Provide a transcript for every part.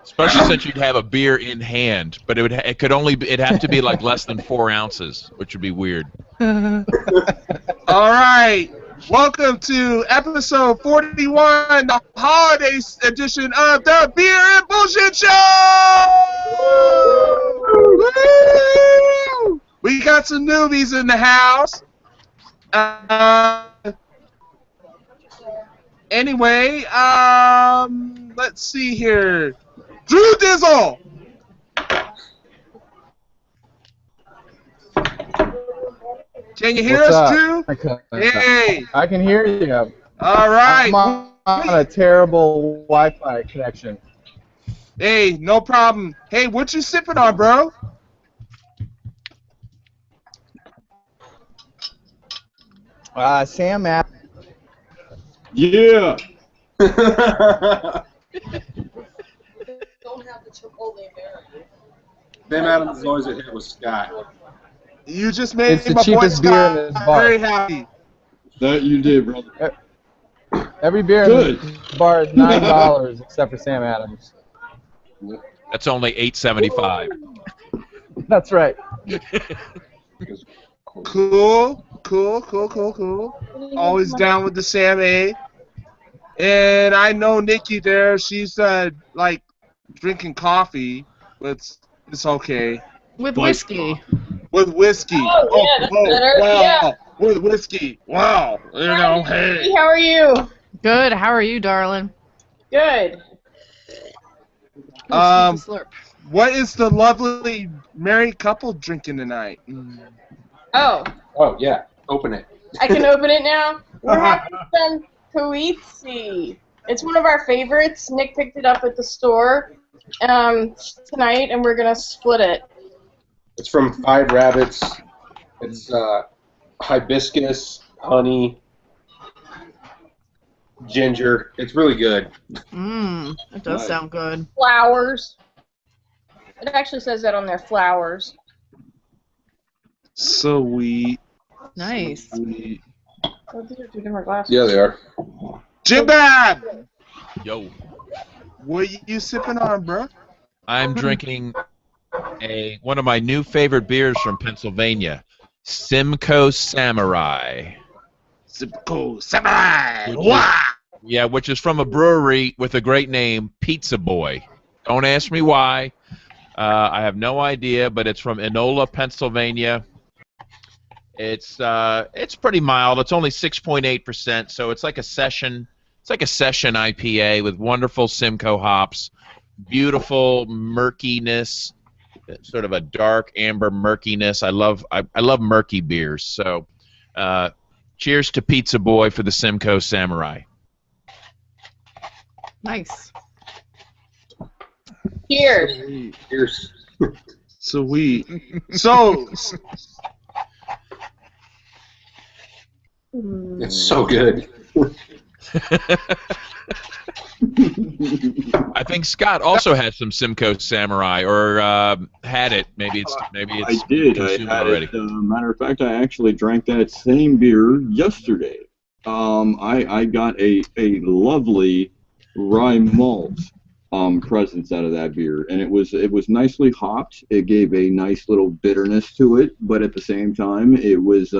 Especially since you'd have a beer in hand, but it'd have to be like less than 4 ounces, which would be weird. All right, welcome to episode 41, the holiday edition of the Beer and Bullshit Show. Woo! We got some newbies in the house. Anyway, let's see here. Drew Dizzle! Can you hear us, Drew? Hey! I can hear you. All right. I'm on a terrible Wi-Fi connection. Hey, no problem. Hey, what you sipping on, bro? Sam Adams. Yeah! Sam Adams is always a hit with Scott. You just made It's the my boy cheapest beer Scott in this bar. very happy. That you did, brother. Every beer in this bar is $9 except for Sam Adams. That's only $8.75. That's right. Cool. Always down with the Sam A. And I know Nikki there. She's like drinking coffee. It's okay. With whiskey. With whiskey. Oh, yeah, that's better. Wow. Yeah. With whiskey. Wow. You know, hey. How are you? Good. How are you, darling? Good. Slurp. What is the lovely married couple drinking tonight? Oh, Oh, yeah. Open it. I can open it now. We're having some Koitsi. It's one of our favorites. Nick picked it up at the store tonight, and we're going to split it. It's from Five Rabbits. It's hibiscus, honey, ginger. It's really good. It does sound good. Flowers. It actually says that on their flowers. Sweet. Nice. Sweet. Oh, these are two different glasses. Yeah, they are. Jim Bab! Yo. What you sipping on, bro? I'm drinking one of my new favorite beers from Pennsylvania, Simcoe Samurai. Simcoe Samurai! Which is from a brewery with a great name, Pizza Boy. Don't ask me why. I have no idea, but it's from Enola, Pennsylvania. It's pretty mild. It's only 6.8%, so it's like a session. It's like a session IPA with wonderful Simcoe hops, beautiful murkiness, sort of a dark amber murkiness. I love murky beers. So, cheers to Pizza Boy for the Simcoe Samurai. Nice. Cheers. Cheers. Sweet. So, It's so good. I think Scott also has some Simcoe Samurai, or had it. Maybe it's I did. I consumed had already. it. Matter of fact, I actually drank that same beer yesterday. I got a lovely rye malt presence out of that beer, and it was nicely hopped. It gave a nice little bitterness to it, but at the same time, it was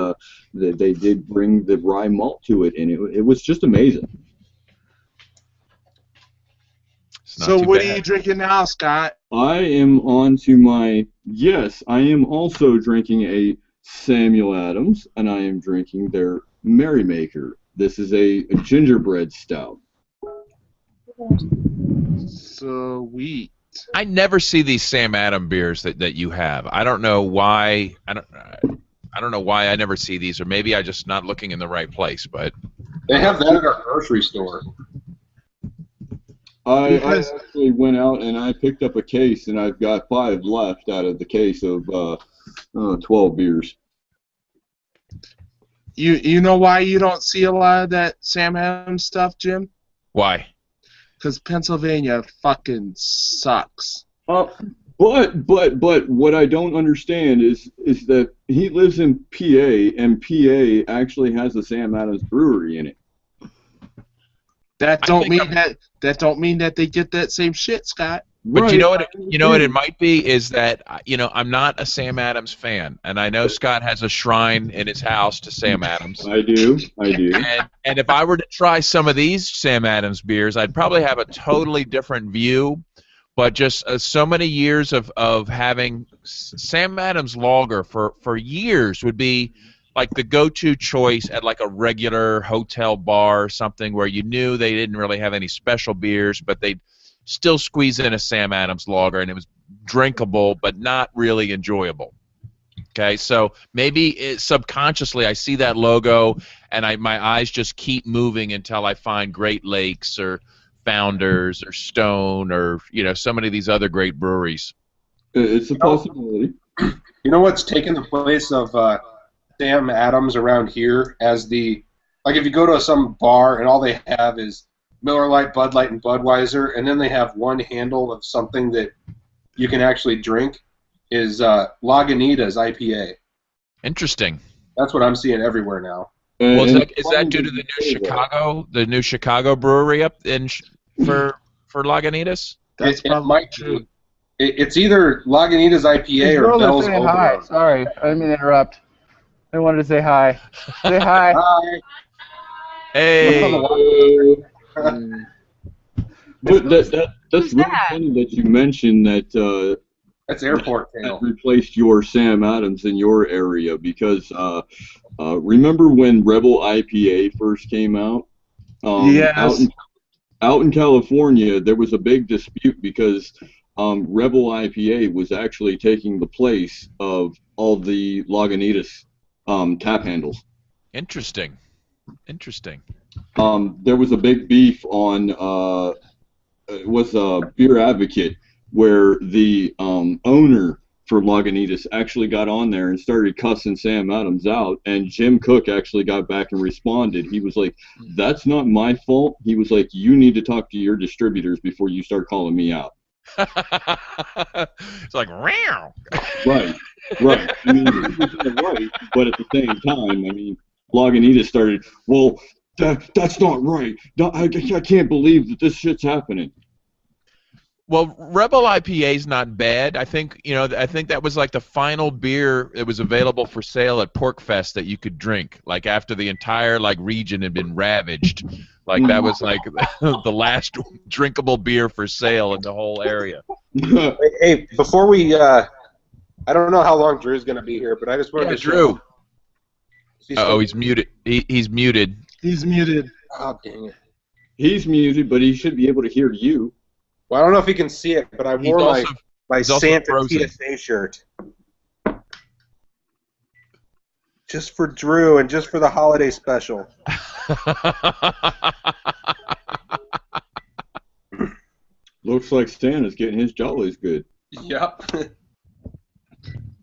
they did bring the rye malt to it, and it was just amazing. so what are you drinking now, Scott? I am on to my I am also drinking a Samuel Adams, and I am drinking their Merrymaker. This is a gingerbread stout. Sweet. I never see these Sam Adams beers that you have. I don't know why. I don't know why I never see these, or maybe I'm just not looking in the right place. But They have that at our grocery store. I actually went out and I picked up a case, and I've got 5 left out of the case of 12 beers. You know why you don't see a lot of that Sam Adams stuff, Jim? why? Because Pennsylvania fucking sucks. But what I don't understand is that he lives in PA, and PA actually has a Sam Adams brewery in it. That I don't think mean that don't mean that they get that same shit, Scott. But you know what? You know what it might be is that I'm not a Sam Adams fan, and I know Scott has a shrine in his house to Sam Adams. I do. And if I were to try some of these Sam Adams beers, I'd probably have a totally different view. But just so many years of having Sam Adams Lager for years would be like the go-to choice at like a regular hotel bar or something where you knew they didn't really have any special beers, but they'd still squeeze in a Sam Adams Lager, and it was drinkable but not really enjoyable. Okay, so maybe subconsciously I see that logo and my eyes just keep moving until I find Great Lakes or Founders or Stone or so many of these other great breweries. It's a possibility. You know what's taken the place of Sam Adams around here as if you go to some bar and all they have is Miller Lite, Bud Light, and Budweiser, and then they have one handle of something that you can actually drink, is Lagunitas IPA. Interesting. That's what I'm seeing everywhere now. Well, is that due to the new Chicago brewery up for Lagunitas? That's It probably might true. be. It's either Lagunitas IPA or Girl is Bell's saying hi. Overload. Sorry, I didn't mean to interrupt. I wanted to say hi. Say hi. Hi. Hey. But that's Who's really that? funny that you mentioned that That's Airport that Tail. replaced your Sam Adams in your area because remember when Rebel IPA first came out? Yes. Out in California, there was a big dispute because Rebel IPA was actually taking the place of all the Lagunitas tap handles. Interesting. There was a big beef on it was Beer Advocate where the owner for Lagunitas actually got on there and started cussing Sam Adams out, and Jim Cook actually got back and responded. He was like, "That's not my fault." He was like, "You need to talk to your distributors before you start calling me out." It's like, meow. Right. I mean, he was in the right, but at the same time, I mean, Lagunitas started, well, that's not right. No, I can't believe that this shit's happening. Well, Rebel IPA is not bad. I think that was like the final beer that was available for sale at PorkFest that you could drink, like after the entire region had been ravaged. Like that was like the last drinkable beer for sale in the whole area. Hey, before we, I don't know how long Drew's going to be here, but I just wanted to Drew. show. He's muted. He's muted. He's muted. Oh, dang it. He's muted, but he should be able to hear you. Well, I don't know if he can see it, but I He's wore also my he's also Santa frozen. TSA shirt. Just for Drew and just for the holiday special. Looks like Santa's getting his jollies good. Yep.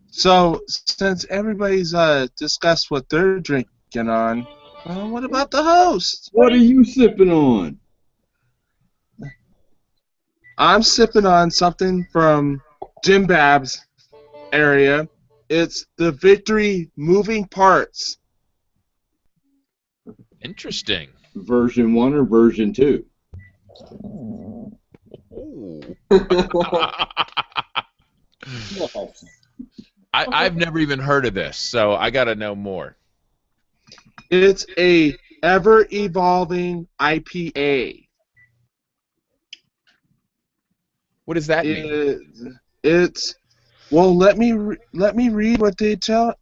So, since everybody's discussed what they're drinking on, what about the host? What are you sipping on? I'm sipping on something from Jim Bab's area. It's the Victory Moving Parts. Interesting. Version 1 or version 2? I've never even heard of this, so I got to know more. It's a ever-evolving IPA. What does that mean? It's well. Let me read what they said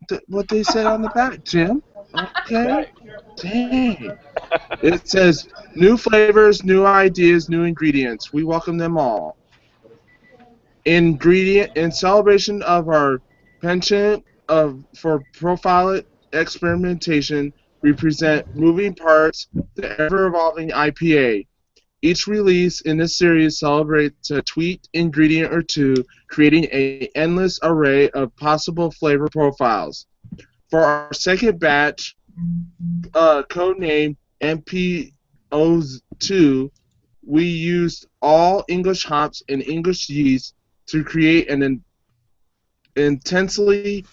on the back, Jim. Okay. Dang. It says new flavors, new ideas, new ingredients. We welcome them all. In celebration of our penchant for profile experimentation, we present Moving Parts, the ever-evolving IPA. Each release in this series celebrates a tweaked ingredient or two, creating an endless array of possible flavor profiles. For our second batch, codenamed MPO2, we used all English hops and English yeast to create an intensely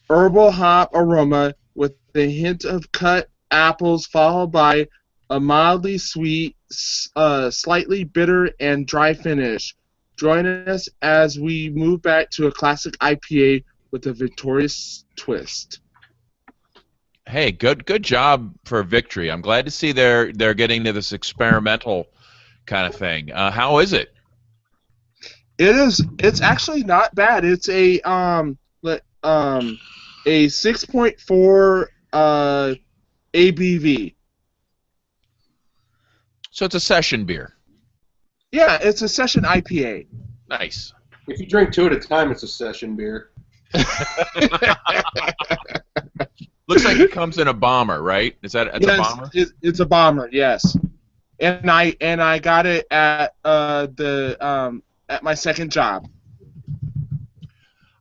herbal hop aroma with a hint of cut apples, followed by a mildly sweet slightly bitter and dry finish. Join us as we move back to a classic IPA with a victorious twist. Hey, good job for Victory. I'm glad to see they're getting to this experimental kind of thing. How is it? It's actually not bad. It's a 6.4 ABV. So it's a session beer. Yeah, it's a session IPA. Nice. If you drink 2 at a time, it's a session beer. Looks like it comes in a bomber, right? Is that it's yes, a bomber? It's a bomber, yes. And I got it at at my second job.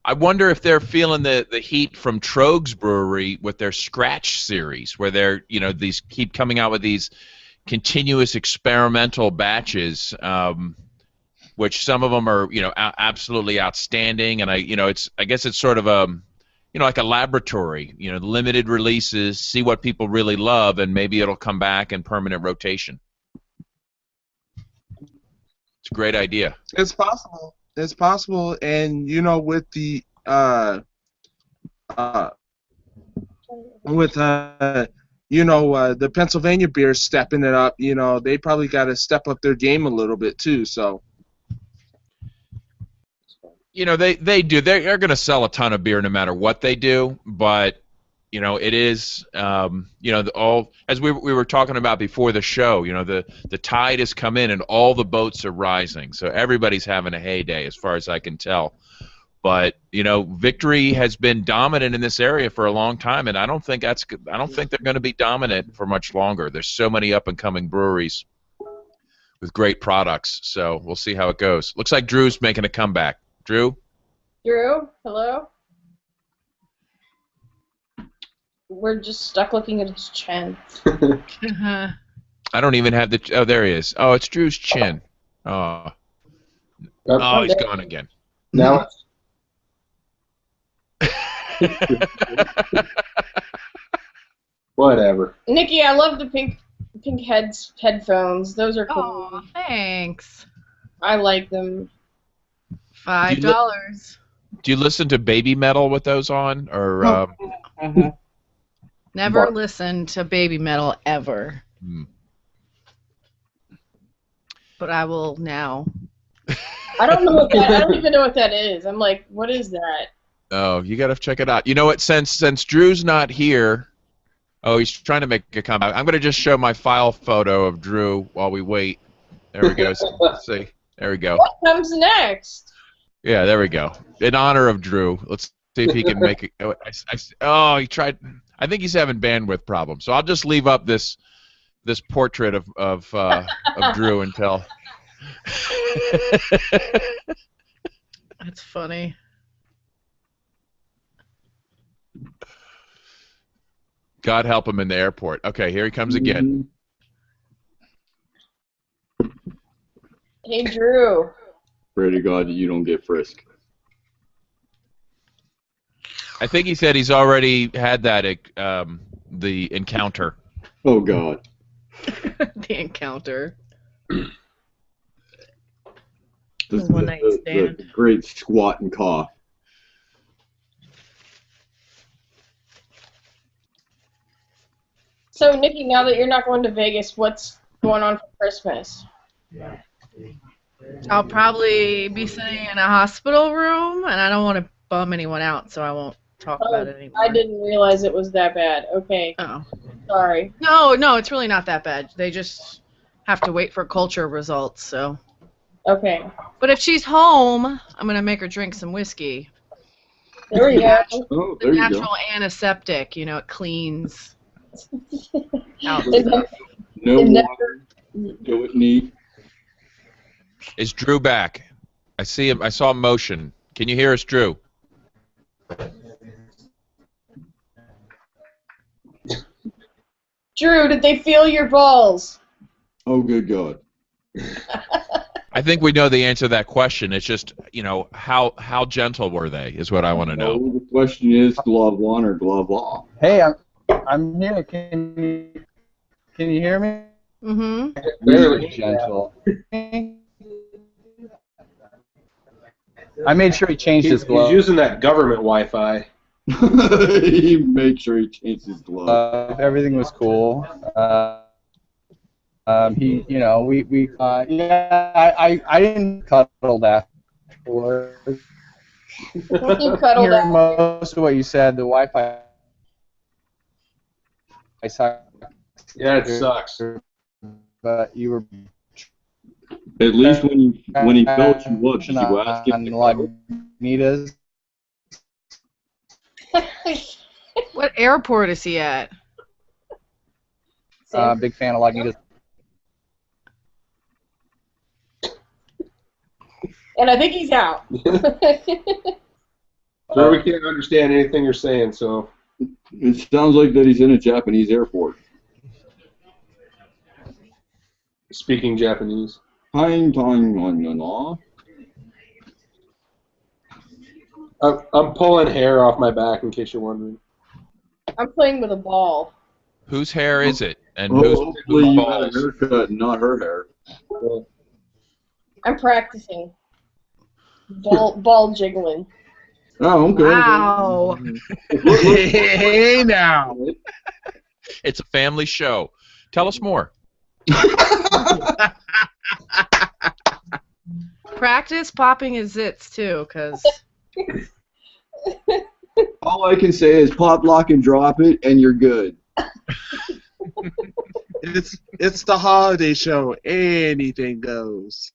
I wonder if they're feeling the heat from Troegs Brewery with their Scratch series, where they're these keep coming out with these continuous experimental batches, which some of them are absolutely outstanding, and I guess it's sort of a like a laboratory, limited releases, see what people really love, and maybe it'll come back in permanent rotation. It's a great idea. It's possible. It's possible, and with the the Pennsylvania beers stepping it up, they probably got to step up their game a little bit too. So, they do. They're going to sell a ton of beer no matter what they do, but it is all as we were talking about before the show. The tide has come in and all the boats are rising, so everybody's having a heyday as far as I can tell. But Victory has been dominant in this area for a long time, and I don't think they're going to be dominant for much longer. There's so many up and coming breweries with great products, so we'll see how it goes. Looks like Drew's making a comeback. Drew, hello. We're just stuck looking at his chin. I don't even have the. Oh, there he is. Oh, it's Drew's chin. Oh, he's gone again. Now whatever. Nikki, I love the pink headphones. Those are cool. Oh, thanks. I like them. $5. Do you listen to baby metal with those on, or? Never listened to baby metal ever. But I will now. I don't know what that. I don't even know what that is. I'm like, what is that? Oh, you gotta check it out. You know what? Since Drew's not here, he's trying to make a comeback. I'm gonna just show my file photo of Drew while we wait. There we go. Let's see. There we go. What comes next? Yeah, there we go. In honor of Drew, let's see if he can make it. Oh, he tried. I think he's having bandwidth problems, so I'll just leave up this portrait of Drew until. That's funny. God help him in the airport. Okay, here he comes again. Hey, Drew. Pray to God that you don't get frisked. I think he said he's already had that the encounter. Oh God. The encounter. The one-night stand. The great squat and cough. So, Nikki, now that you're not going to Vegas, what's going on for Christmas? I'll probably be sitting in a hospital room, and I don't want to bum anyone out, so I won't talk about it anymore. I didn't realize it was that bad. Okay. Oh. Sorry. No, it's really not that bad. They just have to wait for culture results, so. Okay. But if she's home, I'm going to make her drink some whiskey. There you go. Oh, The there you natural go. antiseptic, it cleans out. No water. Do it neat. Is Drew back? I see him. I saw motion. Can you hear us, Drew? Drew, did they feel your balls? Oh, good God. I think we know the answer to that question. It's just, how gentle were they is what I want to know. Oh, the question is glove on or glove off. Hey, I'm here. Can you hear me? Mm-hmm. Really gentle. I made sure he changed his He's glove. using that government Wi-Fi. He made sure he changed his glove. Everything was cool. He, you know, yeah, I didn't cuddle afterwards. You cuddled Hearing out. most of what you said, the Wi-Fi. I saw, Yeah, it sucks. but you were. At least when he felt you up, did you ask him to cuddle? Lagunitas. What airport is he at? Big fan of Lagunitas. And I think he's out. So we can't understand anything you're saying, so. It sounds like that he's in a Japanese airport. Speaking Japanese. I'm pulling hair off my back, in case you're wondering. I'm playing with a ball. Whose hair is it? And whose hopefully you had a balls? haircut and not her hair. I'm practicing. Ball jiggling. Oh, okay. Wow. Hey now. It's a family show. Tell us more. Practice popping his zits too, because All I can say is pop, lock, and drop it, and you're good. It's the holiday show. Anything goes.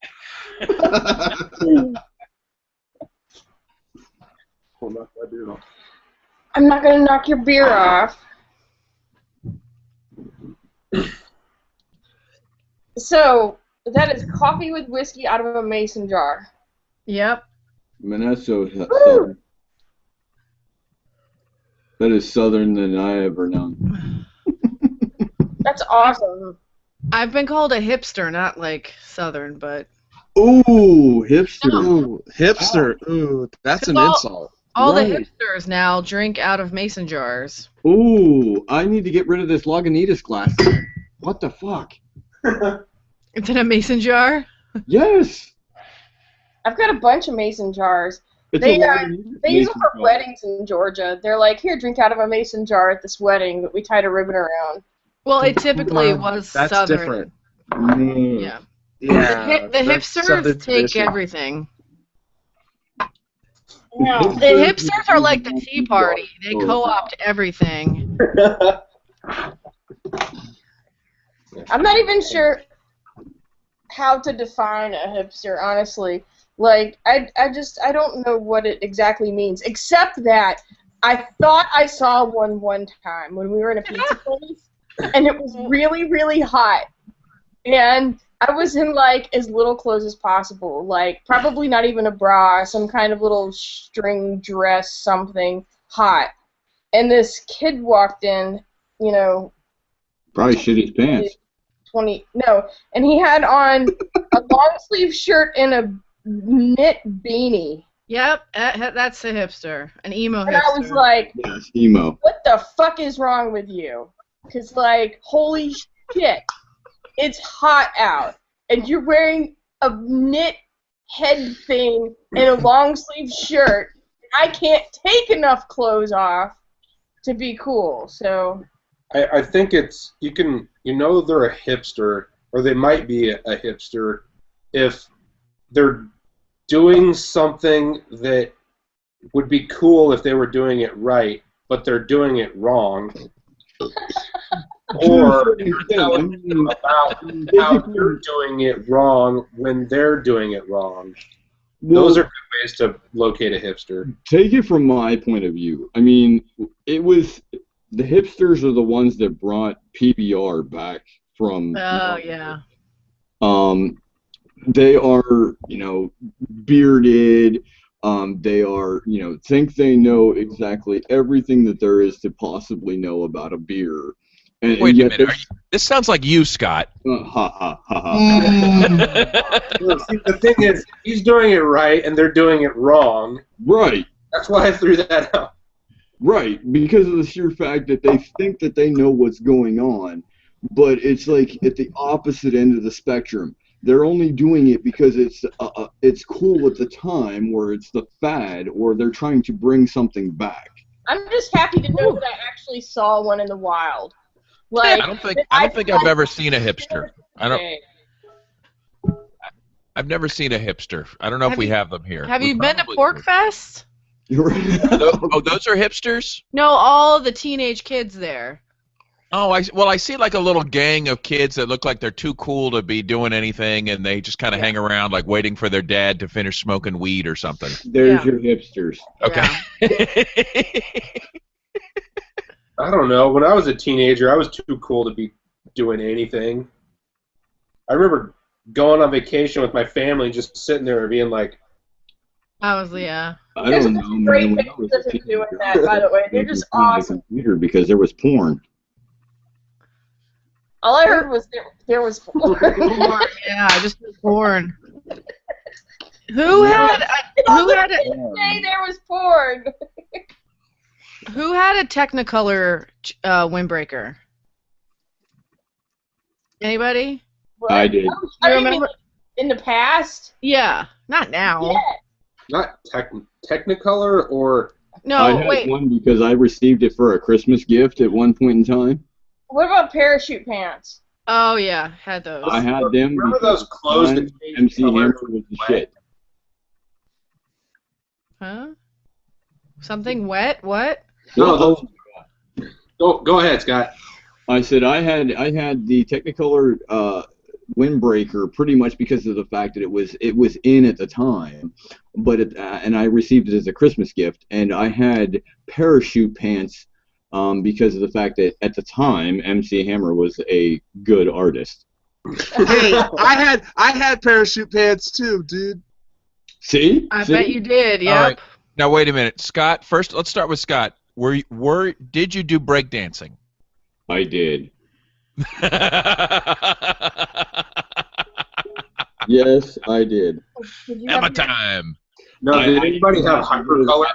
I'm not gonna knock your beer off. So that is coffee with whiskey out of a mason jar. yep. Man, that's so southern. That is southern than I ever known. That's awesome. I've been called a hipster, not like Southern, but Ooh, hipster. Ooh, hipster. Ooh, that's an Well- insult. all the Right. hipsters now drink out of mason jars. Ooh, I need to get rid of this Lagunitas glass. What the fuck? It's in a mason jar? Yes. I've got a bunch of mason jars. It's They, a uh, Lagunitas They use them mason for jar. weddings in Georgia. They're like, here, drink out of a mason jar at this wedding, but we tied a ribbon around. Well, it typically was That's Southern. different. Mm. Yeah. Yeah. The that's hipsters Southern take tradition. everything. No. The hipsters are like the Tea Party. They co-opt everything. I'm not even sure how to define a hipster, honestly. Like, I don't know what it exactly means, except that I thought I saw one time when we were in a pizza place, and it was really, really hot. And I was in, like, as little clothes as possible, like, probably not even a bra, some kind of little string dress, something hot. And this kid walked in, you know, Probably shit his pants. and he had on a long sleeve shirt and a knit beanie. Yep, that's a hipster. An emo hipster. And I was like, Yes, emo. what the fuck is wrong with you? Because, like, holy shit, it's hot out, and you're wearing a knit head thing and a long sleeve shirt. I can't take enough clothes off to be cool, so... I think it's, you know they're a hipster, or they might be a hipster, if they're doing something that would be cool if they were doing it right, but they're doing it wrong. Or you're telling them about how you're doing it wrong when they're doing it wrong. Those are good ways to locate a hipster. Take it from my point of view. I mean, it was the hipsters are the ones that brought PBR back from. Oh, yeah. They are, you know, bearded. They are, you know, think they know exactly everything that there is to possibly know about a beer. And Wait a yet minute. This sounds like you, Scott. ha ha ha ha. Look, see, the thing is, he's doing it right and they're doing it wrong. Right. That's why I threw that out. Right, because of the sheer fact that they think that they know what's going on, but it's like at the opposite end of the spectrum. They're only doing it because it's cool at the time, where it's the fad, or they're trying to bring something back. I'm just happy to know that I actually saw one in the wild. Like, I don't think I've ever seen a hipster. I've never seen a hipster. I don't know if we have them here. Have We you been to probably Pork do. Fest? Those are hipsters? No, all the teenage kids there. Oh, I see like a little gang of kids that look like they're too cool to be doing anything, and they just kind of hang around like waiting for their dad to finish smoking weed or something. There's Yeah. your hipsters. Okay. I don't know. When I was a teenager, I was too cool to be doing anything. I remember going on vacation with my family, just sitting there and being like, I was, yeah. I don't know, Great man. When I was a pictures of doing teenager, that, by the way. They're I was just on the awesome. computer because there was porn. All I heard was there was Yeah, I just was born. Who had say there was porn. a Technicolor windbreaker? Anybody? I did. Oh, I You mean, remember? in the past? Yeah, not now. Yeah. not Technicolor or... I No, had wait. one because I received it for a Christmas gift at one point in time. What about parachute pants? Oh yeah, had those. I had them Remember because those clothes at the that time, changed MC color? Hammer was the shit. Huh? Something wet? What? No, those... Go ahead, Scott. I said I had the Technicolor windbreaker pretty much because of the fact that it was in at the time, but and I received it as a Christmas gift, and I had parachute pants because of the fact that at the time MC Hammer was a good artist. Hey, I had parachute pants too, dude. See? I See? bet you did. Yep. All right. Now wait a minute, Scott. First, let's start with Scott. Did you do breakdancing? I did. Yes, I did. Did you Emma have your- time. No, did anybody have hypercolor?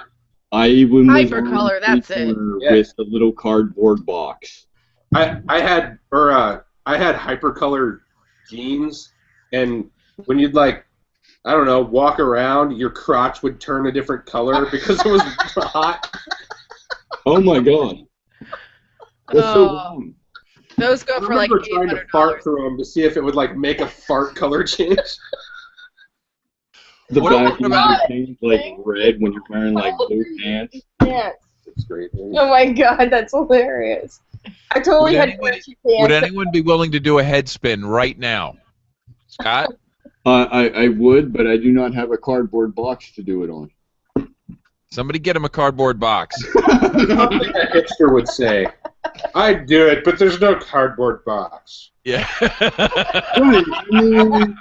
I even was on Hypercolor, the that's it. corner Yeah. with the little cardboard box. I had hypercolor jeans, and when you'd like, I don't know, walk around, your crotch would turn a different color because it was hot. Oh my god. That's so Oh, wrong. those I go for like remember trying to fart $800. through them to see if it would like make a fart color change. The What back about- of your change like red when you're wearing like blue pants. pants? It's great. Oh my god, that's hilarious. I totally Would had anybody- parachute pants. Would anyone be willing to do a head spin right now? Scott? I would, but I do not have a cardboard box to do it on. Somebody get him a cardboard box. Something a hipster would say. I'd do it, but there's no cardboard box. Yeah. Right, I mean,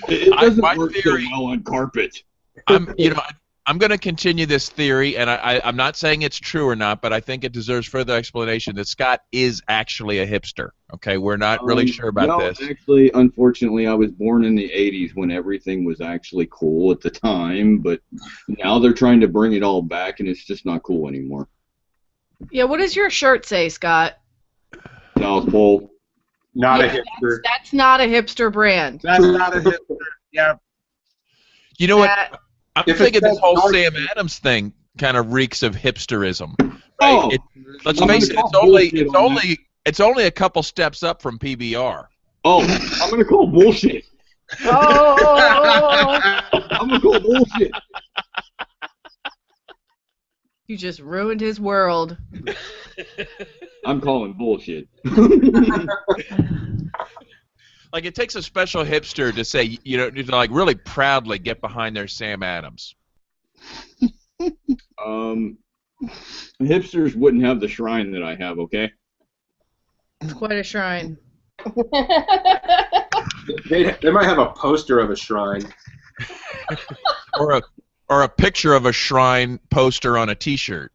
it doesn't my work theory- so well on carpet. I'm going to continue this theory, and I'm not saying it's true or not, but I think it deserves further explanation that Scott is actually a hipster. Okay, we're not really sure about no, this. Actually, unfortunately, I was born in the 80s when everything was actually cool at the time, but now they're trying to bring it all back, and it's just not cool anymore. Yeah, what does your shirt say, Scott? South Pole. Not Yeah, a hipster. That's not a hipster brand. That's not a hipster. Yeah. You know what? That- I'm If it thinking this says whole dark- Sam Adams thing kind of reeks of hipsterism. Oh, Right? Let's I'm face gonna it, call bullshit on that. it's only a couple steps up from PBR. Oh, I'm gonna call bullshit. Oh, I'm gonna call bullshit. you just ruined his world. I'm calling bullshit. Like it takes a special hipster to say, to like really proudly get behind their Sam Adams. Hipsters wouldn't have the shrine that I have, okay? It's quite a shrine. They might have a poster of a shrine. Or a picture of a shrine poster on a T-shirt.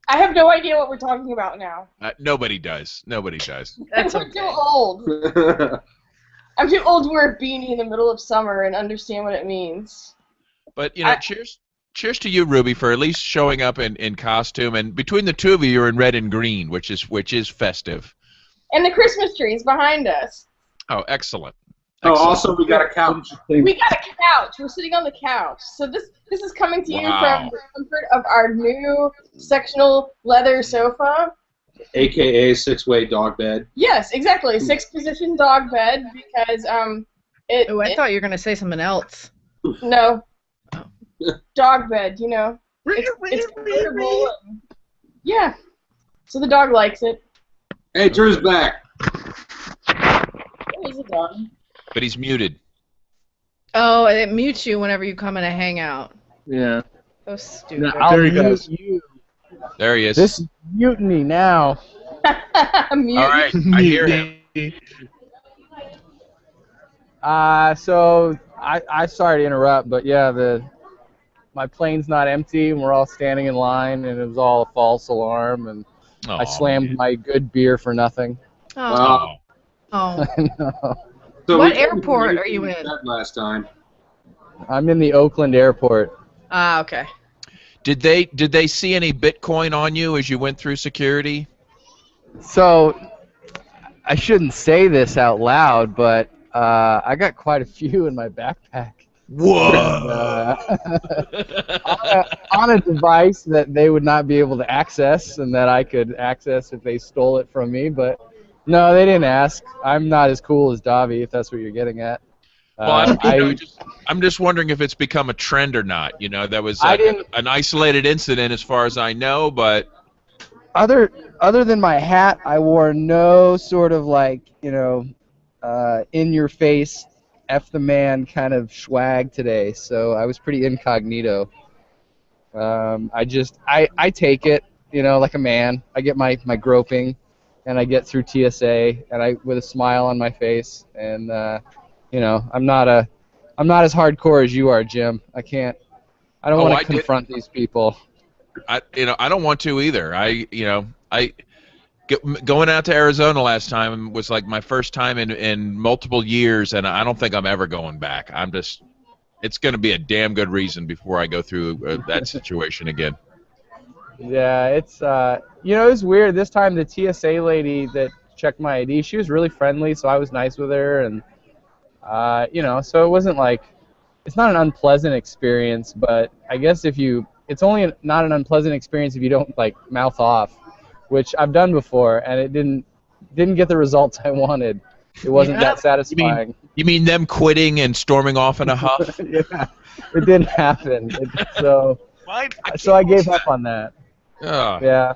I have no idea what we're talking about now. Nobody does. Nobody does. That's I'm okay. too old. I'm too old to wear a beanie in the middle of summer and understand what it means. But I- cheers to you, Ruby, for at least showing up in costume. And between the two of you, you're in red and green, which is festive. And the Christmas tree is behind us. Oh, excellent. Oh, Excellent. also we got a couch. We got a couch. We're sitting on the couch. So this is coming to you from the comfort of our new sectional leather sofa. AKA 6-way dog bed. Yes, exactly. 6-position dog bed because Oh, I thought you were gonna say something else. no dog bed. You know, it's comfortable. Yeah. So the dog likes it. Hey, Drew's back. He's a dog. But he's muted. Oh, it mutes you whenever you come in a hangout. Yeah. So stupid. No, I'll There he mute goes. you. There he is. This is mutiny now. Mute. All right, I hear him. So I sorry to interrupt, but yeah, my plane's not empty, and we're all standing in line, and it was all a false alarm, and I slammed my good beer for nothing. Oh. Oh. Oh. So What we- airport are you in? That last time. I'm in the Oakland airport. Ah, okay. Did they see any Bitcoin on you as you went through security? So I shouldn't say this out loud, but I got quite a few in my backpack. Whoa! On a device that they would not be able to access and that I could access if they stole it from me, but no, they didn't ask. I'm not as cool as Davi, if that's what you're getting at. Well, I'm just wondering if it's become a trend or not. You know, that was an isolated incident as far as I know, but other than my hat, I wore no sort of like, you know, in your face, F the man kind of swag today, so I was pretty incognito. I take it, you know, like a man. I get my groping, and I get through TSA, and with a smile on my face, and you know, I'm not as hardcore as you are, Jim. I don't want to confront these people. I don't want to either. Going out to Arizona last time was like my first time in multiple years, and I don't think I'm ever going back. It's going to be a damn good reason before I go through that situation again. Yeah, it's you know, it was weird. This time the TSA lady that checked my ID, she was really friendly, so I was nice with her, and you know, so it wasn't like, it's not an unpleasant experience, but I guess it's only not an unpleasant experience if you don't like mouth off, which I've done before, and it didn't get the results I wanted. It wasn't that satisfying. You mean them quitting and storming off in a huff? Yeah, it didn't happen. So I gave up on that. Oh. Yeah.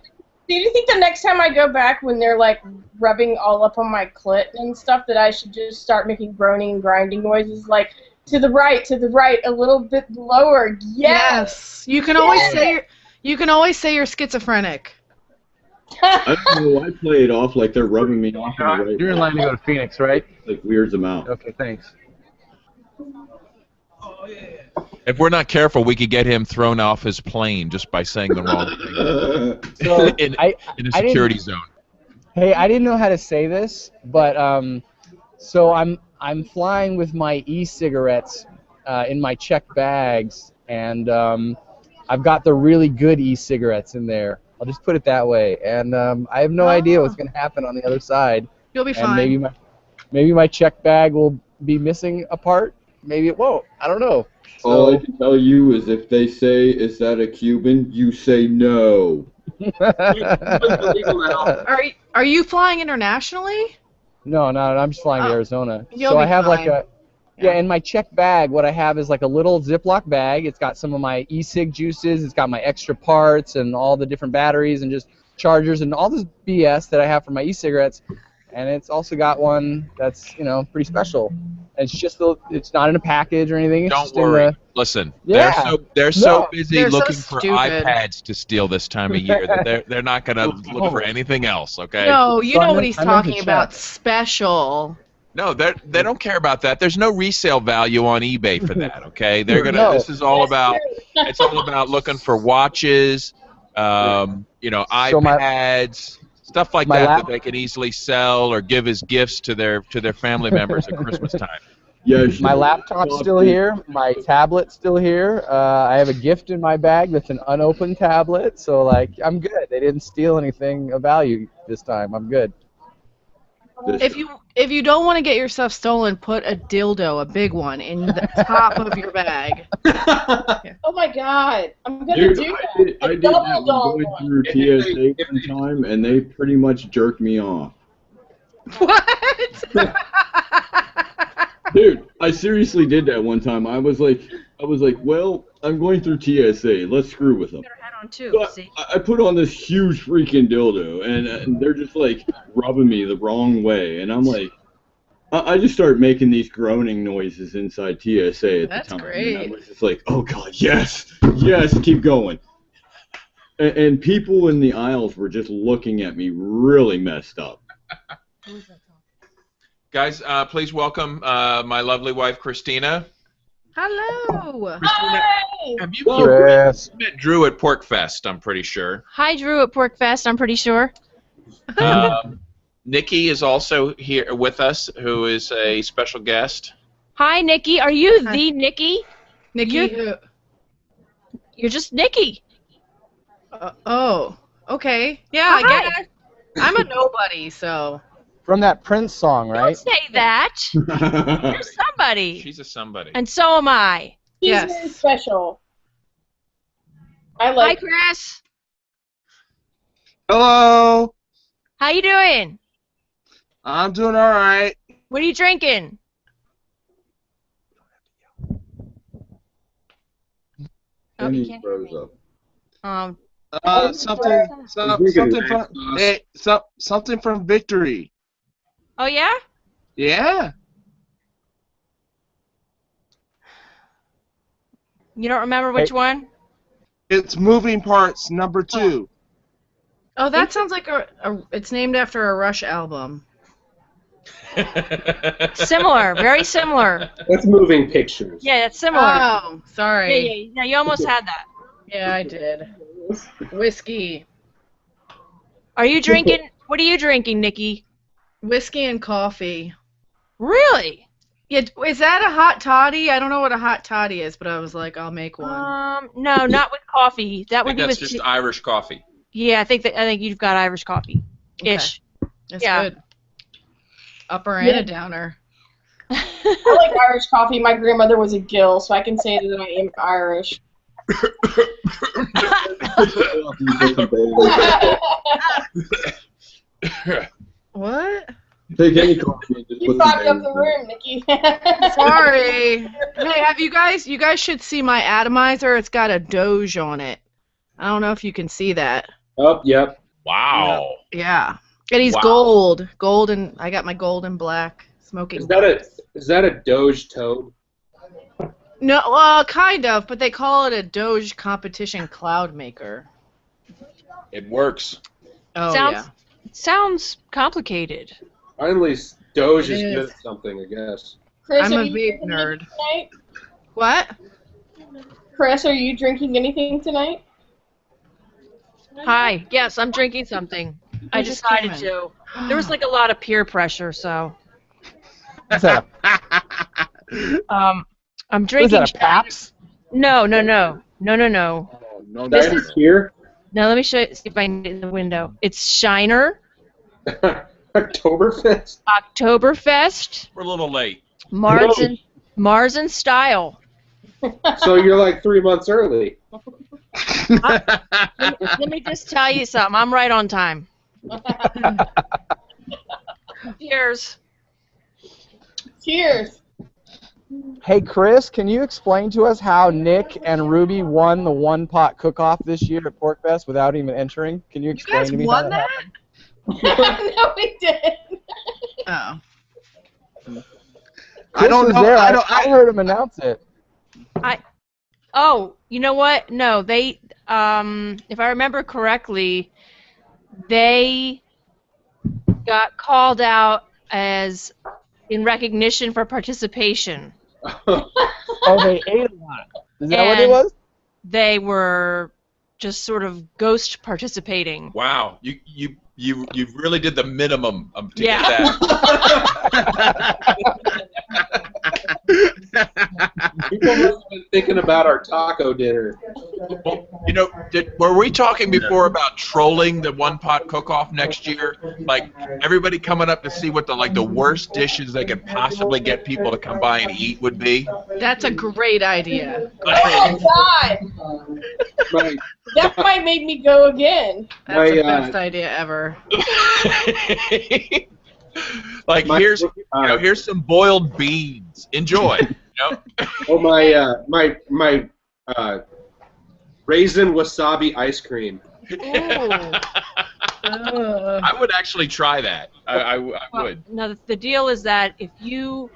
Do you think the next time I go back, when they're like rubbing all up on my clit and stuff, that I should just start making groaning, grinding noises, like to the right, a little bit lower? Yes. You can always say you're schizophrenic. I don't know. I play it off like they're rubbing me off. On the right. You're in line to go to Phoenix, right? Like weirds them out. Okay, thanks. If we're not careful, we could get him thrown off his plane just by saying the wrong thing So in a security zone. Hey, I didn't know how to say this, but so I'm flying with my e-cigarettes in my checked bags, and I've got the really good e-cigarettes in there. I'll just put it that way, and I have no idea what's going to happen on the other side. You'll be And fine. maybe my check bag will be missing a part. Maybe it won't. I don't know. All I can tell you is if they say, "Is that a Cuban?" you say no. Are you flying internationally? No, I'm just flying to Arizona. You'll So be I have like fine. in my check bag, what I have is like a little Ziploc bag. It's got some of my e-cig juices. It's got my extra parts and all the different batteries and just chargers and all this BS that I have for my e-cigarettes. And it's also got one that's, you know, pretty special. It's just it's not in a package or anything. It's Don't just worry. In the, Listen, Yeah. they're so busy They're so looking for stupid. iPads to steal this time of year that they're not going to look for anything else. Okay? No, you So know I'm what in- he's I'm in the talking about. chat. Special. No, they don't care about that. There's no resale value on eBay for that. Okay? They're gonna. No. This is all about. It's all about looking for watches, you know, So iPads, stuff like my that lap- that they can easily sell or give as gifts to their family members at Christmas time. Yeah, My laptop's still here. My tablet's still here. I have a gift in my bag that's an unopened tablet. So, like, I'm good. They didn't steal anything of value this time. I'm good. If you don't want to get your stuff stolen, put a dildo, a big one, in the top of your bag. Oh my god, I'm gonna Dude, do I that. did A that double when dong going one. through TSA one time, and they pretty much jerked me off. What? Dude, I seriously did that one time. I was like, well, I'm going through TSA. Let's screw with them. Head on too. So See? I put on this huge freaking dildo, and they're just like rubbing me the wrong way, and I'm like, I just start making these groaning noises inside TSA at That's the time. great. And I was just like, oh god, yes, keep going. And people in the aisles were just looking at me really messed up. Guys, please welcome my lovely wife, Christina. Hello. Christina, Hi! have you Chris. met Drew at Pork Fest? I'm pretty sure. Hi, Drew at Pork Fest. I'm pretty sure. Nikki is also here with us, who is a special guest. Hi, Nikki. Are you Hi. the Nikki? Nikki. You're just Nikki. Oh. Okay. Yeah, I Hi. guess. I'm a nobody, so. From that Prince song, Don't right? say that. You're somebody. She's a somebody. And so am I. He's Yes. very special. I Hi, like Chris. Hello. How you doing? I'm doing all right. What are you drinking? Oh, And you he can't. froze up. Something from something from Victory. Oh yeah? Yeah. You don't remember which one? It's Moving Parts number 2. Oh, that sounds like it's named after a Rush album. Similar, very similar. That's moving pictures. Yeah, that's similar. Oh, sorry. Yeah. No, you almost had that. Yeah, I did. Whiskey. Are you drinking? What are you drinking, Nikki? Whiskey and coffee. Really? Yeah, is that a hot toddy? I don't know what a hot toddy is, but I was like, I'll make one. No, not with coffee. That I would think be that's with. just Irish coffee. Yeah, I think you've got Irish coffee, ish. It's yeah. good. Upper and a downer. I like Irish coffee. My grandmother was a Gill, so I can say that I am Irish. What? Take any coffee and just You put fogged some up the berries in. room, Nikki. Sorry. Hey, have you guys should see my atomizer. It's got a Doge on it. I don't know if you can see that. Oh, yep. Wow. Yeah. And he's Wow. gold. Gold and I got my gold and black smoking. Is that a Doge toad? No, kind of, but they call it a Doge competition cloud maker. It works. Oh Sounds complicated. Finally, Doge is It good is. at something, I guess. Chris, I'm are a you vape drinking nerd. anything tonight? What? Chris, are you drinking anything tonight? Hi. Yes, I'm drinking something. I just decided came to. There was like a lot of peer pressure, so What's that? I'm What is drinking. that, a Paps? No. No, This that- is- Here? Now let me show you, see if I can get in the window. It's Shiner Oktoberfest? Oktoberfest We're a little late. Mars and Style. So you're like 3 months early. Let me just tell you something. I'm right on time. Cheers. Cheers. Hey, Chris, can you explain to us how Nick and Ruby won the one-pot cook-off this year at Pork Fest without even entering? Can you You explain guys to me won how that? happened? No, we didn't. Oh. Chris don't was know. there. I don't- I heard him announce it. Oh, you know what? No, they. If I remember correctly, they got called out as in recognition for participation. Oh, they ate a lot. Is that what it And- was? They were just sort of ghost participating. Wow. You really did the minimum to Yeah. get that. thinking about our taco dinner. Well, you know, were we talking before about trolling the one pot cook-off next year? Like everybody coming up to see what the worst dishes they could possibly get people to come by and eat would be. That's a great idea. Oh God, My, that might make me go again. That's the My, best idea ever. Like here's here's some boiled beans. Enjoy. You know? oh my raisin wasabi ice cream. I would actually try that. I would. No, the deal is that if you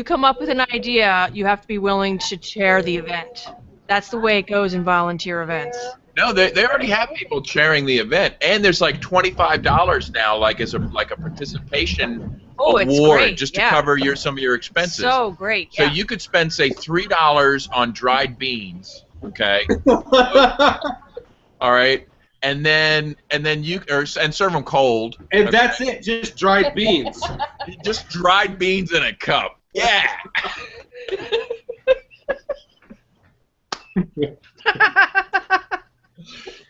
come up with an idea, you have to be willing to chair the event. That's the way it goes in volunteer events. No, they already have people chairing the event, and there's like $25 now, like as a participation Oh, it's award, great, just to yeah. cover some of your expenses. So great. So Yeah. you could spend say $3 on dried beans, okay? All right, and then you and serve them cold. And okay? that's it, just dried beans. Just dried beans in a cup. Yeah.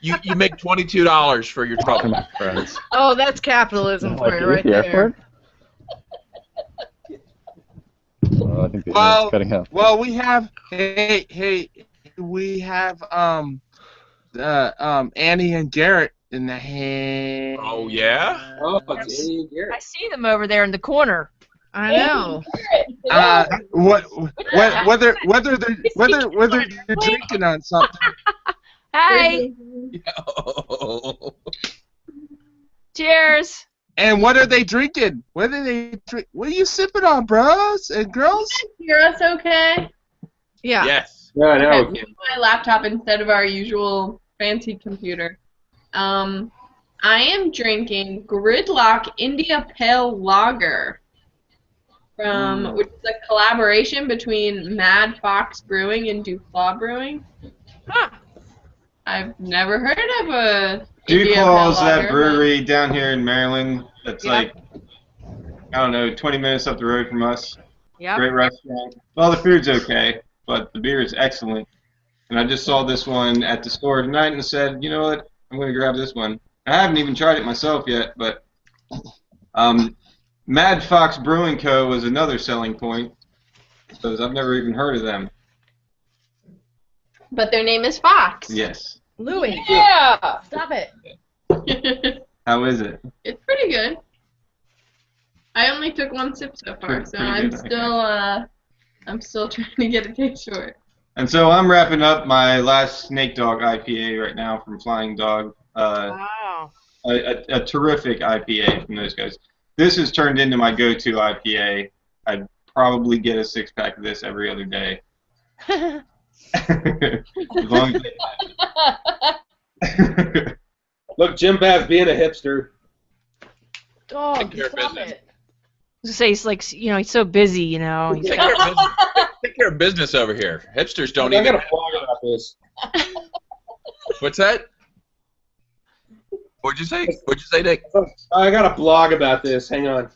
You make $22 for your trouble. Friends. Oh, that's capitalism for you right there. Oh, I think the Well, internet's cutting out. Well, we have we have Annie and Garrett in the hand. Oh yeah. Oh, it's Annie and I Garrett. see them over there in the corner. I know. Whether they're drinking on something. Hi. Cheers. And what are they drinking? What are they drink? What are you sipping on, bros and girls? Hear us okay? Yeah. Yes. Yeah, now Okay, we can. my laptop instead of our usual fancy computer. I am drinking Gridlock India Pale Lager, which is a collaboration between Mad Fox Brewing and Duflaw Brewing. Huh. I've never heard of a Dewclaw India is Pale that Lager, brewery down here in Maryland that's Yep. like, I don't know, 20 minutes up the road from us. Yep. Great restaurant. Well, the food's okay, but the beer is excellent. And I just saw this one at the store tonight and said, you know what, I'm going to grab this one. I haven't even tried it myself yet, but Mad Fox Brewing Co. was another selling point because I've never even heard of them. but their name is Fox. Yes. Louie, Yeah. stop it. How is it? It's pretty good. I only took one sip so far, so Pretty I'm good, still trying to get a taste for it. And so I'm wrapping up my last Snake Dog IPA right now from Flying Dog. Wow. A terrific IPA from those guys. This has turned into my go-to IPA. I'd probably get a 6-pack of this every other day. As long as they Look, Jim Bass being a hipster. Dog, Take care of stop business. it. I was gonna say he's like, he's so busy, He's Take care of business. Take care of business over here. Hipsters don't I even. got a blog about this. What's that? What'd you say? What'd you say, Nick? I got a blog about this. Hang on.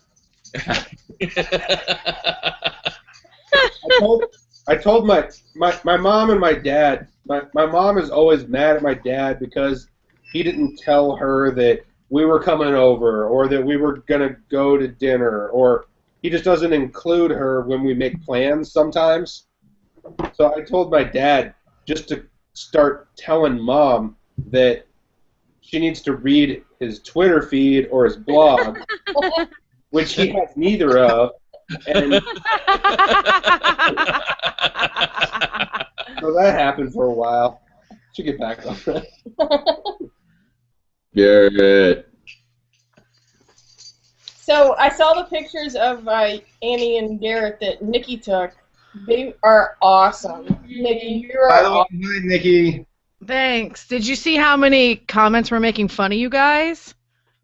I told my mom and my dad. My mom is always mad at my dad because he didn't tell her that we were coming over or that we were gonna go to dinner, or he just doesn't include her when we make plans sometimes. So I told my dad just to start telling Mom that she needs to read his Twitter feed or his blog, which he has neither of. And so that happened for a while. Should get back on that. Garrett. So I saw the pictures of Annie and Garrett that Nikki took. They are awesome. Nikki, you By are the way, awesome. hi, Nikki. Thanks. Did you see how many comments were making fun of you guys?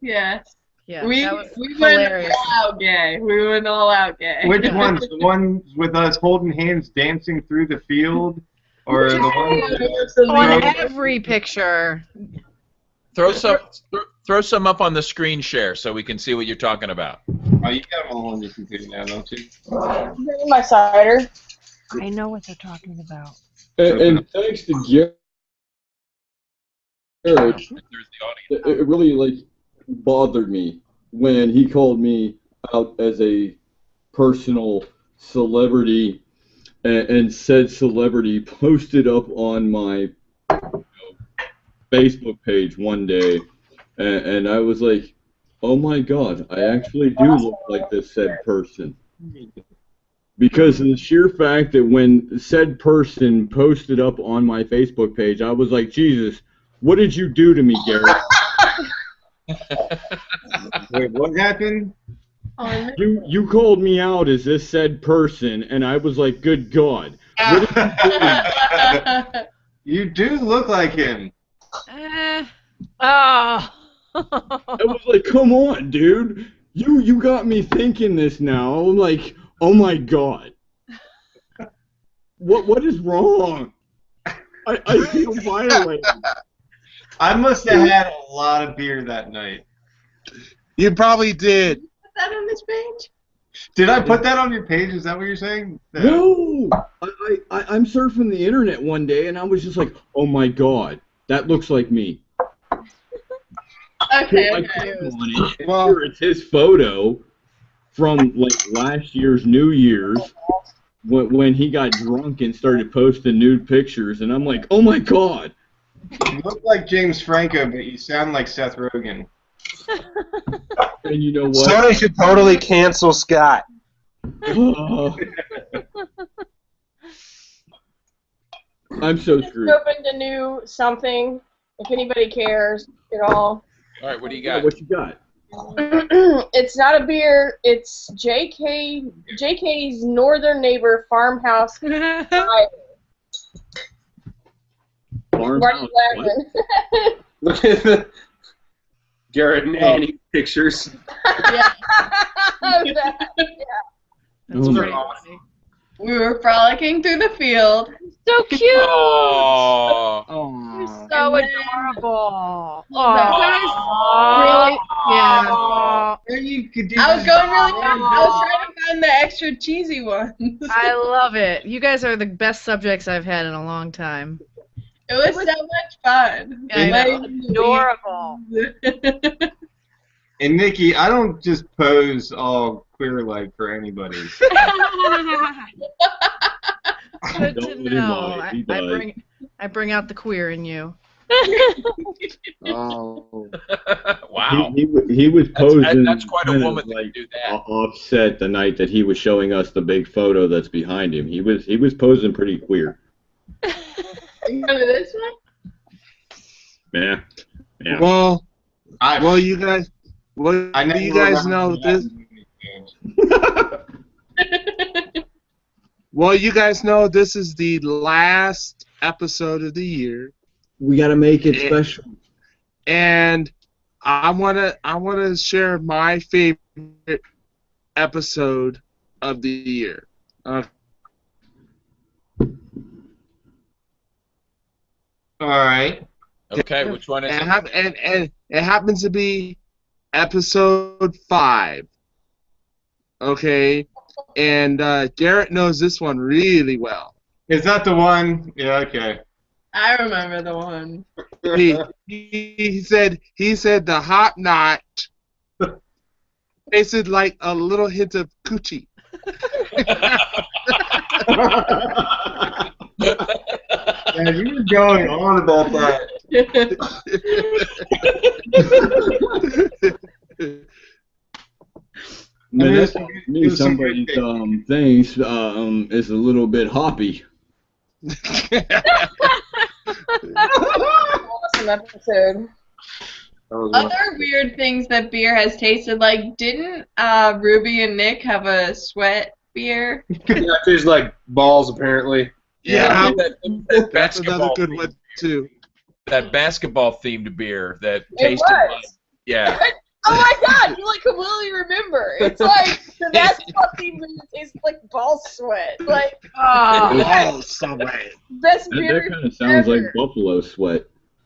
Yes. Yeah, we that was went hilarious. all out gay. We went all out gay. Which ones? The ones with us holding hands dancing through the field? Or the ones On every picture. Throw some up on the screen share so we can see what you're talking about. Oh, you got them all on your computer now, don't you? My cider. I know what they're talking about. And thanks to Garrett, There's the audience. it really bothered me when he called me out as a personal celebrity, and said celebrity posted up on my Facebook page one day, and I was like, oh my God, I actually do look like this said person. Because of the sheer fact that when said person posted up on my Facebook page, I was like, Jesus, what did you do to me, Garrett? Wait, what happened? You called me out as this said person, and I was like, good God. What did you do? You do look like him. Oh. I was like, come on, dude. You got me thinking this now. I'm like, oh my God. What is wrong? I feel violated. I must have had a lot of beer that night. You probably did. Put that on this page? Did I put that on your page? Is that what you're saying? No! I'm surfing the internet one day, and I was just like, oh my God, that looks like me. Okay, I okay. click on it, and here it's his photo from last year's New Year's when he got drunk and started posting nude pictures, and I'm like, oh my God. You look like James Franco, but you sound like Seth Rogen. And you know what? Sony should totally cancel Scott. I'm so screwed. Opened a new something. If anybody cares at all. All right, what do you got? What you got? It's not a beer. It's JK's northern neighbor farmhouse. Why are you laughing? Look at the Garrett and Annie pictures. Yeah. That's Oh pretty my- funny. We were frolicking through the field. So cute. Oh. You're Oh. so adorable. Aw. Really? Yeah. Or you could do I was going really fast. I was trying to find the extra cheesy ones. I love it. You guys are the best subjects I've had in a long time. It was so much fun. I know. Like, Adorable. And Nikki, I don't just pose all queer-like for anybody. Good to Don't let him know. lie. He I does. I bring out the queer in you. Oh. Wow. He was posing That's quite a kind of woman that can do that. offset the night that he was showing us the big photo that's behind him. He was posing pretty queer. you go to this one? Yeah. Well, I you guys. Well, never you guys remember know that this. movie. Well, you guys know this is the last episode of the year, We gotta make it special. and I wanna share my favorite episode of the year. All right. Okay, which one is it? And it happens to be episode 5. Okay, and Garrett knows this one really well. Is that the one? Yeah, okay. I remember the one. He said the hot knot tasted like a little hint of coochie. Yeah, you were going on about that. Man, that's It me. was some Somebody's good things is a little bit hoppy. Awesome episode. Other weird things that beer has tasted like, didn't Ruby and Nick have a sweat beer? Yeah, it tastes like balls, apparently. Yeah, that that's another basketball good one too. that basketball themed beer that It tasted was. like yeah. Oh my God! You completely remember. It's like the basketball team tastes like ball sweat. Like Oh, somewhere. best That beer kind of sounds like ever. buffalo sweat.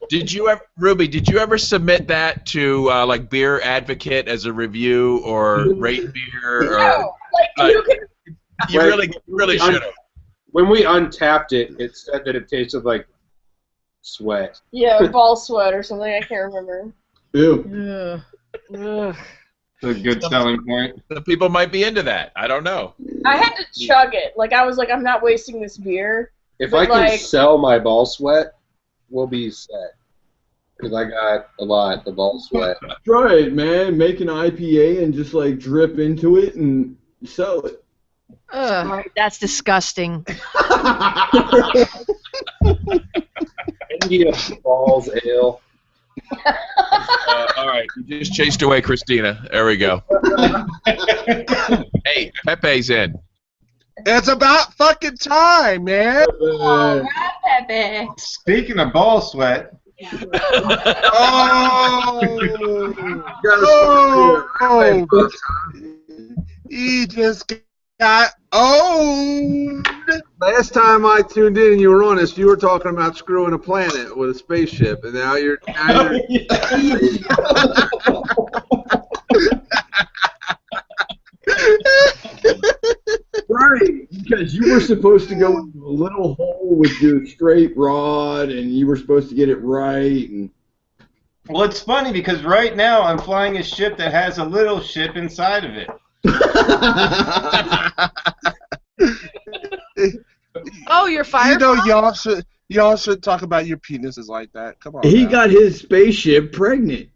Did you ever, Ruby? Did you ever submit that to like Beer Advocate as a review or rate beer? Or No, like you can. you really should have. when we untapped it, it said that it tasted like sweat. Yeah, ball sweat or something. I can't remember. Ew. Ugh. It's a good selling point. Some people might be into that. I don't know. I had to chug it. Like I was like, I'm not wasting this beer. If But I can like- sell my ball sweat, we'll be set. Because I got a lot of ball sweat. Try it, man. Make an IPA and just like drip into it and sell it. Ugh. Right, that's disgusting. India balls ale. All right, you just chased away Christina. There we go. Hey, Pepe's in. It's about fucking time, man. All right, Pepe. Speaking of ball sweat, Oh, he just got owned. Last time I tuned in and you were on this, you were talking about screwing a planet with a spaceship, and now you're Right, because you were supposed to go into a little hole with your straight rod, and you were supposed to get it right. And well, it's funny because right now I'm flying a ship that has a little ship inside of it. Oh, you're You fired. know, y'all should talk about your penises like that. Come on. he now. got his spaceship pregnant.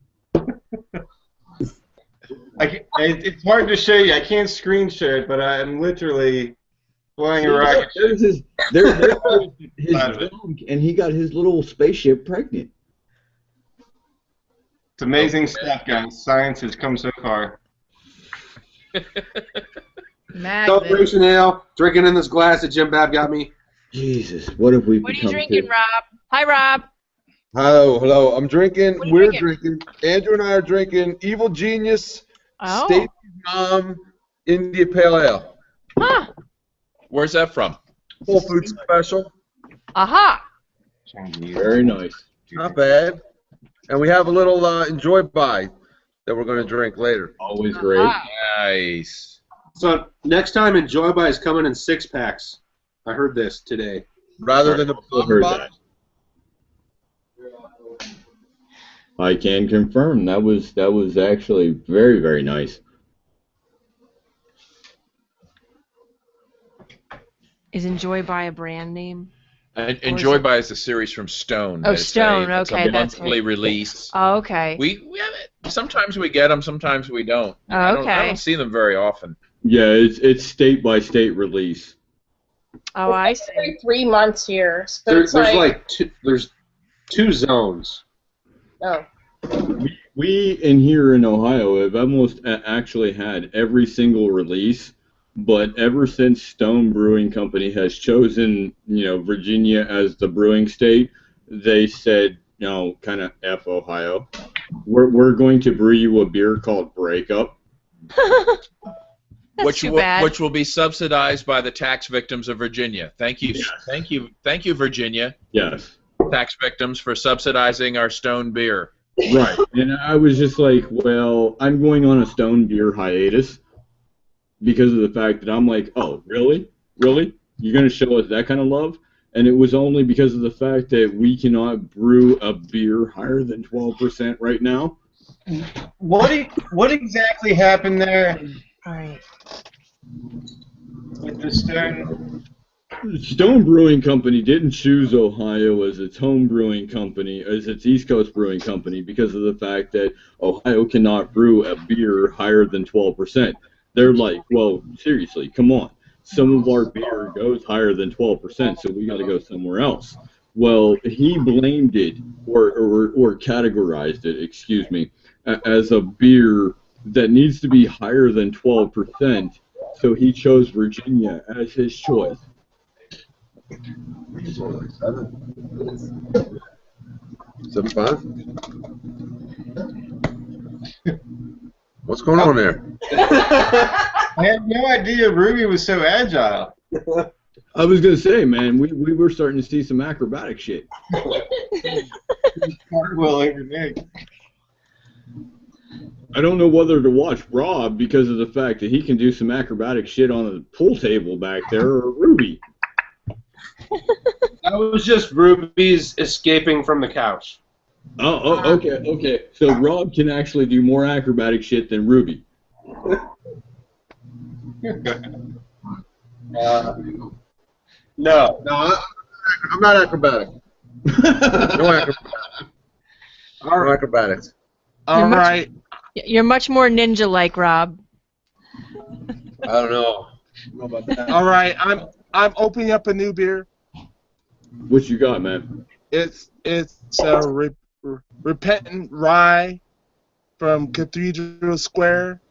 It's hard to show you. I can't screen share it, but I'm literally flying a rocket ship. There's his junk, and he got his little spaceship pregnant. It's amazing stuff, guys. Science has come so far. Magnet. Celebration ale. Drinking in this glass that Jim Bab got me. Jesus, what have we What are you become? drinking, Rob? Hi, Rob. Hello. I'm drinking. What are you We're drinking? drinking. Andrew and I are drinking Evil Genius Oh. Stacy's Mom India Pale Ale. Huh. Where's that from? Whole Foods special. Aha. Very nice. Not bad. And we have a little Enjoy By that we're going to drink later. Always great. Aha. Nice. So next time, Enjoy By is coming in 6-packs. I heard this today. Rather than the I've heard bottle. that. I can confirm that was actually very, very nice. Is Enjoy by a brand name? And Enjoy By is a series from Stone. Oh, It's Stone, It's okay, a that's monthly right. release. Oh, okay. We have it. Sometimes we get them, sometimes we don't. Oh, I okay. don't see them very often. Yeah, it's state by state release. Oh, I see. Every 3 months here. So There's it's like there's 2 zones. oh. We in here in Ohio have almost actually had every single release, but ever since Stone Brewing Company has chosen, Virginia as the brewing state, they said, kind of F Ohio. We're going to brew you a beer called Breakup. That's too bad. Which will be subsidized by the tax victims of Virginia. Thank you, thank you, Virginia, Yes. tax victims, for subsidizing our Stone beer. Right. And I was just like, well, I'm going on a Stone beer hiatus because of the fact that I'm like, oh, really? Really? You're going to show us that kind of love? And it was only because of the fact that we cannot brew a beer higher than 12% right now. What exactly happened there Right. with the Stone? Stone Brewing Company didn't choose Ohio as its home brewing company, as its East Coast brewing company, because of the fact that Ohio cannot brew a beer higher than 12%. They're like, well, seriously, come on. Some of our beer goes higher than 12%, so we got to go somewhere else. Well, he blamed it, or categorized it, excuse me, as a beer that needs to be higher than 12%, so he chose Virginia as his choice. Is that fun? What's going on there? I had no idea Ruby was so agile. I was going to say, man, we were starting to see some acrobatic shit. Cartwheel over Nick. I don't know whether to watch Rob because of the fact that he can do some acrobatic shit on the pool table back there, or Ruby. That was just Ruby's escaping from the couch. Okay. So Rob can actually do more acrobatic shit than Ruby. No. No, I'm not acrobatic. No acrobatics. All right. You're much more ninja-like, Rob. I don't know. I don't know about that. All right. I'm opening up a new beer. What you got, man? It's a Repentant Rye from Cathedral Square.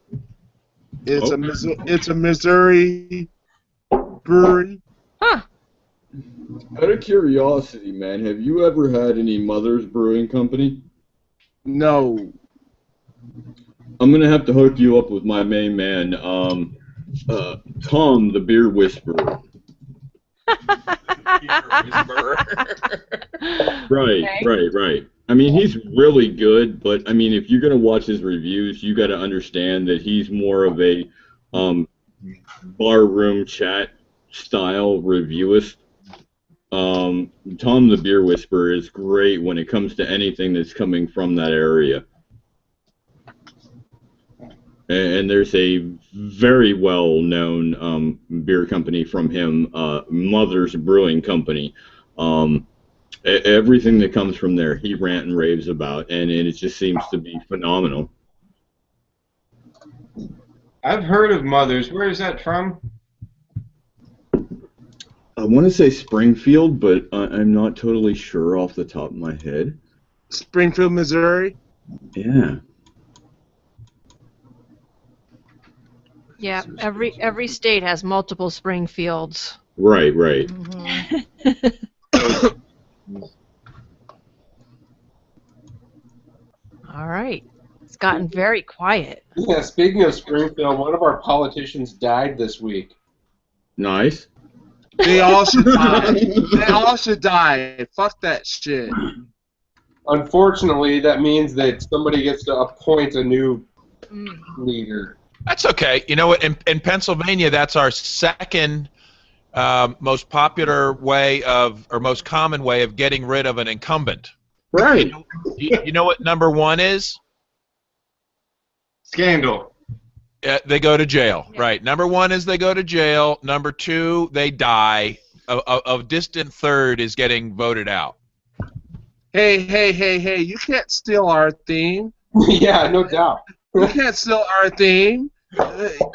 It's a Missouri brewery. Huh. Out of curiosity, man, have you ever had any Mother's Brewing Company? No. I'm gonna have to hook you up with my main man, Tom, the Beer Whisperer. Right. I mean, he's really good, but I mean, if you're gonna watch his reviews, you got to understand that he's more of a barroom chat style reviewist. Tom, the Beer Whisperer, is great when it comes to anything that's coming from that area. And there's a very well-known beer company from him, Mother's Brewing Company. Everything that comes from there, he rant and raves about, and it just seems to be phenomenal. I've heard of Mother's. Where is that from? I want to say Springfield, but I'm not totally sure off the top of my head. Springfield, Missouri. Yeah. Yeah, every state has multiple Springfields. Right. All right. It's gotten very quiet. Yeah, speaking of Springfield, one of our politicians died this week. Nice. They all should die. They all should die. Fuck that shit. Unfortunately, that means that somebody gets to appoint a new leader. That's okay. You know what? In Pennsylvania, that's our second most popular way of, or most common way of getting rid of an incumbent. Right. You know what number one is? Scandal. They go to jail. Yeah. Right. Number one is they go to jail. Number two, they die. A distant third is getting voted out. Hey! You can't steal our theme. Yeah, no doubt. You can't steal our theme.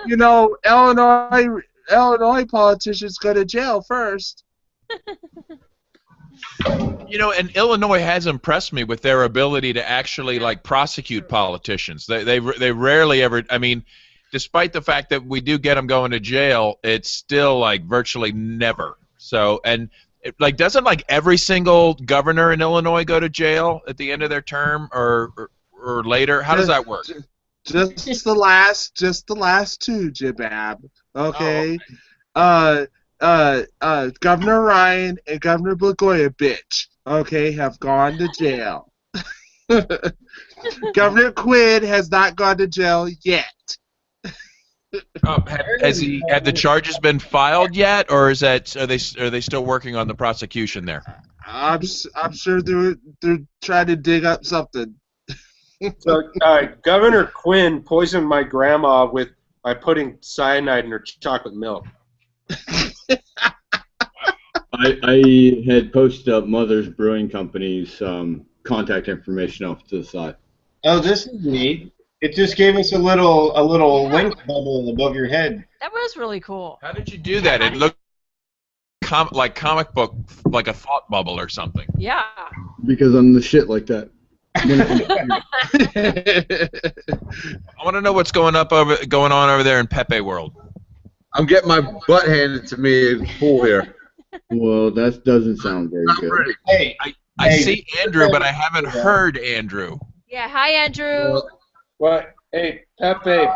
You know, Illinois politicians go to jail first. You know, and Illinois has impressed me with their ability to actually like prosecute politicians. They rarely ever. I mean, despite the fact that we do get them going to jail, it's still like virtually never. So, and like, doesn't like every single governor in Illinois go to jail at the end of their term or later? How does that work? Just the last two, Jibab. Okay. Governor Ryan and Governor Blagojevich, okay, have gone to jail. Governor Quinn has not gone to jail yet. Have the charges been filed yet, or is that are they still working on the prosecution there? I'm sure they're trying to dig up something. So Governor Quinn poisoned my grandma by putting cyanide in her chocolate milk. I had posted up Mother's Brewing Company's contact information off to the side. Oh, this is neat. It just gave us a little link bubble above your head. That was really cool. How did you do that? It looked like comic book, like a thought bubble or something. Yeah. Because I'm the shit like that. I want to know what's going on over there in Pepe World. I'm getting my butt handed to me in the pool here. Well, that doesn't sound very good. Hey, I see Andrew, but I haven't heard Andrew. Yeah, hi Andrew. What? Hey, Pepe,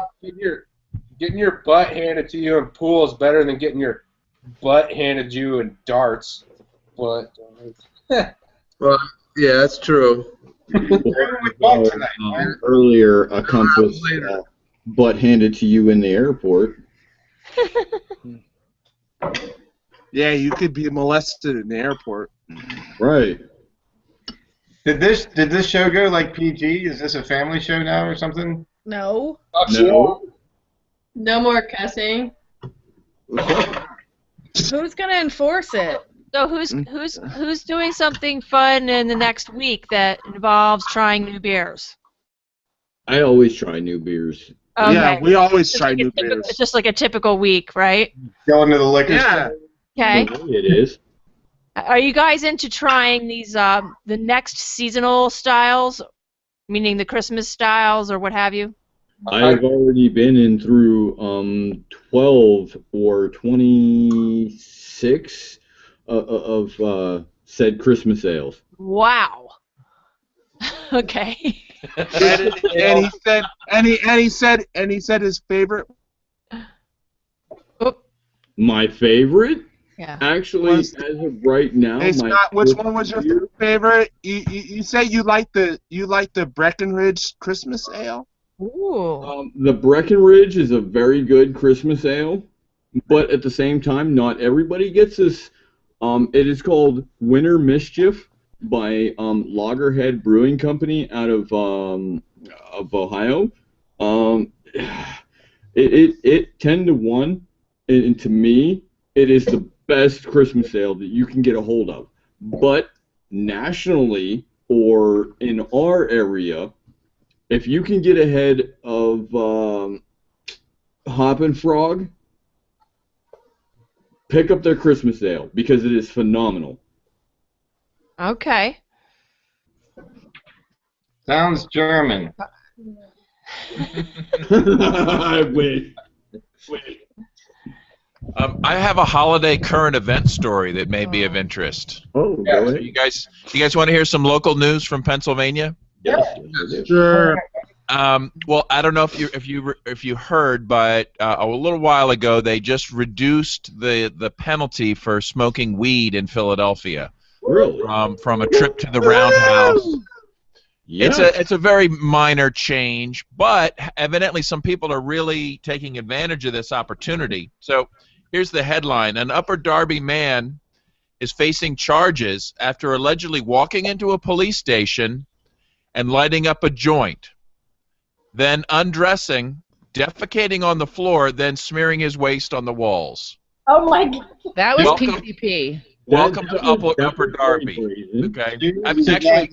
getting your butt handed to you in pool is better than getting your butt handed to you in darts. But well, yeah, that's true. Earlier, a compass butt handed to you in the airport. Yeah, you could be molested in the airport. Right. Did this show go like PG? Is this a family show now or something? No. No. No more cussing. Who's gonna enforce it? So who's doing something fun in the next week that involves trying new beers? I always try new beers. Okay. Yeah, we always It's try like a new typical- beers. It's just like a typical week, right? Going to the liquor Yeah. store? Okay. It is. Are you guys into trying these the next seasonal styles, meaning the Christmas styles or what have you? I've already been in through 12 or 26 of said Christmas ales. Wow. Okay. And he said his favorite. My favorite? Yeah. Actually, as of right now, Hey my Scott, which favorite one was your beer- favorite? You say you like the Breckenridge Christmas Ale? Ooh. The Breckenridge is a very good Christmas ale, but at the same time, not everybody gets this. It is called Winter Mischief by Loggerhead Brewing Company out of Ohio. It 10-1, and to me, it is the best Christmas ale that you can get a hold of. But nationally or in our area, if you can get ahead of Hop and Frog, pick up their Christmas ale because it is phenomenal. Okay. Sounds German. I wish. I have a holiday current event story that may be of interest. Oh, go So ahead. you guys want to hear some local news from Pennsylvania? Yes. Sure. Well, I don't know if you heard, but a little while ago they just reduced the penalty for smoking weed in Philadelphia. Really? From a trip to the Roundhouse. Yeah. It's a very minor change, but evidently some people are really taking advantage of this opportunity. So here's the headline: an Upper Darby man is facing charges after allegedly walking into a police station and lighting up a joint, then undressing, defecating on the floor, then smearing his waste on the walls. Oh my god. That was Welcome. PCP. Welcome to Upper Darby. Okay.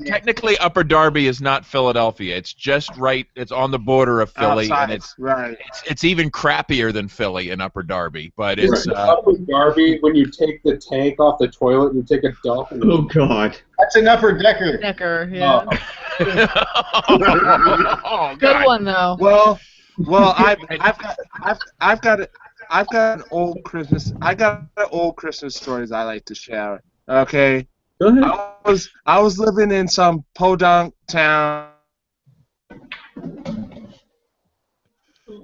Technically, Upper Darby is not Philadelphia. It's just right. It's on the border of Philly, Outside, and it's right. even crappier than Philly in Upper Darby. But it's Upper Darby when you take the tank off the toilet and you take a dump. And Oh God. That's an upper decker. Decker, yeah. oh, Good God. one though. Well, I've got an old Christmas. I got old Christmas stories I like to share. Okay. Go ahead. I was living in some podunk town.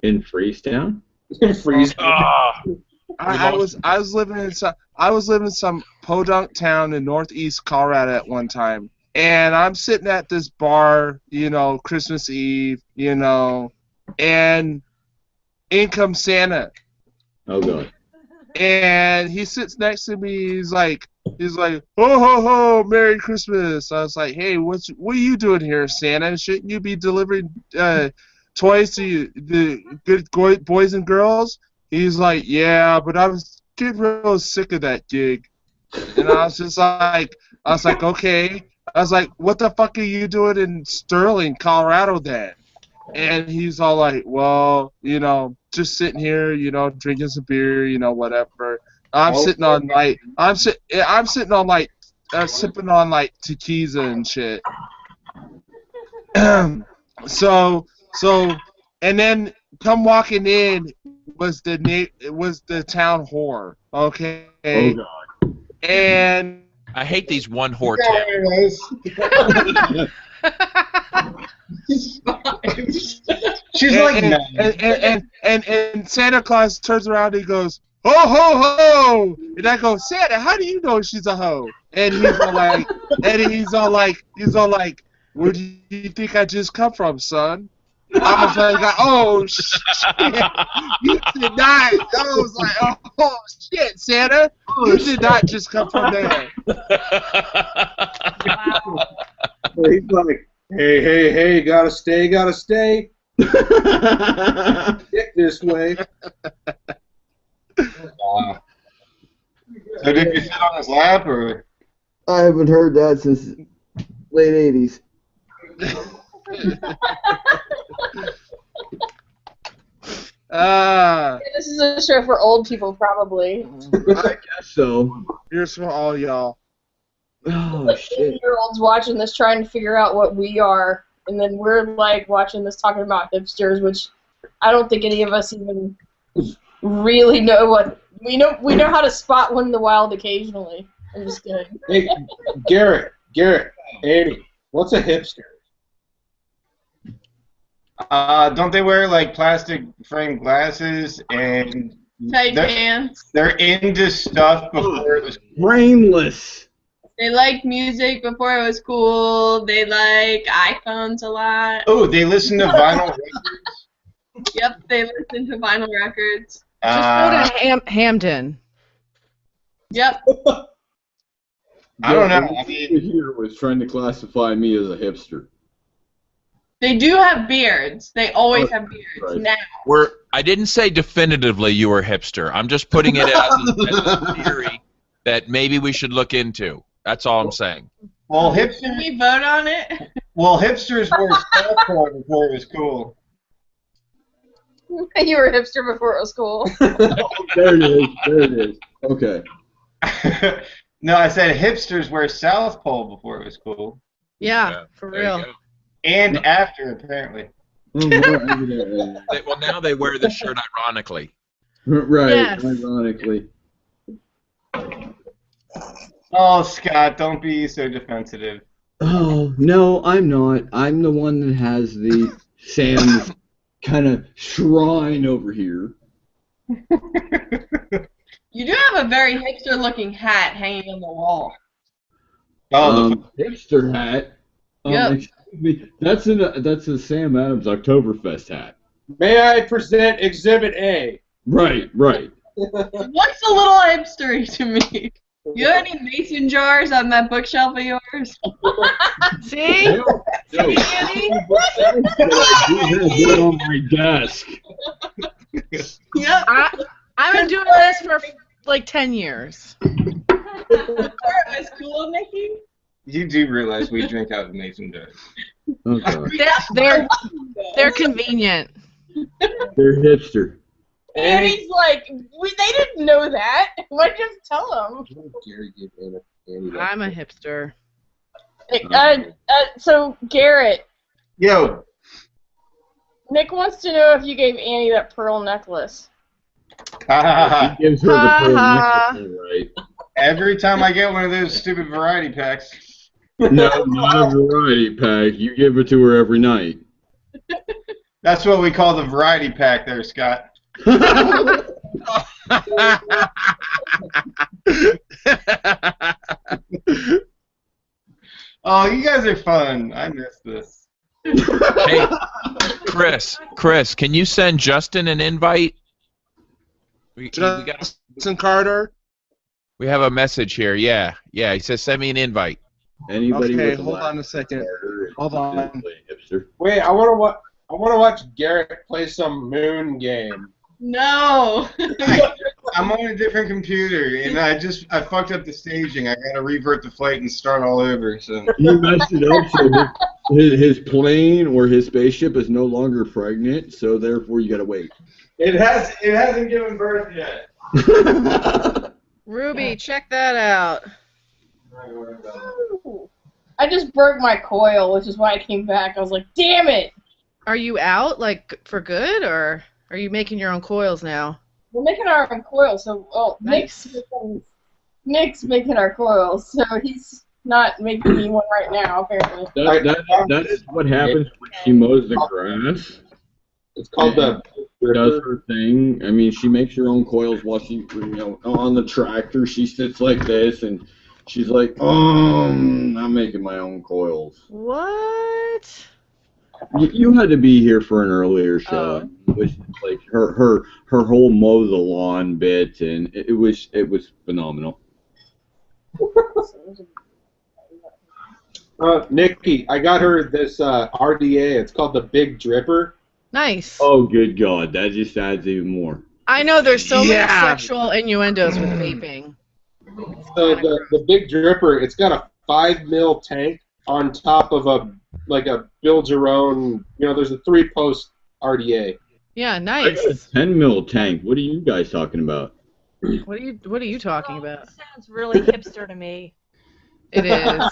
In Freetown? Freeze. I was living in some podunk town in northeast Colorado at one time, and I'm sitting at this bar, Christmas Eve, and in comes Santa, Oh God. and he sits next to me. He's like, ho ho ho, Merry Christmas. I was like, hey, what are you doing here, Santa? Shouldn't you be delivering toys to the good boys and girls? He's like, yeah, but I was getting real sick of that gig. And I was like, okay. I was like, what the fuck are you doing in Sterling, Colorado then? And he's all like, well, just sitting here, drinking some beer, whatever. I'm sitting on sipping on like tequila and shit. So, and then come walking in was the town whore, okay? Oh God. And I hate these one whore towns. She's like and Santa Claus turns around and he goes, ho ho ho, and I go, Santa, how do you know she's a hoe? And he's all like, where do you think I just come from, son? I was like, oh shit! You did not. I was like, oh shit, Santa! You did not just come from there. He's like, hey, gotta stay. Stick this way. So did you sit on his lap, or? I haven't heard that since late 80s. This is a show for old people, probably. I guess so. Here's for all y'all. Oh, shit. 80-year-olds watching this trying to figure out what we are, and then we're like watching this talking about hipsters, which I don't think any of us even really know what we know. We know how to spot one in the wild occasionally. I'm just kidding. Hey, Garrett, Andy, what's a hipster? Don't they wear like plastic frame glasses and Tight pants. they're into stuff before it was Brainless. They like music before it was cool. They like iPhones a lot. Oh, they listen to vinyl records. Yep, they listen to vinyl records. Just go to Hamden. Yep. I don't know. I mean, here was trying to classify me as a hipster. They do have beards. They always have beards now. I didn't say definitively you were hipster. I'm just putting it as a theory that maybe we should look into. That's all I'm saying. Well, Should we vote on it? Well, hipsters wore softcore before it was cool. You were a hipster before it was cool. There it is. Okay. No, I said hipsters wear South Pole before it was cool. Yeah, for real. And after, apparently. Well, now they wear the shirt ironically. Right, Yes. ironically. Oh, Scott, don't be so defensive. Oh, no, I'm not. I'm the one that has the Sam's kind of shrine over here. You do have a very hipster-looking hat hanging on the wall. Hipster hat. Yep. Excuse me. That's a Sam Adams Oktoberfest hat. May I present Exhibit A? Right. Looks a little hipstery to me. You have any mason jars on that bookshelf of yours? See? No. Andy? It on my desk. Yep. I've been doing this for like 10 years. Before it was cool, Nikki? You do realize we drink out of mason jars. Okay. They're convenient. They're hipster. And he's like, they didn't know that. Why just tell them? I'm a hipster. So, Garrett, Yo, Nick wants to know if you gave Annie that pearl necklace. He gives her the pearl Ha-ha. necklace, right? every time I get one of those stupid variety packs. No, not a variety pack. You give it to her every night. That's what we call the variety pack there, Scott. Oh, you guys are fun. I miss this. Hey, Chris, can you send Justin an invite? Justin Carter? We have a message here. Yeah. He says send me an invite. Anybody Okay, with hold on a second. Hold on. Hipster. Wait, I want to watch Garrett play some Moon game. No. I'm on a different computer, and I fucked up the staging. I gotta revert the flight and start all over. So He messed it up so his plane or his spaceship is no longer pregnant, so therefore you gotta wait. it hasn't given birth yet. Ruby, check that out. I just broke my coil, which is why I came back. I was like, damn it! Are you out, like, for good, or are you making your own coils now? We're making our own coils, so Nice. Nick's making our coils, so he's not making me one right now, apparently. That's what happens when she mows the grass. It's called the Does her thing. I mean, she makes her own coils while she, on the tractor. She sits like this, and she's like, I'm making my own coils. What? You had to be here for an earlier show. It was like her whole mow the lawn bit, and it was phenomenal. Nikki, I got her this RDA. It's called the Big Dripper. Nice. Oh, good God, that just adds even more. I know there's so many Yeah. sexual innuendos with vaping. So the Big Dripper, it's got a 5 mil tank on top of a build your own. There's a 3-post RDA. Yeah, I nice. got a 10 mil tank. What are you guys talking about? What are you talking about? Sounds really hipster to me. It is.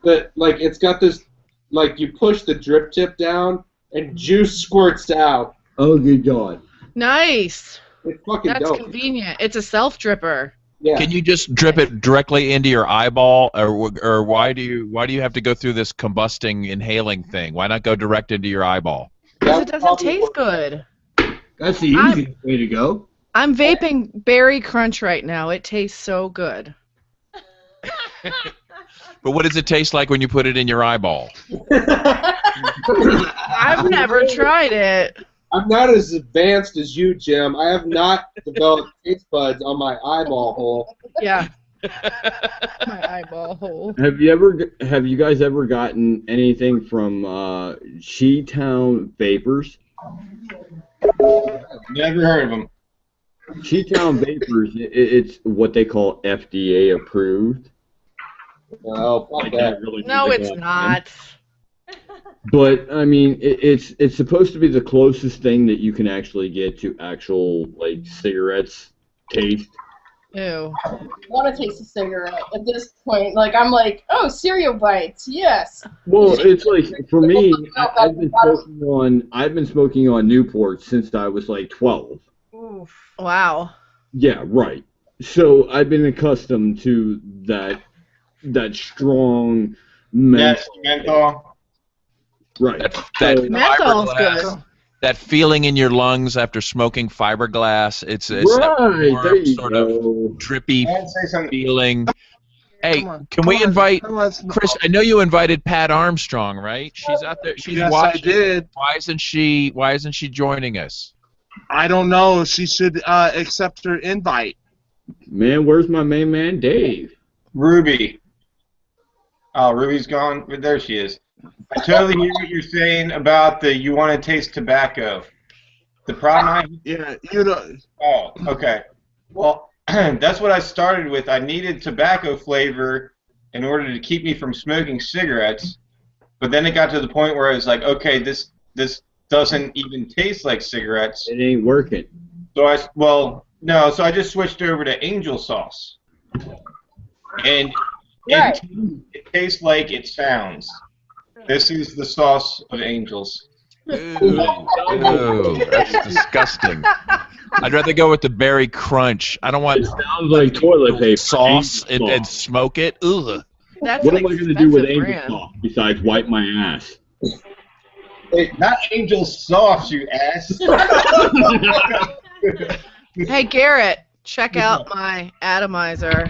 But it's got this, you push the drip tip down and juice squirts out. Oh, good God. Nice. It's fucking That's dope. convenient. It's a self dripper. Yeah. Can you just drip it directly into your eyeball, or why do you have to go through this combusting inhaling thing? Why not go direct into your eyeball? Because it doesn't taste good. That's the easiest way to go. I'm vaping Berry Crunch right now. It tastes so good. But what does it taste like when you put it in your eyeball? I've never tried it. I'm not as advanced as you, Jim. I have not developed taste buds on my eyeball hole. Yeah. My eyeball hole. Have you guys ever gotten anything from Chi-Town Vapors? Never heard of them. Chi-Town Vapors, it's what they call FDA approved. Oh, fuck that. No, it's not. But I mean, it's supposed to be the closest thing that you can actually get to actual cigarettes taste. Ew. I want to taste a cigarette at this point. I'm like, oh, cereal bites, yes. Well, it's for me, I've been smoking on Newport since I was 12. Oof. Wow. Yeah, right. So I've been accustomed to that strong menthol. Right. That Menthol's fiberglass, good. that feeling in your lungs after smoking fiberglass. It's right. that warm, There you sort go. of drippy Say something. feeling. Hey, Come on, can we invite Come on, Chris? I know you invited Pat Armstrong, right? She's out there. She's Yes, watching. I did. Why isn't she joining us? I don't know. She should accept her invite. Man, where's my main man, Dave? Ruby. Oh, Ruby's gone. There she is. I totally hear what you're saying about you want to taste tobacco. The problem Yeah, Oh, okay. Well, that's what I started with. I needed tobacco flavor in order to keep me from smoking cigarettes. But then it got to the point where I was like, okay, this doesn't even taste like cigarettes. It ain't working. So so I just switched over to Angel Sauce. And Right. it tastes like it sounds. This is the sauce of angels. Ew, that's disgusting. I'd rather go with the Berry Crunch. I don't want Sounds like toilet paper. sauce Angel and sauce. smoke it. Ugh. That's What an am I going to do with expensive Angel brand. Sauce besides wipe my ass? Hey, not angel sauce, you ass. Hey, Garrett, check out my atomizer.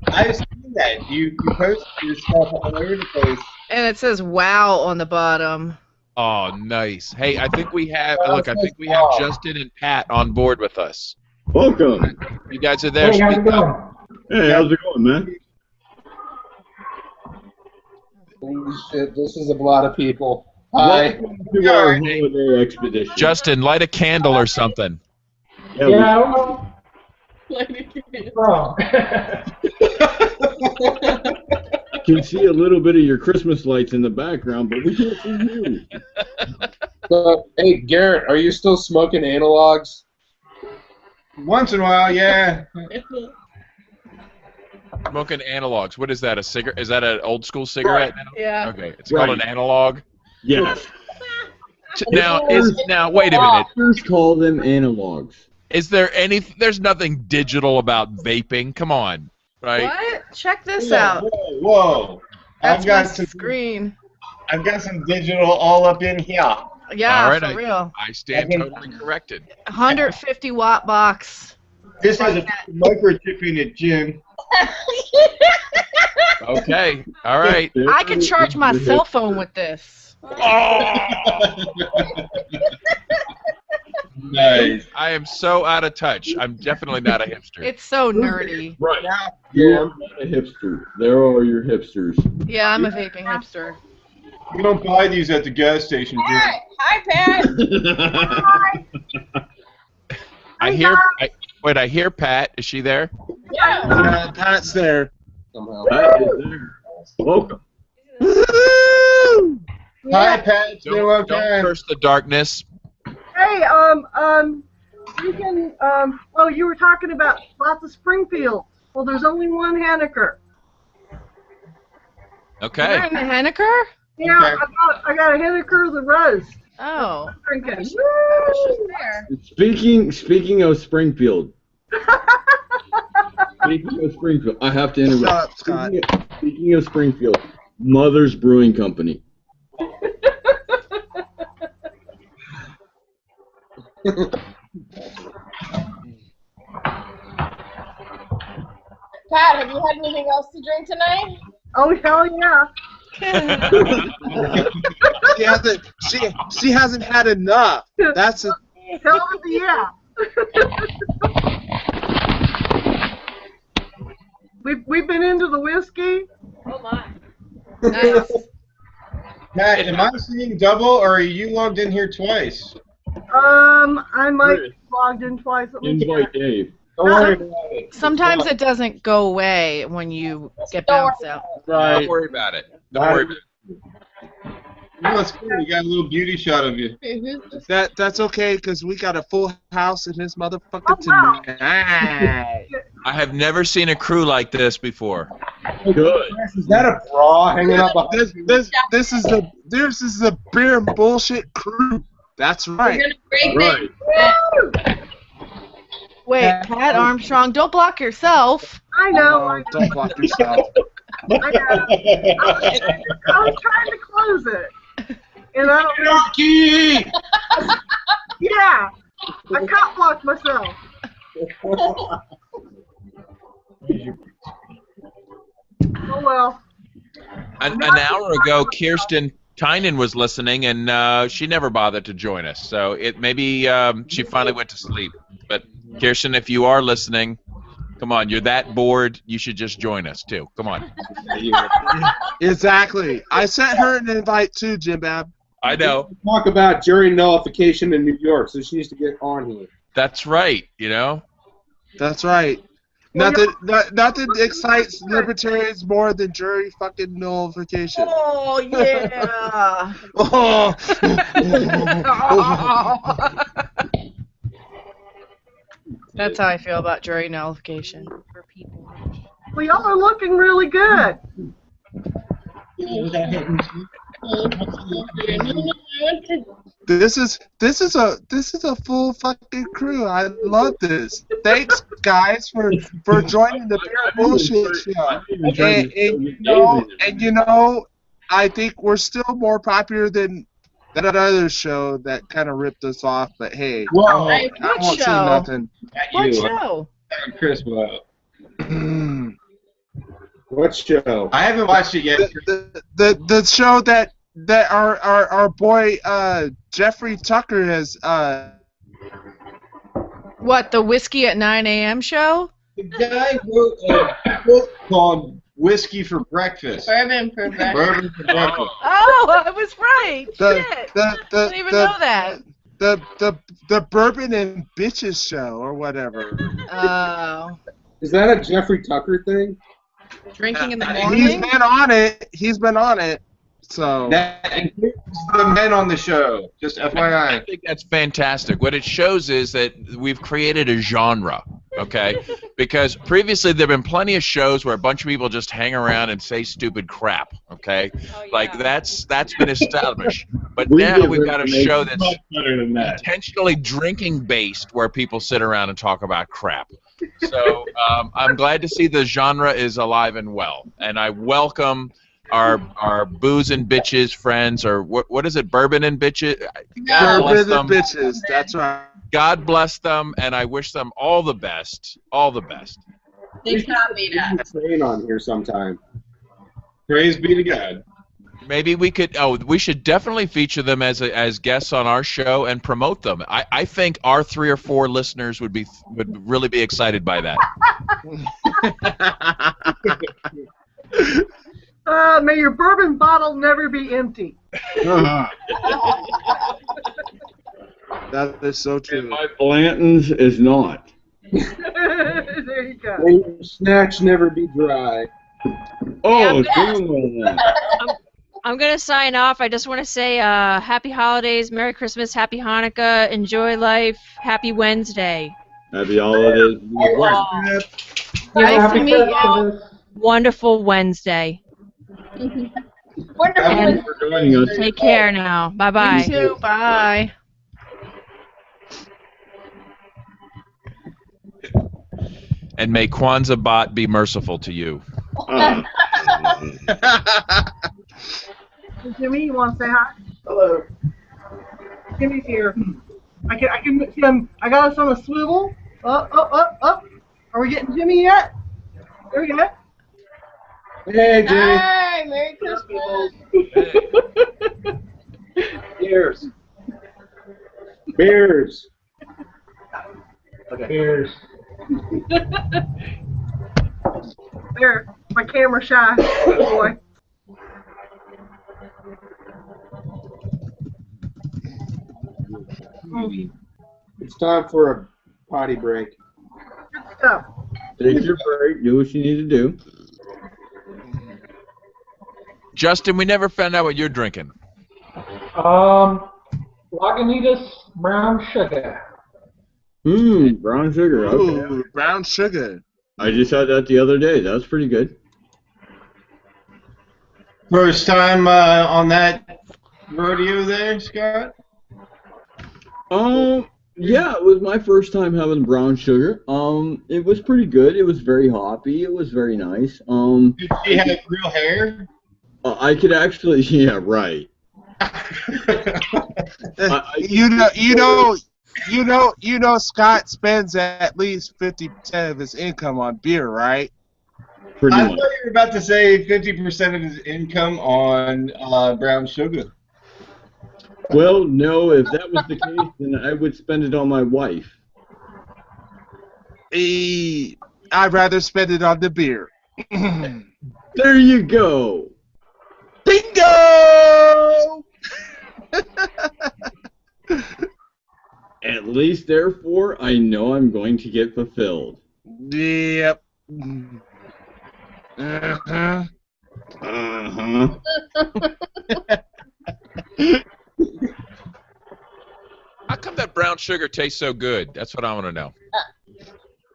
I've seen that. You post your stuff all over the place. And it says wow on the bottom. Oh, nice. Hey, I think we have. Look, I think we have Justin and Pat on board with us. Welcome. You guys are there. Hey, how's it Speak up. going? Hey, how's it going, man? Holy shit, this is a lot of people. Hi. Welcome to our holiday expedition. Justin, light a candle or something. Yeah, we- I don't know. can see a little bit of your Christmas lights in the background, but we can't see you. So, hey, Garrett, are you still smoking analogs? Once in a while, yeah. Smoking analogs. What is that? A cigarette? Is that an old school cigarette now? Yeah. Okay, it's called an analog. Yes. Now, wait a minute. Doctors call them analogs. Is there there's nothing digital about vaping. Come on, right? What? Check this out. Whoa. That's I've got my some screen. I've got some digital all up in here. Yeah, All right, for real. I stand totally corrected. 150 watt box. This has a microchip in it, Jim. Okay. All right. I can charge my cell phone with this. Nice. I am so out of touch. I'm definitely not a hipster. It's so nerdy. Right. You are not a hipster. There are your hipsters. Yeah, I'm a vaping hipster. We don't buy these at the gas station, Jim. Hi, Pat. I hear Pat. Is she there? Yeah. Pat's there. Somehow. That is there. Welcome. Woo! Hi, Pat. Don't curse the darkness. Hey, you can, oh, you were talking about lots of Springfield. Well, there's only one Henniker. Okay. You're in the Henniker? Yeah, Okay. I got a Henniker the Rose. Oh. Drinking. Speaking of Springfield. Speaking of Springfield, I have to interrupt. Shut up, Scott. Speaking of Springfield, Mother's Brewing Company. Pat, have you had anything else to drink tonight? Oh, hell yeah. She hasn't had enough. That's a Hell yeah. We've been into the whiskey. Oh my. Nice. Pat, am I seeing double, or are you logged in here twice? I might have logged in twice. Let me Invite check. Dave. Don't worry about it. Sometimes it doesn't go away when you get bounced out. Don't worry about it. Don't worry about it. No, it's cool. We got a little beauty shot of you. that's okay because we got a full house in this motherfucker Oh, wow. tonight. I have never seen a crew like this before. Good. Is that a bra hanging up behind This is the beer and bullshit crew. That's We're right. gonna break Right. this. Wait, Pat Armstrong, don't block yourself. I know. I know. Don't block yourself. I was trying to close it. And I don't know. Key! Yeah. I cop blocked myself. Oh well. An hour ago, Kirsten Tynan was listening, and she never bothered to join us. So maybe she finally went to sleep. But Kirsten, if you are listening, come on, you're that bored, you should just join us too. Come on. Exactly. I sent her an invite too, Jim Bab. I know. Talk about jury nullification in New York, so she needs to get on here. That's right. You know. That's right. Nothing excites libertarians more than jury fucking nullification. Oh, yeah. Oh. That's how I feel about jury nullification for people. Well, y'all are looking really good. This is a full fucking crew. I love this. Thanks, guys, for joining the Beer Bullshit Show. And you know, I think we're still more popular than that other show that kind of ripped us off. But hey, Whoa. I won't say nothing. What show? Chris, wow. What show? I haven't watched it yet. The show that our boy Jeffrey Tucker has. What, the Whiskey at 9 a.m. show? The guy wrote a book called Whiskey for Breakfast. Bourbon for breakfast. Bourbon for breakfast. Oh, I was right. Shit. I didn't even know that. The Bourbon and Bitches show or whatever. Oh. Is that a Jeffrey Tucker thing? Drinking in the He's morning? been on it. He's been on it. So That includes the men on the show. Just I FYI. think that's fantastic. What it shows is that we've created a genre, okay? Because previously there have been plenty of shows where a bunch of people just hang around and say stupid crap, okay? Like that's been established. But now we've got a show that's much better than that. intentionally drinking based where people sit around and talk about crap. So I'm glad to see the genre is alive and well, and I welcome our booze and bitches friends, or what is it, bourbon and bitches? God bless Bourbon them. and Bitches. That's right. God bless them, and I wish them all the best. All the best. They copied us. Train on here sometime. Praise be to God. Maybe we could. Oh, we should definitely feature them as guests on our show and promote them. I think our 3 or 4 listeners would really be excited by that. May your bourbon bottle never be empty. That is so true. My Blanton's is not. There you go. May your snacks never be dry. Oh, I'm going to sign off. I just want to say happy holidays, Merry Christmas, Happy Hanukkah, enjoy life, Happy Wednesday. Happy holidays. Nice to meet you. Wonderful Wednesday. Wonderful. And for joining us. take care now. Bye-bye. You too. Bye. And may Kwanzaa Bot be merciful to you. Jimmy, you want to say hi? Hello. Jimmy's here. I can Jim. I got us on a swivel. Up. Are we getting Jimmy yet? There we go. Hey, Jimmy. Hi, Merry Christmas. Cheers. Beers. Okay. Beers. There, my camera shy boy. It's time for a potty break. Good stuff. Take your break. Do what you need to do. Justin, we never found out what you're drinking. Lagunitas brown sugar. Brown sugar. Okay. Ooh, brown sugar. I just had that the other day. That was pretty good. First time on that rodeo there, Scott? Yeah, it was my first time having brown sugar. It was pretty good. It was very hoppy. It was very nice. Did she have real hair? I could actually, yeah, right. You know, Scott spends at least 50% of his income on beer, right? Pretty I much. thought you were about to say 50% of his income on brown sugar. Well, no, if that was the case, then I would spend it on my wife. I'd rather spend it on the beer. There you go. Bingo! At least, therefore, I know I'm going to get fulfilled. Yep. Uh-huh. How come that brown sugar tastes so good? That's what I want to know.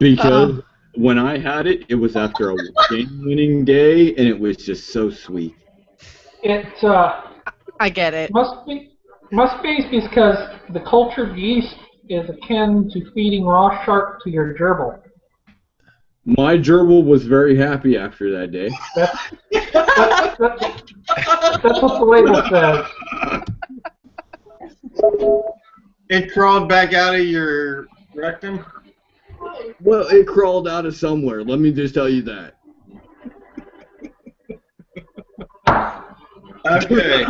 Because when I had it, it was after a game-winning day, and it was just so sweet. It I get it. must be because the cultured yeast is akin to feeding raw shark to your gerbil. My gerbil was very happy after that day. That's what the label says. It crawled back out of your rectum? Well, it crawled out of somewhere. Let me just tell you that. Okay.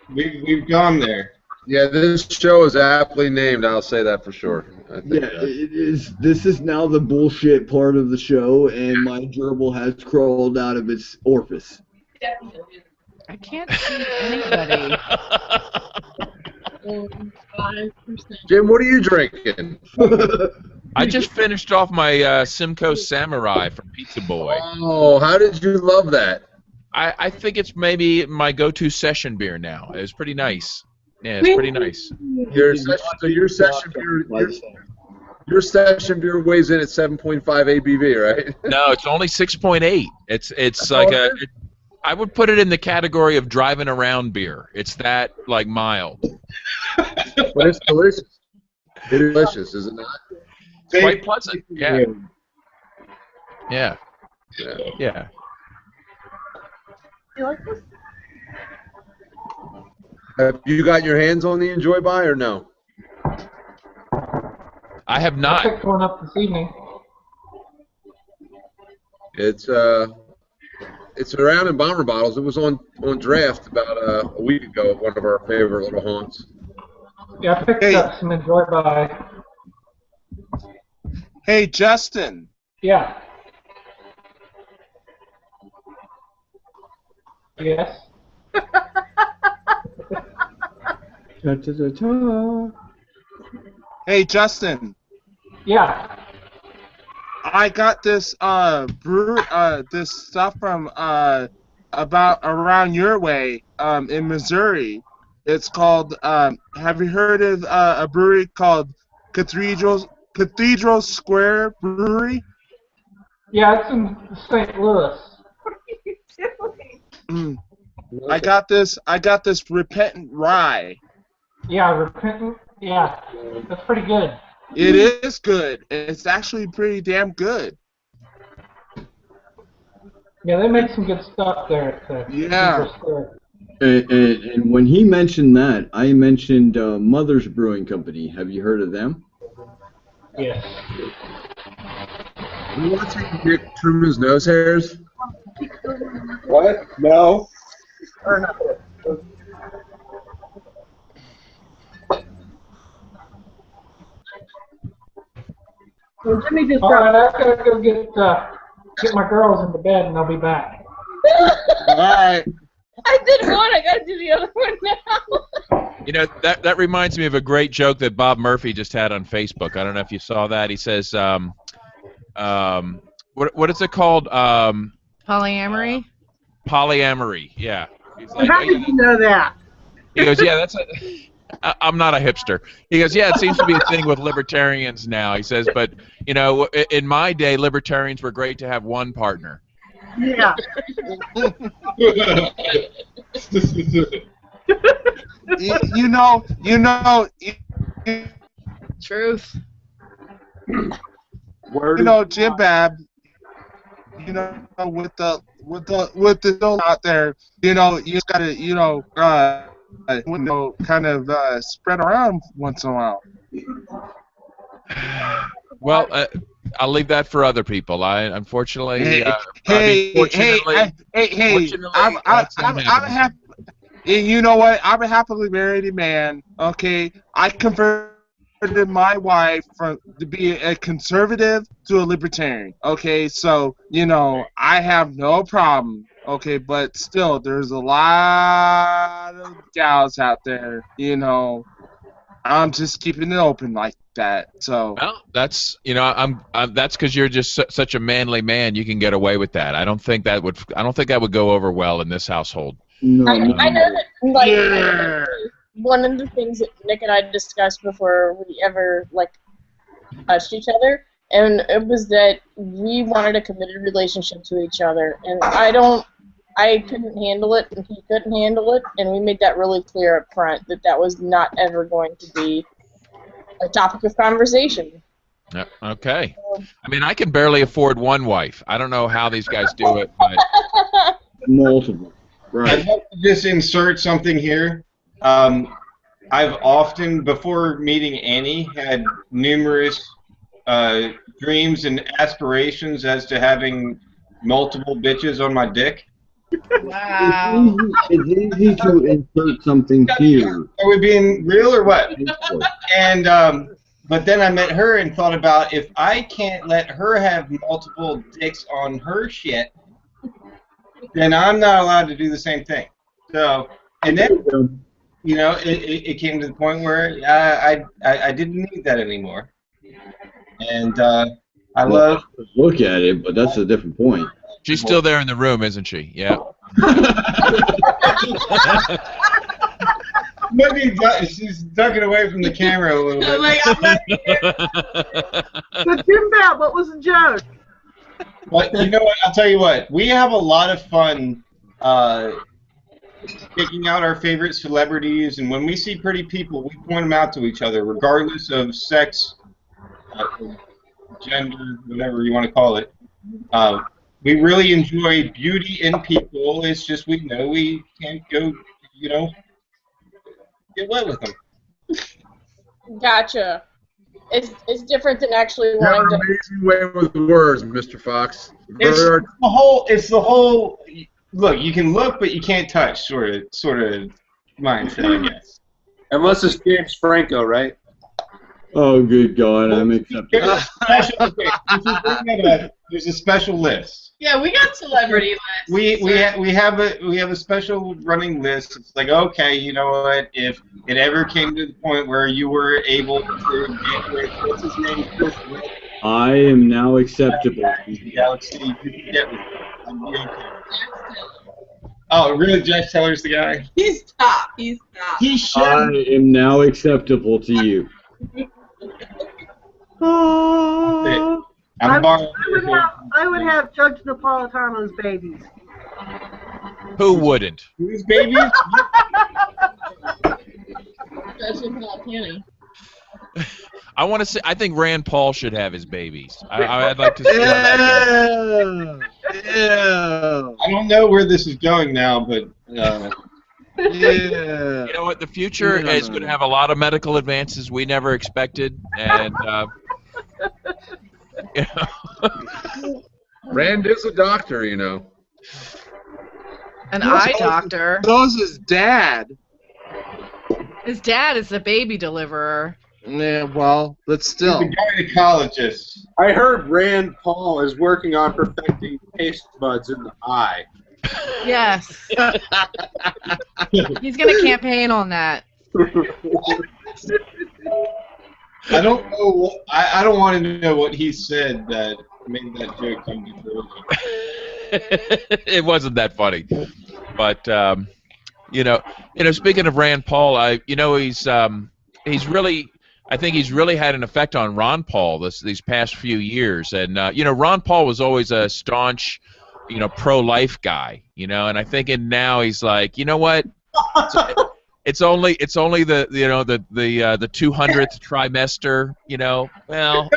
We've gone there. Yeah, this show is aptly named. I'll say that for sure. I think Yeah, it is. This is now the bullshit part of the show, and my gerbil has crawled out of its orifice. I can't see anybody. 5%. Jim, what are you drinking? I just finished off my Simcoe Samurai from Pizza Boy. Oh, how did you love that? I think it's maybe my go-to session beer now. It's pretty nice. Yeah, it's pretty nice. Your session beer weighs in at 7.5 ABV, right? No, it's only 6.8. It's like I would put it in the category of driving around beer. It's that like mild. But it's delicious. It's delicious, is it not? It's quite pleasant. Yeah. Yeah. Yeah. You like this? Have you got your hands on the Enjoy By or no? I have I not. picked one up this evening. It's It's around in bomber bottles. It was on draft about a week ago at one of our favorite little haunts. Yeah, I picked up some Enjoy By. Hey, Justin. Yeah. Yes. Hey, Justin. Yeah. I got this this stuff from about around your way in Missouri. It's called have you heard of a brewery called Cathedral Square Brewery? Yeah, it's in St. Louis. I got this Repentant Rye. Yeah, Repentant. Yeah, that's pretty good. It is good. It's actually pretty damn good. Yeah, they make some good stuff there at the Yeah. Square. And when he mentioned that, I mentioned Mother's Brewing Company. Have you heard of them? Yes. You want to take Nick Truman's nose hairs? What? No. Or not. Well, Jimmy just All right, I gotta go get my girls into bed, and I'll be back. All right. I did one. I gotta do the other one now. You know, that reminds me of a great joke that Bob Murphy just had on Facebook. I don't know if you saw that. He says, what is it called? Polyamory? Polyamory, yeah. He's like, How did you know that? He goes, yeah, I'm not a hipster. He goes, yeah, it seems to be a thing with libertarians now. He says, but, you know, in my day, libertarians were great to have one partner. Yeah. you know. Truth. You know, Jim Bab. You know, with the show out there, you know, you just gotta, kind of spread around once in a while. Well, I'll leave that for other people. Unfortunately, Hey, I'm happy. You know what? I'm a happily married man. Okay, I converted my wife to be a conservative to a libertarian. Okay, so you know I have no problem. Okay, but still, there's a lot of gals out there. You know, I'm just keeping it open like that. So. Well, that's that's because you're just such a manly man. You can get away with that. I don't think that would go over well in this household. No, I know that, like, Yeah. one of the things that Nick and I discussed before we ever, like, touched each other, and it was that we wanted a committed relationship to each other, and I couldn't handle it, and he couldn't handle it, and we made that really clear up front, that was not ever going to be a topic of conversation. Yeah, okay. I mean, I can barely afford one wife. I don't know how these guys do it, but Multiple. Right. I'd like to just insert something here. I've often, before meeting Annie, had numerous dreams and aspirations as to having multiple bitches on my dick. Wow. It's easy to insert something here. Are we being real or what? And but then I met her and thought about, if I can't let her have multiple dicks on her shit, then I'm not allowed to do the same thing. So, and then, you know, it came to the point where I didn't need that anymore. And I love... Look at it, but that's a different point. she's still there in the room, isn't she? Yeah. Maybe she's ducking away from the camera a little bit. Like, I'm not here. So, Jim Bab, what was the joke? But you know what? I'll tell you what. We have a lot of fun picking out our favorite celebrities, and when we see pretty people, we point them out to each other, regardless of sex, gender, whatever you want to call it. We really enjoy beauty in people. It's just we know we can't go, get wet with them. Gotcha. is different than actually You have wanting an to. amazing way with words, Mr. Fox. It's Very the whole. It's the whole. Look, you can look, but you can't touch. Sort of mindset, I guess. Unless it's James Franco, right? Oh, good God, I'm accepting. There's a special, okay, if you bring that up, there's a special list. Yeah, we got celebrity lists. We have a special running list. It's like, okay, you know what? If it ever came to the point where you were able to get with what's his name, Chris Wood, I am now acceptable. Galaxy, you can get with him. Oh, really? Jack Teller's the guy? He's top. He's top. He should. I am now acceptable to you. I would have Judge Napolitano's babies. Who wouldn't? Whose babies? Judge Napolitano. I want to say. I think Rand Paul should have his babies. I'd like to see that. Yeah. I don't know where this is going now, but. Yeah. You know what? The future is going to have a lot of medical advances we never expected, and you know. Rand is a doctor, you know. An eye doctor. So's his dad. His dad is the baby deliverer. Yeah, well, but still. He's a gynecologist. I heard Rand Paul is working on perfecting taste buds in the eye. Yes. He's going to campaign on that. I don't know. I don't want to know what he said that made that joke come to fruition. It wasn't that funny, but you know. Speaking of Rand Paul, he's really. I think he's really had an effect on Ron Paul these past few years, and Ron Paul was always a staunch, pro-life guy, and I think now he's like, you know what? It's only the 200th trimester, well.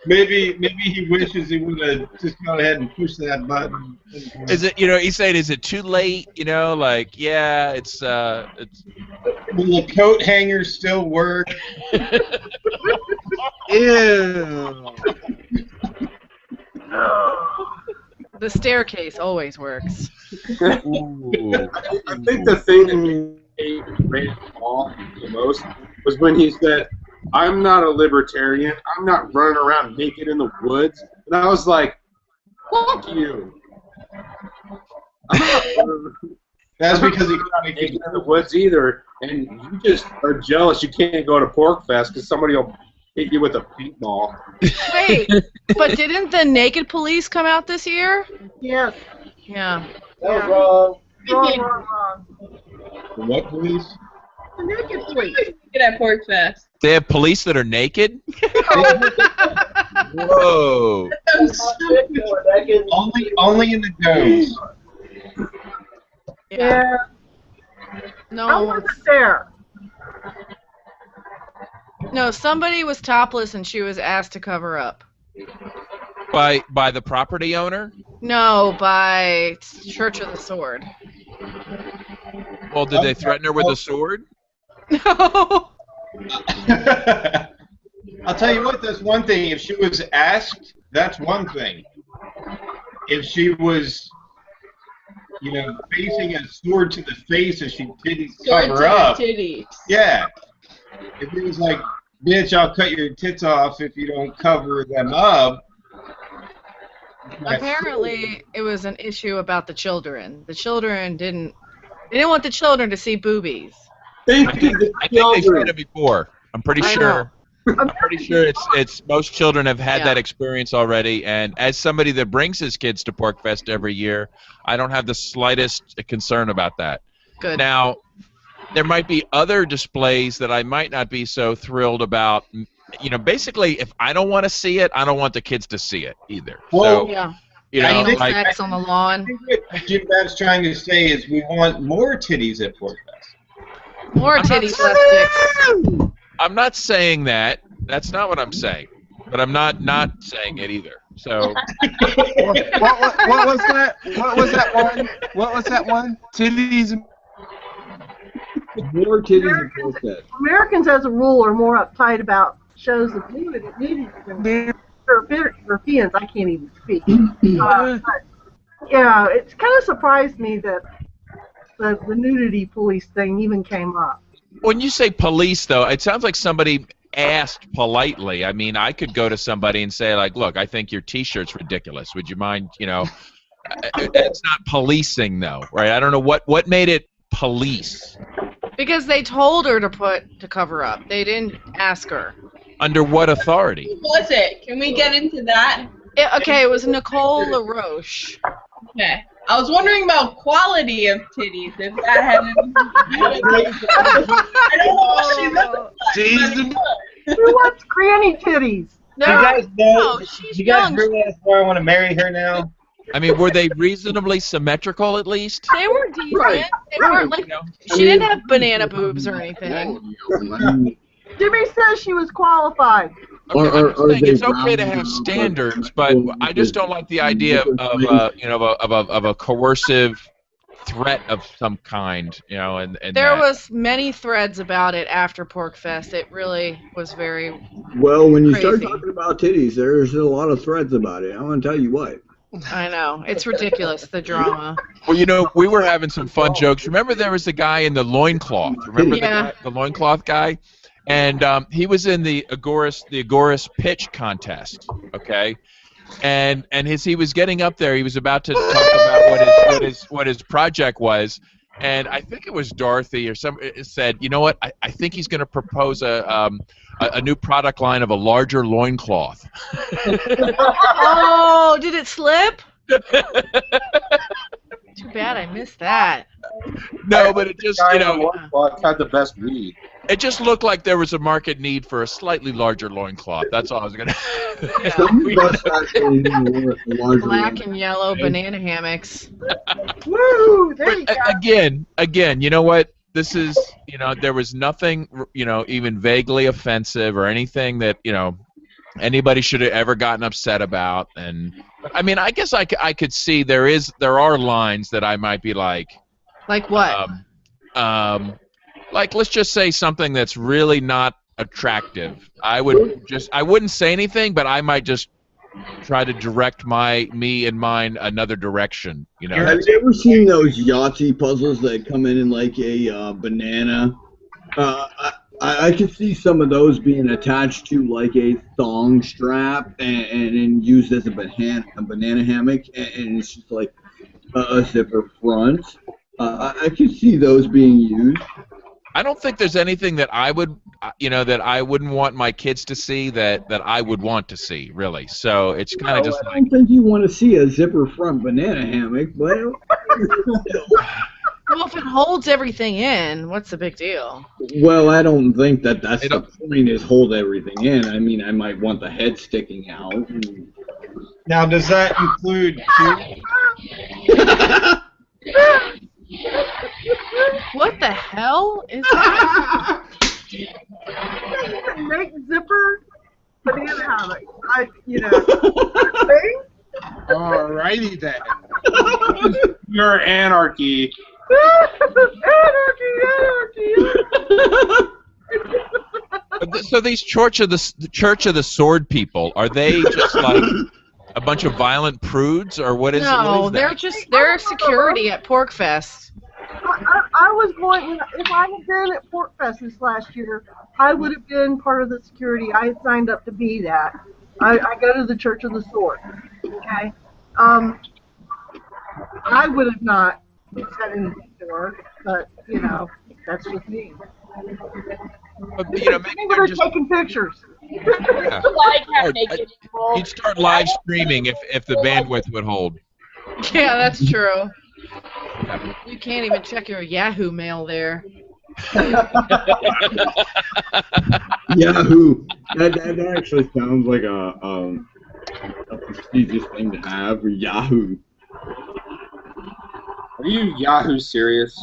Maybe he wishes he would have just gone ahead and pushed that button. Is it, he's saying, is it too late? Like, yeah, it's. Will the coat hangers still work? Ew. The staircase always works. I think the thing that made Rand Paul the most was when he said, "I'm not a libertarian. I'm not running around naked in the woods." And I was like, "Fuck you." That's because he not naked in the woods either, and you just are jealous you can't go to Pork Fest because somebody will hit you with a paintball. Wait, but didn't the naked police come out this year? Yes. Yeah. That was wrong. Wrong. What police? The naked police. Get at Pork Fest. They have police that are naked? Whoa. Only in the domes. Yeah. No. I wasn't there. No, somebody was topless and she was asked to cover up. By the property owner? No, by Church of the Sword. Well, did they threaten her with a sword? No. I'll tell you what, that's one thing. If she was asked, that's one thing. If she was, facing a sword to the face and she didn't cover up. Yeah. If it was like, bitch, I'll cut your tits off if you don't cover them up. Apparently, it was an issue about the children. The children didn't want the children to see boobies. I think they've seen it before. I'm pretty sure. I'm pretty sure it's most children have had that experience already. And as somebody that brings his kids to Pork Fest every year, I don't have the slightest concern about that. Good. Now, there might be other displays that I might not be so thrilled about. Basically, if I don't want to see it, I don't want the kids to see it either. Well, so, yeah. Like, sex on the lawn. I think what Jim Bab's trying to say is we want more titties at Pork Fest. More titty plastics. I'm not saying that. That's not what I'm saying. But I'm not saying it either. So. What was that? What was that one? What was that one? Titties. More titties and pork fest. Americans, as a rule, are more uptight about shows of nudity than Europeans. I can't even speak. But, yeah, it's kind of surprised me that the nudity police thing even came up. When you say police, though, it sounds like somebody asked politely. I mean, I could go to somebody and say, like, look, I think your T-shirt's ridiculous. Would you mind, you know? It's not policing, though, right? I don't know what made it police. Because they told her to cover up. They didn't ask her. Under what authority? Who was it? Can we get into that? It was Nicole LaRoche. Okay. I was wondering about quality of titties, if that had anything to do with it. I don't know what she looks like. Who wants granny titties? Do you guys know? she's Do you guys young. realize why I want to marry her now? I mean, were they reasonably symmetrical at least? They were decent. Right. They weren't like she didn't have banana boobs or anything. Jimmy says she was qualified. Okay, I'm saying it's okay to have standards, but I just don't like the idea of a coercive threat of some kind, you know. And there was many threads about it after PorkFest. It really was very. Well, when you crazy. start talking about titties, there's a lot of threads about it. I want to tell you what. I know. It's ridiculous, the drama. Well, you know, we were having some fun jokes. Remember there was the guy in the loincloth? Remember the loincloth guy? And he was in the Agorist pitch contest, okay? And as he was getting up there, he was about to talk about what his project was. And I think it was Dorothy or somebody said, you know what? I think he's going to propose a new product line of a larger loincloth. Oh, did it slip? Too bad I missed that. No, but it just, you know, had the best read. It just looked like there was a market need for a slightly larger loincloth. That's all I was going to Black and yellow banana hammocks. Woo! There you go. Again, you know what? This is, you know, there was nothing, you know, even vaguely offensive or anything that, you know, anybody should have ever gotten upset about. And I mean, I guess I could see there are lines that I might be like. Like what? Like, let's just say something that's really not attractive. I wouldn't say anything, but I might just try to direct me and mine another direction. You know. Have you ever seen those Yahtzee puzzles that come in like a banana? I could see some of those being attached to like a thong strap and used as a banana hammock, and it's just like a zipper front. I could see those being used. I don't think there's anything that I would, you know, that I wouldn't want my kids to see that I would want to see, really. So it's kind of just I don't think you want to see a zipper front banana hammock, but. Well, if it holds everything in, what's the big deal? Well, I don't think that's the point, is hold everything in. I mean, I might want the head sticking out. Now, does that include What the hell is that? Make zipper banana hammock. Alrighty then. You're anarchy. Anarchy. So these Church of the Sword people, are they just like a bunch of violent prudes, or what is? No, they're security at PorkFest. I was going. If I had been at PorkFest this last year, I would have been part of the security. I signed up to be that. I go to the Church of the Sword. Okay. I would have not said anything to her, but you know, that's just me. But, you know, maybe they're just taking pictures. Yeah. You'd start live streaming if the bandwidth would hold. Yeah, that's true. You can't even check your Yahoo mail there. Yahoo. That actually sounds like a prestigious thing to have. Yahoo. Are you Yahoo serious?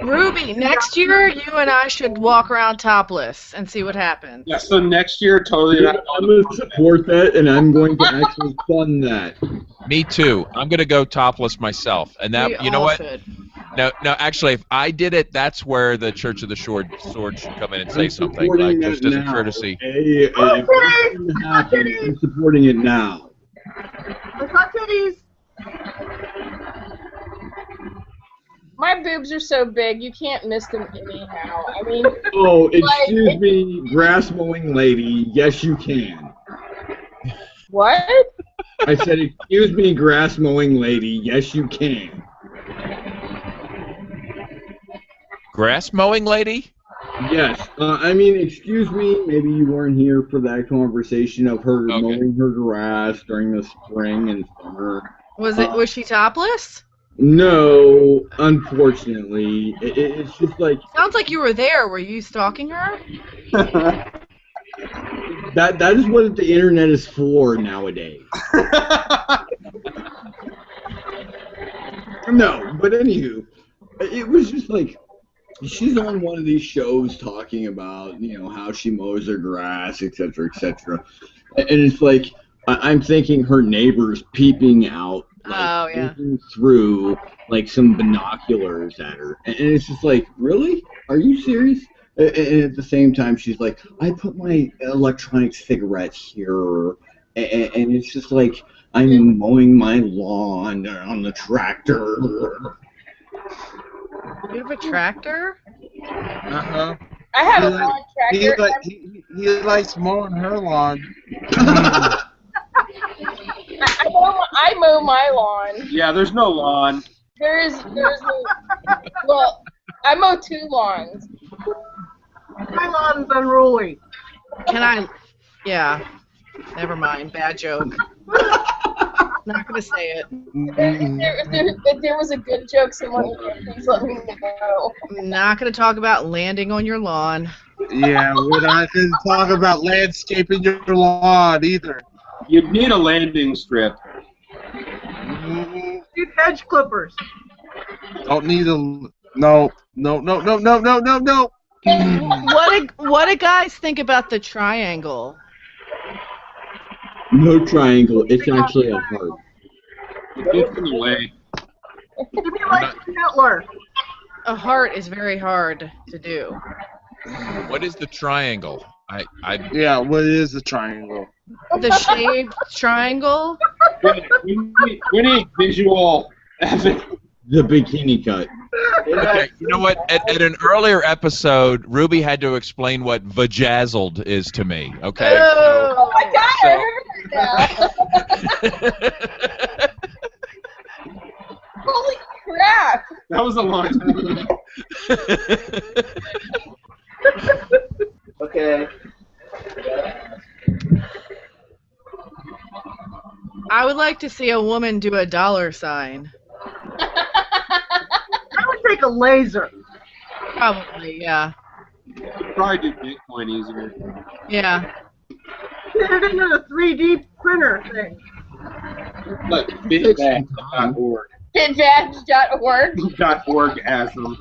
Ruby, next year you and I should walk around topless and see what happens. Yeah, so next year, totally. I'm going to support that, and I'm going to actually fund that. Me too. I'm going to go topless myself, and that, We you know all what? should. No, actually, if I did it, that's where the Church of the Sword should come in and say something, like just as a courtesy. If it's going to happen, I'm supporting it now. Let's not titties. My boobs are so big, you can't miss them anyhow. I mean, Oh, excuse me, grass mowing lady. Yes, you can. what? I said, excuse me, grass mowing lady. Yes, you can. Grass mowing lady? Yes. I mean, excuse me. Maybe you weren't here for that conversation of her mowing her grass during the spring and summer. Was she topless? No, unfortunately, it's just like Sounds like you were there. Were you stalking her? that is what the internet is for nowadays. No, but anywho, it was just like she's on one of these shows talking about, how she mows her grass, etc., etc. And it's like I'm thinking her neighbor's peeping out, like, looking through like some binoculars at her, and it's just like, really? Are you serious? And at the same time, she's like, I put my electronic cigarette here, and it's just like I'm mowing my lawn on the tractor. You have a tractor? Uh-huh. I have a lawn tractor. He likes mowing her lawn. I mow my lawn. Yeah, there's no lawn. There's no. Well, I mow 2 lawns. My lawn's unruly. Can I? Yeah. Never mind. Bad joke. Not gonna say it. If there was a good joke, someone would please let me know. I'm not gonna talk about landing on your lawn. Yeah, we're not going to talk about landscaping your lawn either. You need a landing strip. Need hedge clippers. Don't need a no. What do guys think about the triangle? No triangle. It's actually a heart. It's in the way. It'd be like Hitler. A heart is very hard to do. What is the triangle? Yeah, what is the triangle? The shaved triangle? We need visual evidence. The bikini cut. Okay, you know what? At an earlier episode, Ruby had to explain what vajazzled is to me. Okay. Oh my God! I remember that. Holy crap! That was a long time ago. Okay. I would like to see a woman do a dollar sign. I would take a laser. Probably, yeah. Probably do Bitcoin easier. Yeah. Get it into the 3D printer thing. But bitbag.org. Bitbag.org. .orgasm.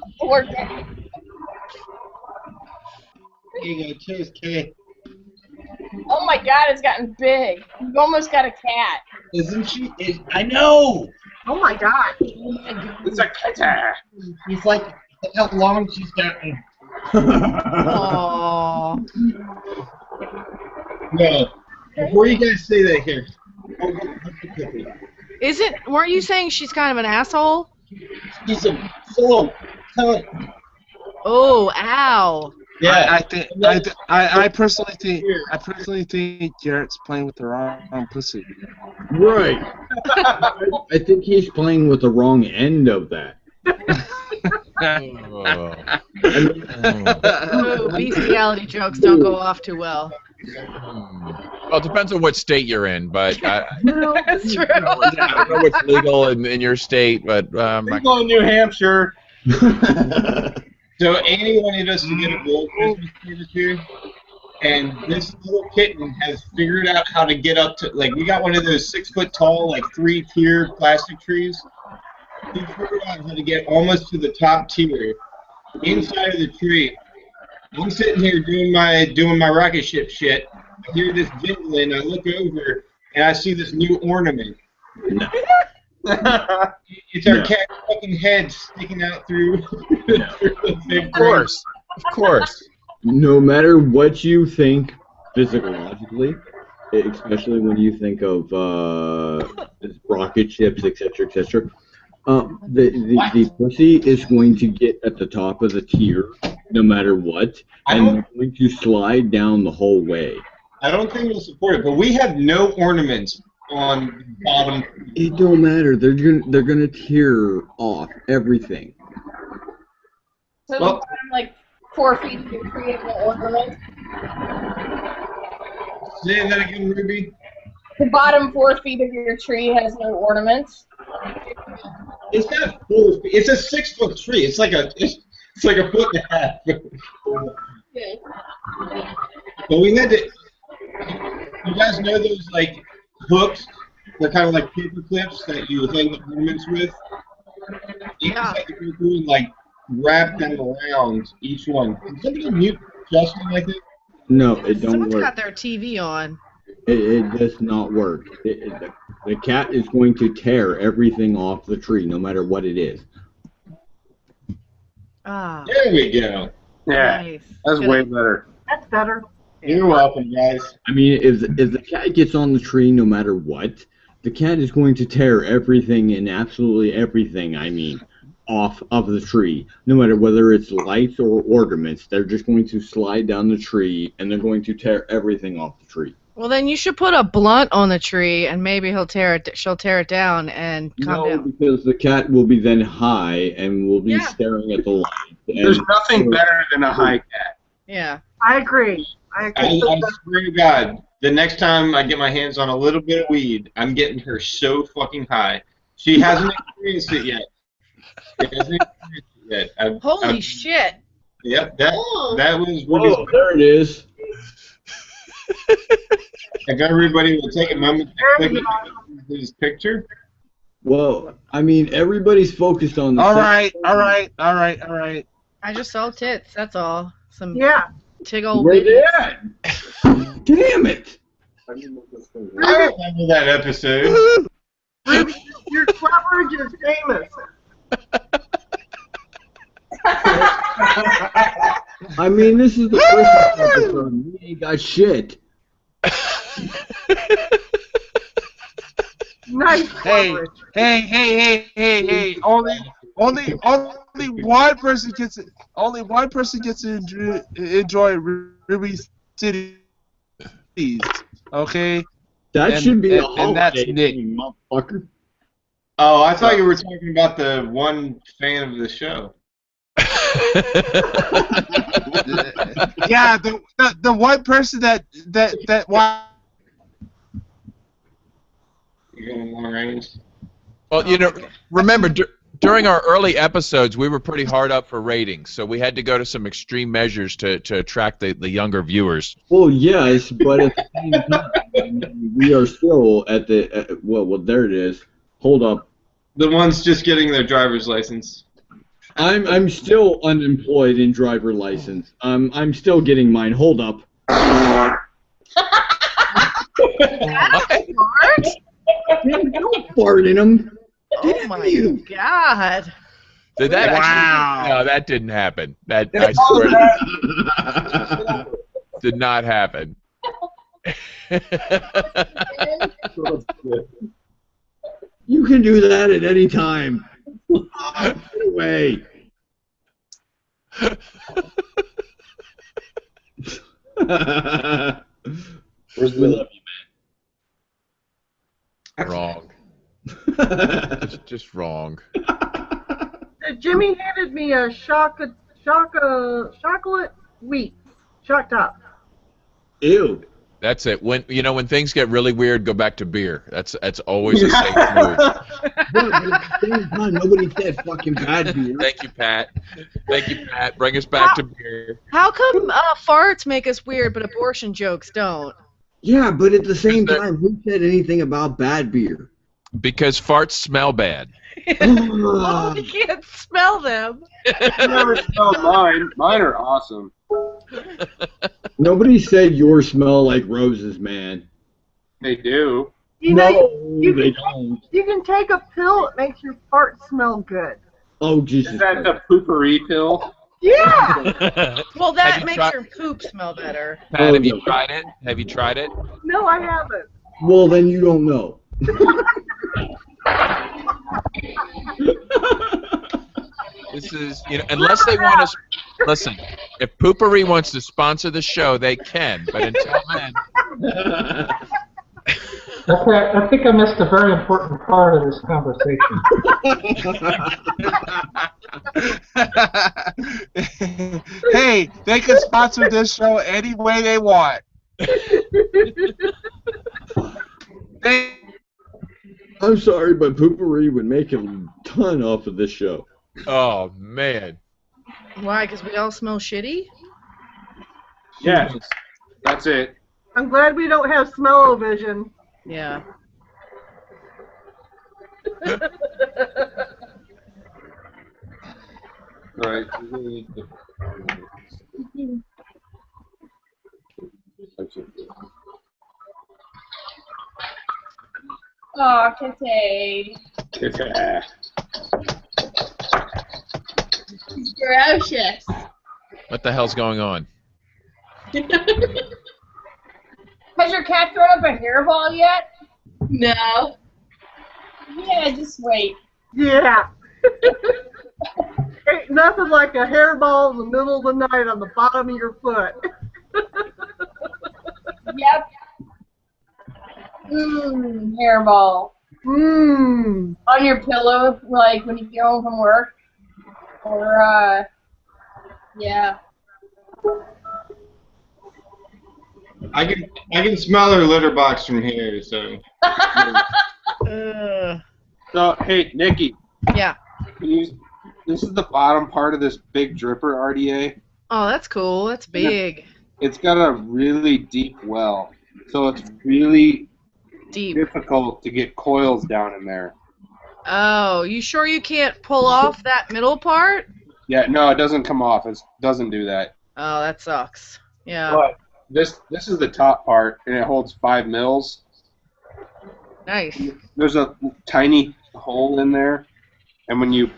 Here you go, cheers, Kay. Oh my God, it's gotten big. You almost got a cat. Isn't she? I know! Oh my God. It's a cat. He's like, look how long she's gotten. Aww. No. Before you guys say that here. Weren't you saying she's kind of an asshole? She's a soul. Oh, ow. Yeah. I personally think Garrett's playing with the wrong pussy. Right. I think he's playing with the wrong end of that. Oh, bestiality jokes don't go off too well. Well, it depends on what state you're in, but That's true. I don't know what's legal in your state, but Legal in New Hampshire. So Annie wanted us to get a gold Christmas tree this year, and this little kitten has figured out how to get up to, like, we got one of those 6 foot tall, like 3-tier plastic trees. He figured out how to get almost to the top tier inside of the tree. I'm sitting here doing my rocket ship shit. I hear this jingling. I look over and I see this new ornament. It's our No. cat fucking head sticking out through. Of course. Of course. No matter what you think physiologically, especially when you think of rocket ships, etc., etc., the pussy is going to get at the top of the tier no matter what, and they're going to slide down the whole way. I don't think it'll support it, but we have no ornaments on the bottom. It don't matter. They're gonna tear off everything. So Well- the bottom, like 4 feet of your tree has no ornaments. Say that again, Ruby. The bottom 4 feet of your tree has no ornaments. It's not 4 feet. It's a 6 foot tree. It's like a foot and a half. But we had to. You guys know those like hooks? They're kind of like paper clips that you hang the ornaments with. You just have to go through and like wrap them around each one. Can somebody mute Justin like that? No, it don't Someone's work. got their TV on. It does not work. The cat is going to tear everything off the tree, no matter what it is. Ah. There we go. Yeah, Nice. that's way better. That's better. You're welcome, guys. I mean, if the cat gets on the tree, no matter what, the cat is going to tear everything and absolutely everything, I mean, off of the tree. No matter whether it's lights or ornaments, they're just going to slide down the tree and they're going to tear everything off the tree. Well, then you should put a blunt on the tree, and maybe she'll tear it down and calm No, down. because the cat will be then high and will be staring at the light. And There's nothing better than a high cat. Yeah. I agree. I swear to God, the next time I get my hands on a little bit of weed, I'm getting her so fucking high. She hasn't experienced it yet. She hasn't experienced it yet. Holy shit. Yep, that was Oh, there it is. If everybody would take a moment to click his picture. Well, I mean, everybody's focused on the All right. I just saw tits, that's all. Some tig old Where they bitches. at? Damn it! I remember that episode. Your coverage is famous. I mean, this is the first episode. We ain't got shit. Nice Hey, coverage. hey! Only one person gets it. Only one person gets to enjoy Ruby's titties. Okay. That And- should be a and that's holiday, Nick. you motherfucker. Oh, I thought you were talking about the one fan of the show. Yeah, the one person that You're going long range. Well, you know, remember during our early episodes, we were pretty hard up for ratings, so we had to go to some extreme measures to attract the younger viewers. Well, yes, but at the same time, we are still at the well, there it is. Hold up. The ones just getting their driver's license. I'm still unemployed in driver license. I'm still getting mine. Hold up. Don't fart in them. Oh my god. Did that actually? No, that didn't happen. That I swear did not happen. You can do that at any time. Get away. Where's We love you, Wrong. Just wrong. Jimmy handed me a chocolate wheat. Shock top. Ew. That's it. When things get really weird, go back to beer. That's always a safe move. But at the same time, nobody said fucking bad beer. Thank you, Pat. Thank you, Pat. Bring us back to beer. How come farts make us weird, but abortion jokes don't? Yeah, but at the same time, who said anything about bad beer? Because farts smell bad. Oh, you can't smell them. You never smelled mine. Mine are awesome. Nobody said yours smell like roses, man. They do. You know, No, they don't. you can take a pill that makes your fart smell good. Oh, Jesus. Is that the poopery pill? Yeah. Well, Have that you makes tried- your poop smell better. Pat, have you no. tried it? Have you tried it? No, I haven't. Well, then you don't know. This is, unless they want us. Listen, if Poopery wants to sponsor the show, they can. But until then, Okay, I think I missed a very important part of this conversation. Hey, they can sponsor this show any way they want. I'm sorry, but Poopery would make a ton off of this show. oh man, Why? Because we all smell shitty? Yes. That's it. I'm glad we don't have smell-o-vision. Yeah. Right. Oh, Kitty. Ferocious. what the hell's going on? Has your cat thrown up a hairball yet? No. Yeah, just wait. Yeah. Ain't nothing like a hairball in the middle of the night on the bottom of your foot. Yep. Mmm, hairball. Mmm. On your pillow, like when you get home from work. Or, yeah. I can smell her litter box from here, so. So, hey, Nikki. Yeah. This is the bottom part of this big dripper RDA. Oh, that's cool. That's big. It's got a really deep well, so it's really Deep. difficult to get coils down in there. Oh, you sure you can't pull off that middle part? Yeah, no, it doesn't come off. It doesn't do that. Oh, that sucks. Yeah. But this is the top part, and it holds 5 mils. Nice. There's a tiny hole in there, and when you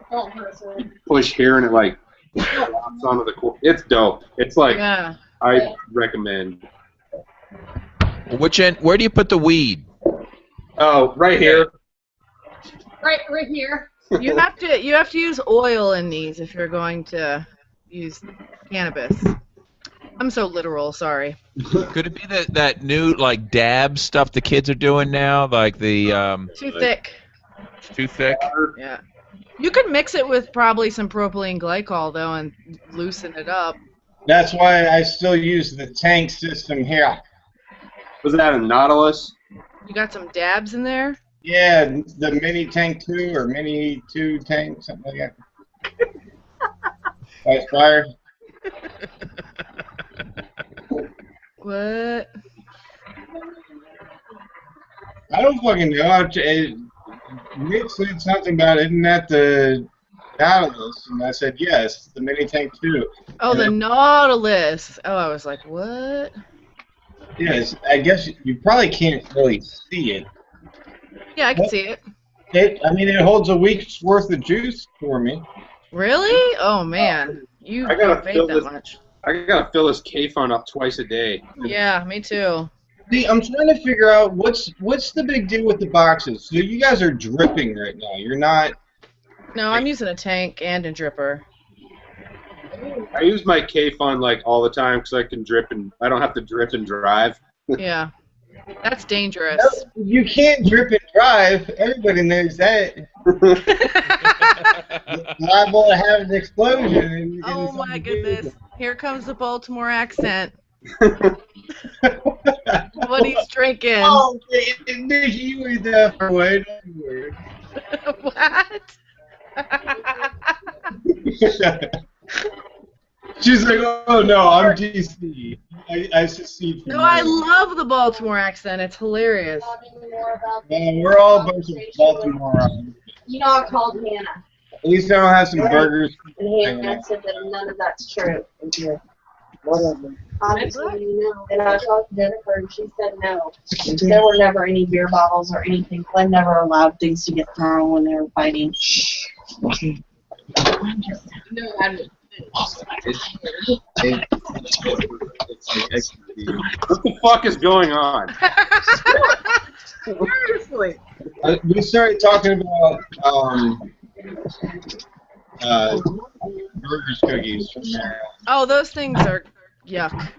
Don't press it. push here, and it like locks onto the core. It's dope. It's like Yeah. I recommend. Which end? Where do you put the weed? Oh, right here. Right here. You have to use oil in these if you're going to use cannabis. I'm so literal, sorry. Could it be that new like dab stuff the kids are doing now, like the Too thick. Too thick. Yeah. You could mix it with probably some propylene glycol though and loosen it up. That's why I still use the tank system here. Was that a Nautilus? You got some dabs in there? Yeah, the Mini Tank 2 or Mini 2 Tank, something like that. By Fire. What? I don't fucking know. Nick said something about isn't that the Nautilus? And I said yes, the Mini Tank 2. Oh, the Nautilus. Oh, I was like, what? Yes, I guess you probably can't really see it. Yeah, I can see it. It holds a week's worth of juice for me. Really? Oh man, you I gotta don't fill vape that this. much. I gotta fill this K-Fun up twice a day. Yeah, me too. See, I'm trying to figure out what's the big deal with the boxes. So you guys are dripping right now. You're not. No, I'm using a tank and a dripper. I use my K-Fun like all the time because I can drip and I don't have to drip and drive. Yeah, that's dangerous. No, you can't drip and drive. Everybody knows that. It's liable to have an explosion. Oh my goodness! Here comes the Baltimore accent. What he's drinking. Oh, Nick, you were there for way. What? She's like, oh no, I'm DC. I secede from No, I love the Baltimore accent. It's hilarious. We're all a bunch of Baltimore. You know, I called Hannah, At least I don't have some burgers. and Hannah said that none of that's true. Whatever. Honestly, no. And I talked to Jennifer, and she said no. There were never any beer bottles or anything. I never allowed things to get thrown when they were fighting. No, I would. What the fuck is going on? Seriously. We started talking about Burgers cookies from there. Oh, those things are yuck.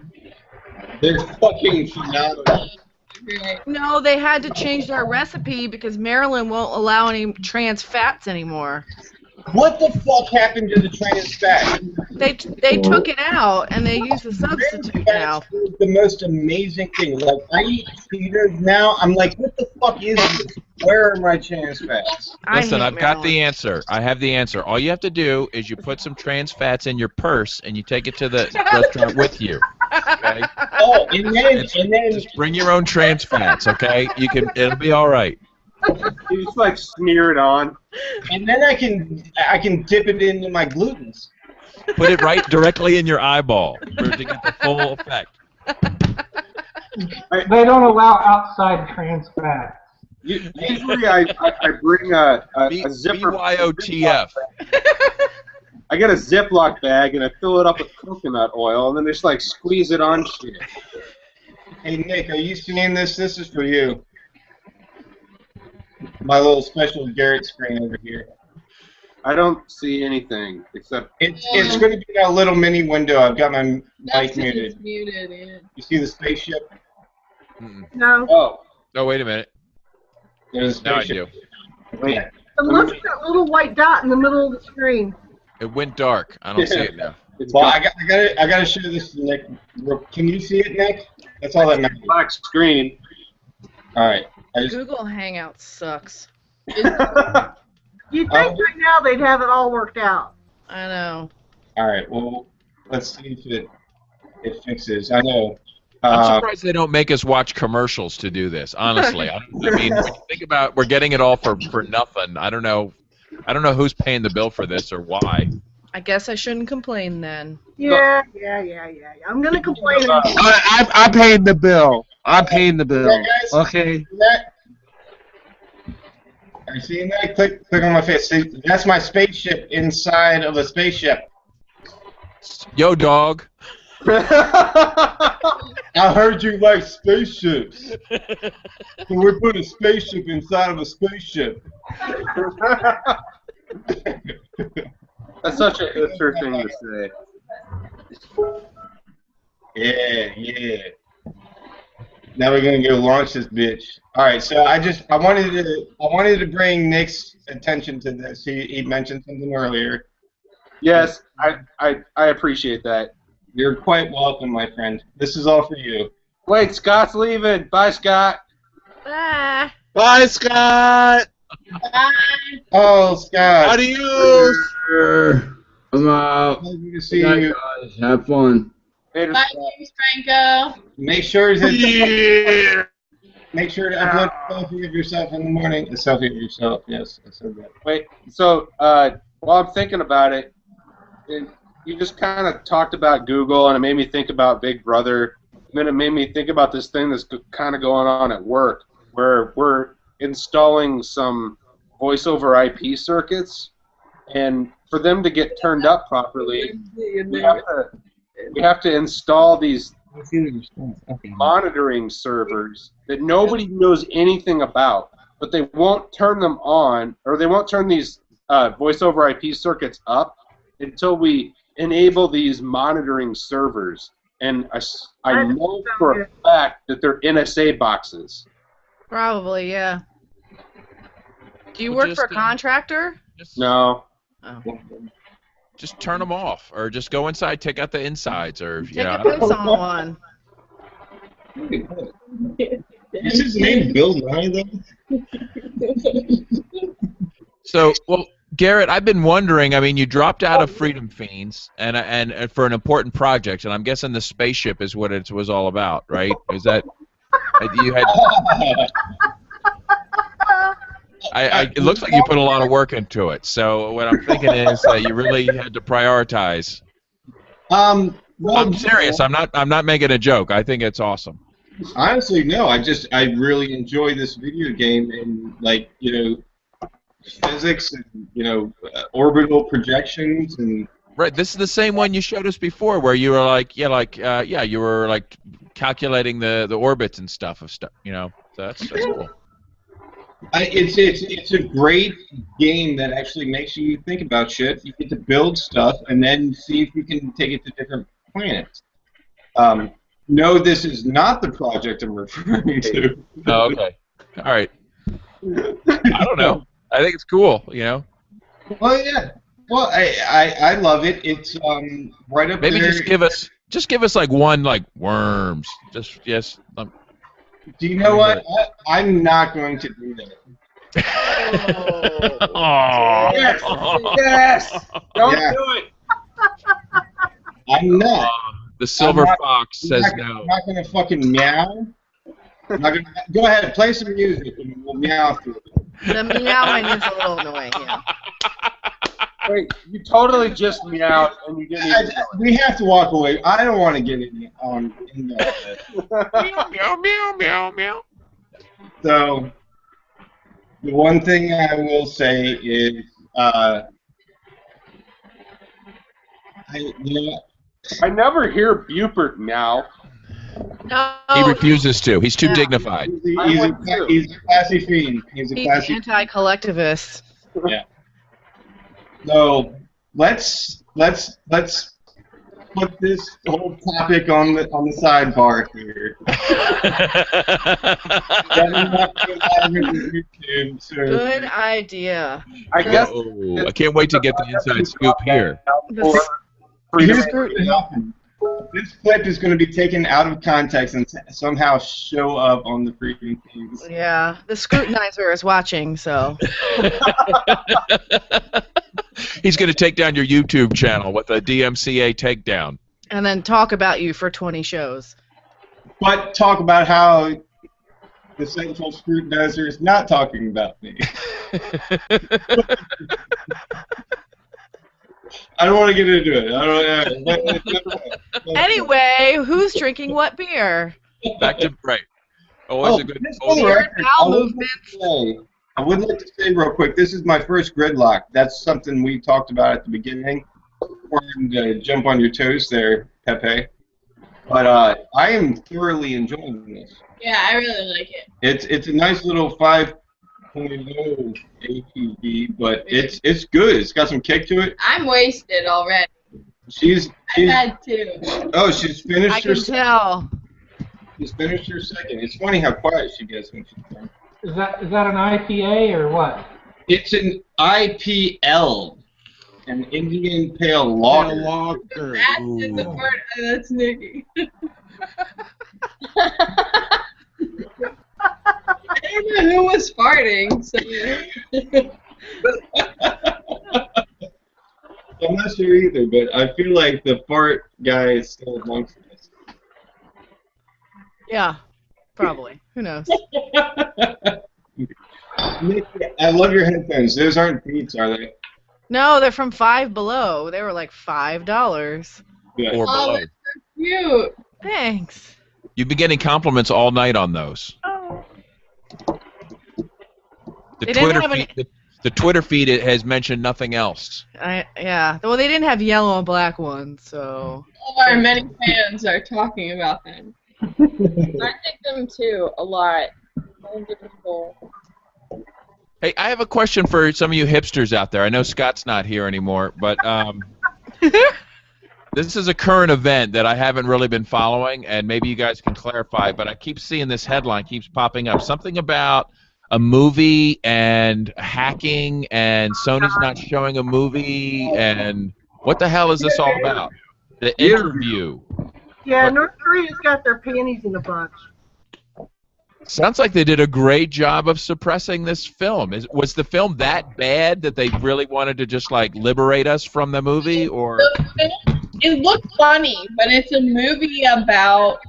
They're fucking phenomenal. No, they had to change their recipe because Maryland won't allow any trans fats anymore. What the fuck happened to the trans fat? They took it out and they use the substitute now. It's the most amazing thing. Like, I eat Cheetos now. I'm like, what the fuck is this? Where are my trans fats? Listen, I've got the answer. I have the answer. All you have to do is you put some trans fats in your purse and you take it to the restaurant with you. Okay? Oh, and then Just bring your own trans fats, okay? It'll be all right. You just like smear it on, and then I can dip it into my glutens. Put it right directly in your eyeball to get the full effect. They don't allow outside trans fats. Usually I bring a zipper. BYOTF. I get a Ziploc bag and I fill it up with coconut oil and then just like squeeze it on shit. Hey Nick, are you seeing this? This is for you. My little special Garrett screen over here. I don't see anything except it's going to be that little mini window. I've got my mic muted. Yeah. You see the spaceship? No. Oh, wait a minute. There's a Now I spaceship. do. Wait. And look at that little white dot in the middle of the screen. It went dark. I don't see it now. Well, I gotta show this to Nick. Can you see it, Nick? That's all that matters. Black screen. All right. Google Hangouts sucks. You'd think right now they'd have it all worked out. I know. All right. Well, let's see if it fixes. I know. I'm surprised they don't make us watch commercials to do this. Honestly, I mean, when you think about, we're getting it all for nothing. I don't know who's paying the bill for this or why. I guess I shouldn't complain then. Yeah. I'm gonna complain. I paid the bill. I paid the bill. Yeah, guys, okay. Are you seeing that? Click on my face. See, that's my spaceship inside of a spaceship. Yo, dog. I heard you like spaceships. So we're putting a spaceship inside of a spaceship. That's such a hipster thing to say. Yeah. Now we're gonna go launch this bitch. All right, so I wanted to bring Nick's attention to this. He mentioned something earlier. Yes, I appreciate that. You're quite welcome, my friend. This is all for you. Wait, Scott's leaving. Bye, Scott. Bye. Bye, Scott. Bye. Oh, Scott. Adios. I'm out. Pleasure to see Night, you. guys. Have fun. Later, Bye, Scott. James Franco. Make sure to Yeah. make sure to upload a selfie of yourself in the morning. A selfie of yourself. Yes, I said that. Wait, so while I'm thinking about it, you just kind of talked about Google, and it made me think about Big Brother. And then it made me think about this thing that's kind of going on at work, where we're installing some voice-over IP circuits, and for them to get turned up properly, we have to install these monitoring servers that nobody knows anything about, but they won't turn them on, or they won't turn these voice-over IP circuits up until we enable these monitoring servers. And I know for a fact that they're NSA boxes. Probably, yeah. Do you Well, work for a contractor? No. Oh. Just turn them off, or just go inside, take out the insides, or Take a piss on one. Is his name Bill Nye, though? So, well, Garrett, I've been wondering. I mean, you dropped out of Freedom Fiends, and for an important project, and I'm guessing the spaceship is what it was all about, right? Is that you had? It looks like you put a lot of work into it. So what I'm thinking is that you really had to prioritize. I'm serious. I'm not making a joke. I think it's awesome. Honestly, no. I really enjoy this video game and physics and orbital projections and. Right. This is the same one you showed us before, where you were like, you were like calculating the orbits and stuff. So that's cool. It's a great game that actually makes you think about shit. You get to build stuff and then see if you can take it to different planets. No, this is not the project I'm referring to. Oh, okay. All right. I don't know. I think it's cool. Well, yeah. Well, I love it. It's right up Maybe there. just give us like one like worms. Yes. Do you know what? I'm not going to do that. Oh. Yes. Don't Yeah. do it. I'm not. The silver I'm not- fox says I'm no. not going to fucking meow. I'm not gonna, go ahead, play some music and we'll meow through it. The meowing is a little annoying. Yeah. Wait, you totally just meowed and you didn't even know We have to walk away. I don't want to get in that. it. Meow meow meow meow. So, the one thing I will say is, I never hear Buford meow. No. He refuses to. He's too dignified. he's a classy fiend. He's a He's classy. anti-collectivist. Yeah. So let's put this whole topic on the sidebar here. YouTube, so Good idea. I guess I can't wait to get the inside scoop here. Here's what's gonna happen. This clip is going to be taken out of context and somehow show up on the freaking things. Yeah, the scrutinizer is watching, so. He's going to take down your YouTube channel with a DMCA takedown. And then talk about you for 20 shows. But talk about how the central scrutinizer is not talking about me. I don't want to get into it. I don't. Anyway, who's drinking what beer? Back to right. Always a good. Just for the record, I would like to say real quick, this is my first gridlock. That's something we talked about at the beginning. Important to jump on your toes there, Pepe. But I am thoroughly enjoying this. Yeah, I really like it. It's a nice little 5.0 ATV, but it's good. It's got some kick to it. I'm wasted already. She's I've had two. oh, she's finished I her. can tell. She's finished her second. It's funny how quiet she gets when she's done. Is that an IPA or what? It's an IPL, an Indian Pale Lager. That's the part. That's Nikki. I don't know who was farting. So. I'm not sure either, but I feel like the fart guy is still amongst us. Yeah, probably. Who knows? Nick, I love your headphones. Those aren't Beats, are they? No, they're from Five Below. They were like $5. Good. Or below. That's so cute. Thanks. You've been getting compliments all night on those. Oh. The They didn't Twitter have any- feed. The Twitter feed has mentioned nothing else. Yeah. Well, they didn't have yellow and black ones, so. All of our many fans are talking about them. I like them too a lot. I think they're cool. Hey, I have a question for some of you hipsters out there. I know Scott's not here anymore, but this is a current event that I haven't really been following, and maybe you guys can clarify, but I keep seeing this headline keeps popping up. Something about a movie and hacking, and Sony's not showing a movie, and what the hell is this all about? The interview. Yeah, North Korea's got their panties in a bunch. Sounds like they did a great job of suppressing this film. Was the film that bad that they really wanted to just like liberate us from the movie, or? It looked funny, but it's a movie about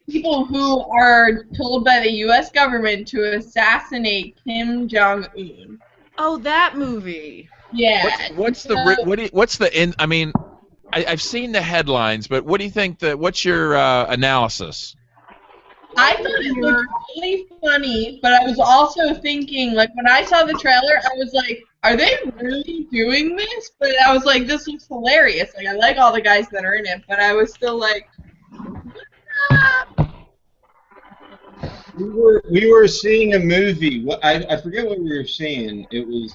people who are told by the U.S. government to assassinate Kim Jong-un. Oh, that movie. Yeah. What's the in? I mean, I've seen the headlines, but what do you think? What's your analysis? I thought it looked really funny, but I was also thinking, like, when I saw the trailer, I was like, are they really doing this? But I was like, this looks hilarious. Like, I like all the guys that are in it, but I was still like, We were seeing a movie. I forget what we were seeing. It was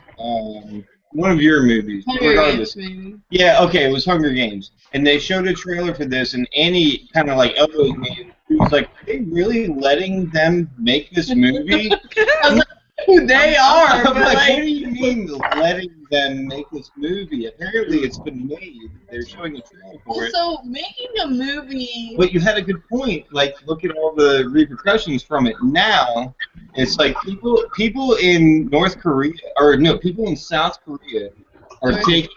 one of your movies. Hunger Regardless. Games, maybe. Yeah, okay, it was Hunger Games. And they showed a trailer for this, and Annie kind of like elbowed me. She was like, are they really letting them make this movie? I was like, they are. I'm But like, like, what do you mean letting them make this movie? Apparently it's been made. They're showing a trailer for it. also, making a movie. But you had a good point. Like, look at all the repercussions from it now. It's like people in North Korea, or no, people in South Korea are taking.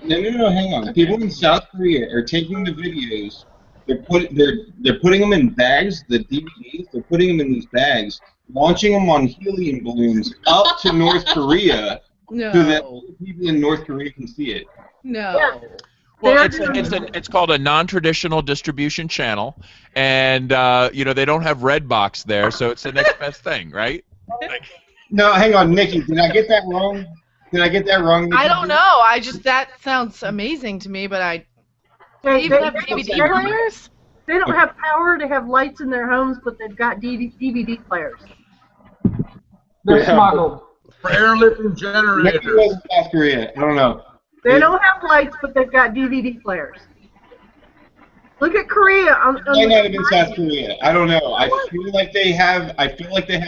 No, hang on. People in South Korea are taking the videos. They're putting them in bags. The DVDs. They're putting them in these bags, launching them on helium balloons up to North Korea, No. so that people in North Korea can see it. No. Well, it's called a non-traditional distribution channel, and they don't have Redbox there, so it's the next best thing, right? No, hang on, Nikki. Did I get that wrong? Nikki? I don't know. That sounds amazing to me, but they even have DVD players? They don't have power to have lights in their homes, but they've got DVD players. They're smuggled. For airlifting Maybe generators. it was South Korea. I don't know. They don't have lights, but they've got DVD players. Look at Korea. It might not have been South Korea. I don't know. I feel like they have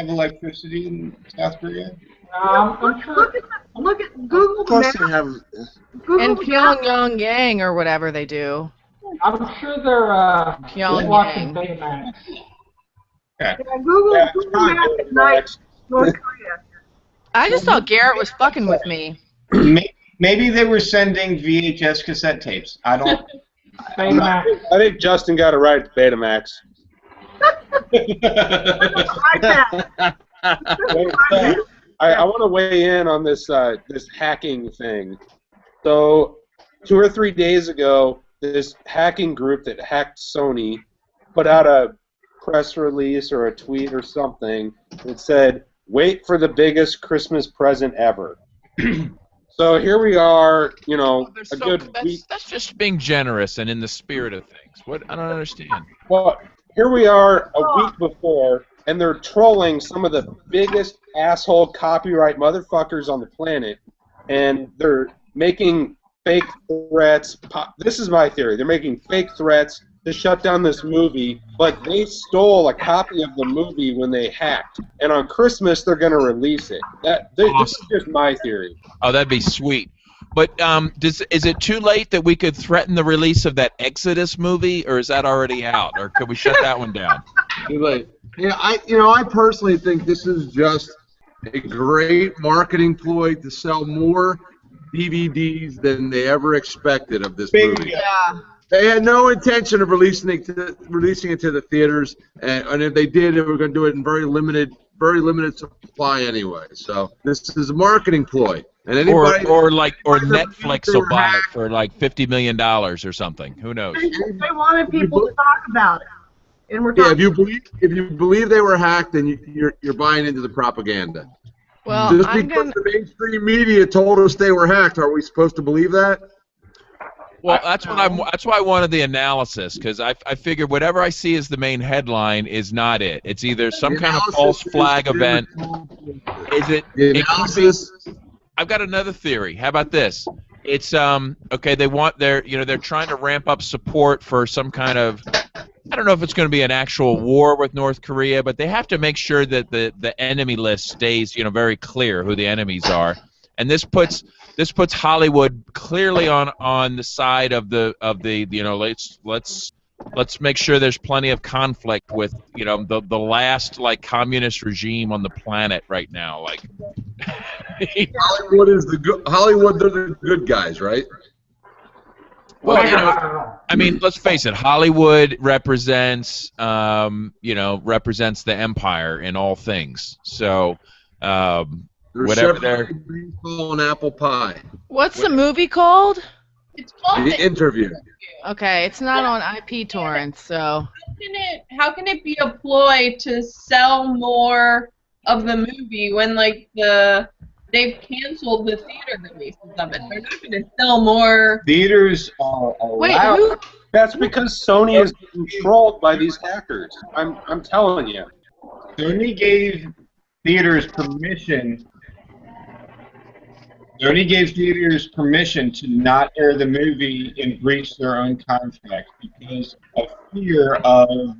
electricity in South Korea. I'm sure. Look at Google Of course Maps. they have. And Pyongyang Yang or whatever they do. I'm sure they're Pyongyang. watching Baymax. Yeah. Google Maps at night, North Korea. I just thought Garrett was fucking with me. Maybe they were sending VHS cassette tapes. I don't. Baymax. I think Justin got it right at Betamax. I want to weigh in on this this hacking thing. So 2 or 3 days ago, this hacking group that hacked Sony put out a press release or a tweet or something that said, "Wait for the biggest Christmas present ever." So here we are, a good week. That's just being generous and in the spirit of things. What? I don't understand. Well, here we are a week before, and they're trolling some of the biggest asshole copyright motherfuckers on the planet, and they're making fake threats. This is my theory. They're making fake threats to shut down this movie, but they stole a copy of the movie when they hacked, and on Christmas they're going to release it. This is just my theory. Oh, that'd be sweet. But is it too late that we could threaten the release of that Exodus movie, or is that already out, or could we shut that one down? Too late. Yeah, I personally think this is just a great marketing ploy to sell more DVDs than they ever expected of this movie. Yeah. They had no intention of releasing it to the theaters, and if they did, they were going to do it in very limited supply anyway. So this is a marketing ploy, and anybody or Netflix will buy it for like $50 million or something. Who knows? They wanted people to talk about it, and we're talking. If you believe they were hacked, then you're buying into the propaganda. Well, just because the mainstream media told us they were hacked, are we supposed to believe that? Well, that's why I wanted the analysis, because I figured whatever I see as the main headline is not it. It's either some kind of false flag event. Is it? The analysis. I've got another theory. How about this? It's okay. They're trying to ramp up support for some kind of. I don't know if it's going to be an actual war with North Korea, but they have to make sure that the enemy list stays very clear who the enemies are, and this puts Hollywood clearly on the side of the let's make sure there's plenty of conflict with the last communist regime on the planet right now. Hollywood, they're the good guys, right? Well, I mean, let's face it. Hollywood represents the empire in all things. So whatever they're baseball and apple pie. What's the movie called? It's called The Interview. Okay, it's not on IP torrents, so. How can it be a ploy to sell more of the movie when they've canceled the theater releases of it? They're not going to sell more. Theaters are allowed. Wait, who? That's because Sony is controlled by these hackers. I'm telling you. Sony gave theaters permission. Sony gave theaters permission to not air the movie and breach their own contract because of fear of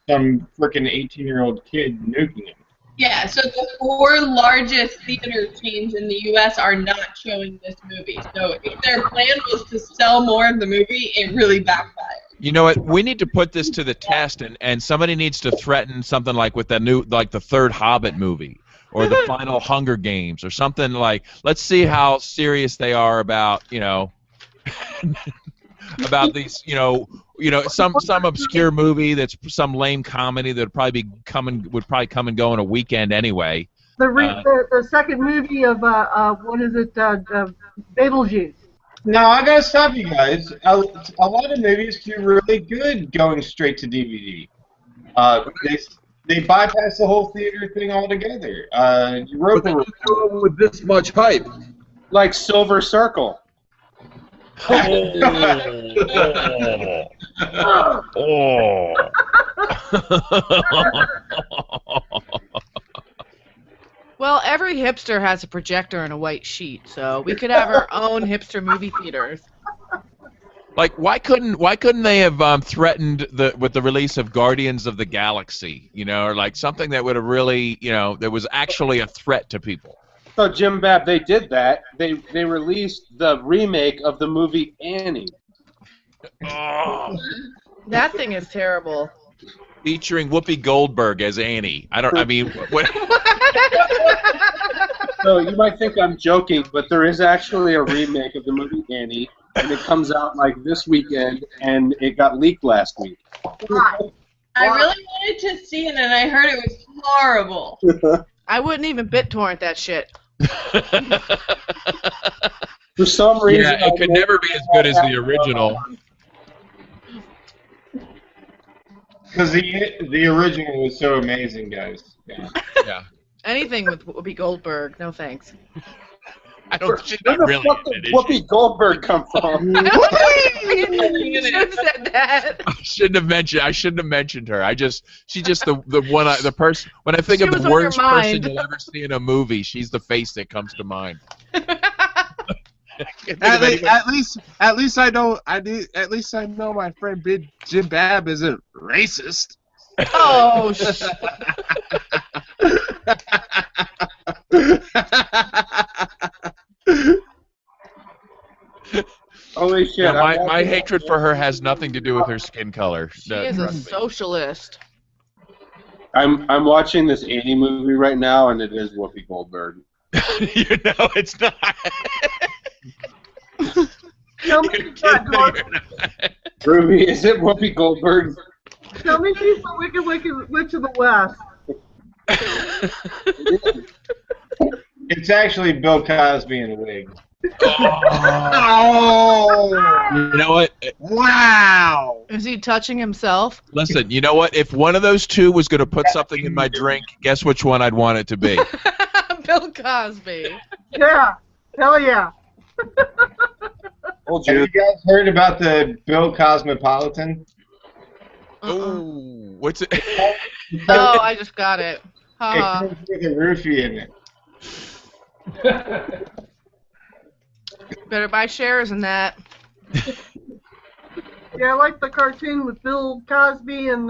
some freaking 18-year-old kid nuking it. Yeah, so the 4 largest theater chains in the U.S. are not showing this movie. So if their plan was to sell more of the movie, it really backfired. You know what? We need to put this to the test, and somebody needs to threaten something like with the third Hobbit movie, or the final Hunger Games, or something like. Let's see how serious they are about about these some obscure movie that's some lame comedy that would probably come and go in a weekend anyway. The second movie of what is it? Beetlejuice. Now I gotta stop you guys. A lot of movies do really good going straight to DVD. They bypass the whole theater thing altogether. Europa with this much hype, like Silver Circle. Well, every hipster has a projector and a white sheet, so we could have our own hipster movie theaters. Like, why couldn't they have threatened with the release of Guardians of the Galaxy, or like something that would have really, that was actually a threat to people? So, Jim Bab, they did that. They released the remake of the movie Annie. Oh. That thing is terrible. Featuring Whoopi Goldberg as Annie. What? So you might think I'm joking, but there is actually a remake of the movie Annie, and it comes out like this weekend, and it got leaked last week. I really wanted to see it, and I heard it was horrible. I wouldn't even BitTorrent that shit. For some reason, yeah, it could never be as good as the original. Because the original was so amazing, guys. Yeah. Anything with Whoopi Goldberg, no thanks. I don't. She's Where not the really. fuck did Whoopi Goldberg come from? You should have said that. I shouldn't have mentioned her. She's just the person. When I think She of was the on your worst person mind. you'll ever see in a movie, she's the face that comes to mind. At least I know my friend Big Jim Bab isn't racist. Oh, Holy shit! Yeah, my hatred for her has nothing to do with her skin color. she is a socialist. I'm watching this Annie movie right now, and it is Whoopi Goldberg. It's not. Tell me she's not Gordon. Ruby, is it Whoopi Goldberg? Tell me she's the Wicked Witch of the West. It's actually Bill Cosby in a wig. Oh! You know what? Wow! Is he touching himself? Listen, you know what? If one of those two was going to put something in my drink, guess which one I'd want it to be? Bill Cosby. Yeah. Hell yeah. Have you guys heard about the Bill Cosmopolitan? Oh, what's it? Oh, I just got it. It comes with a roofie in it. Better buy shares in that. Yeah, I like the cartoon with Bill Cosby and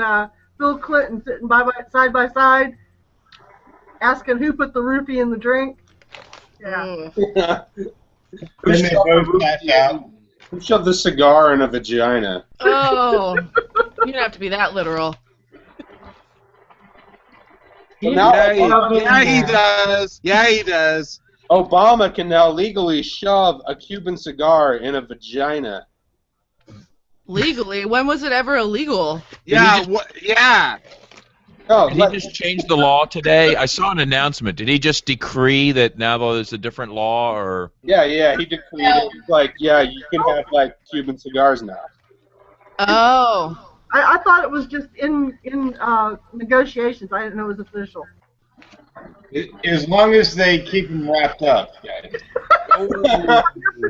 Bill Clinton sitting side by side, asking who put the roofie in the drink. Yeah. Then they both pass out. Who shoved the cigar in a vagina? Oh, you don't have to be that literal. So now Yeah, he does. Yeah, he does. Obama can now legally shove a Cuban cigar in a vagina. Legally? When was it ever illegal? Yeah, what? Yeah. No, Did he just change the law today? I saw an announcement. Did he just decree that now there's a different law, or? Yeah, he decreed it. He's like, yeah, you can have like Cuban cigars now. Oh. I thought it was just in negotiations. I didn't know it was official. As long as they keep them wrapped up, guys.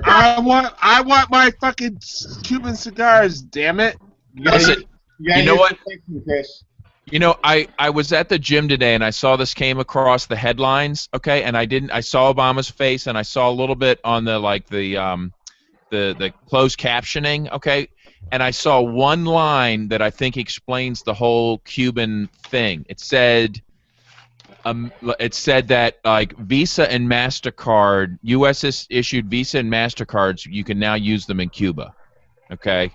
I want my fucking Cuban cigars. Damn it! Listen, you know what? Chris. You know, I was at the gym today and I saw this came across the headlines. Okay, and I saw Obama's face and I saw a little bit on the closed captioning. Okay. And I saw one line that I think explains the whole Cuban thing. It said that like Visa and MasterCard, U.S. issued Visa and MasterCards, you can now use them in Cuba. Okay,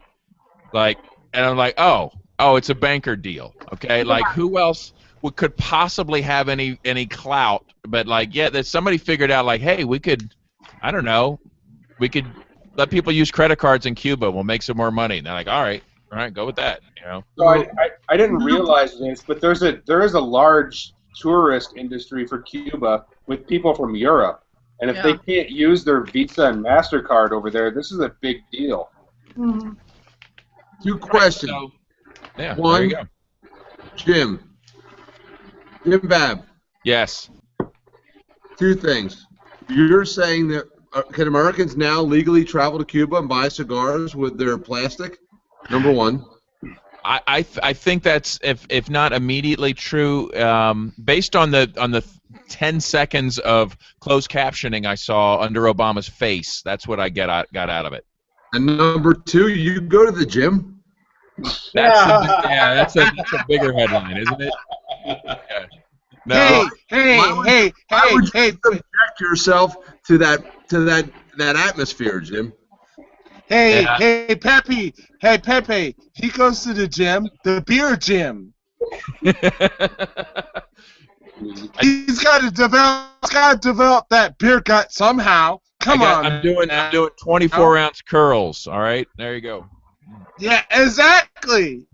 and I'm like, oh, it's a banker deal. Okay, like who else could possibly have any clout? But like, yeah, that somebody figured out like, hey, we could let people use credit cards in Cuba. We'll make some more money. And they're like, all right, go with that. You know. So I didn't realize this, but there is a large tourist industry for Cuba with people from Europe, and if they can't use their Visa and MasterCard over there, this is a big deal. Mm-hmm. Two questions. So, yeah. One, there you go. Jim Bab. Yes. Two things. You're saying that can Americans now legally travel to Cuba and buy cigars with their plastic? Number one. I think that's if not immediately true, based on the 10 seconds of closed captioning I saw under Obama's face. That's what I got out of it. And number two, you go to the gym. That's a bigger headline, isn't it? Yeah. No. Hey! Why would you subject yourself to that atmosphere, Jim? Hey, Pepe. Hey, Pepe. He goes to the gym, the beer gym. He's got to develop that beer gut somehow. Come on. I'm doing 24-ounce curls. All right, there you go. Yeah, exactly.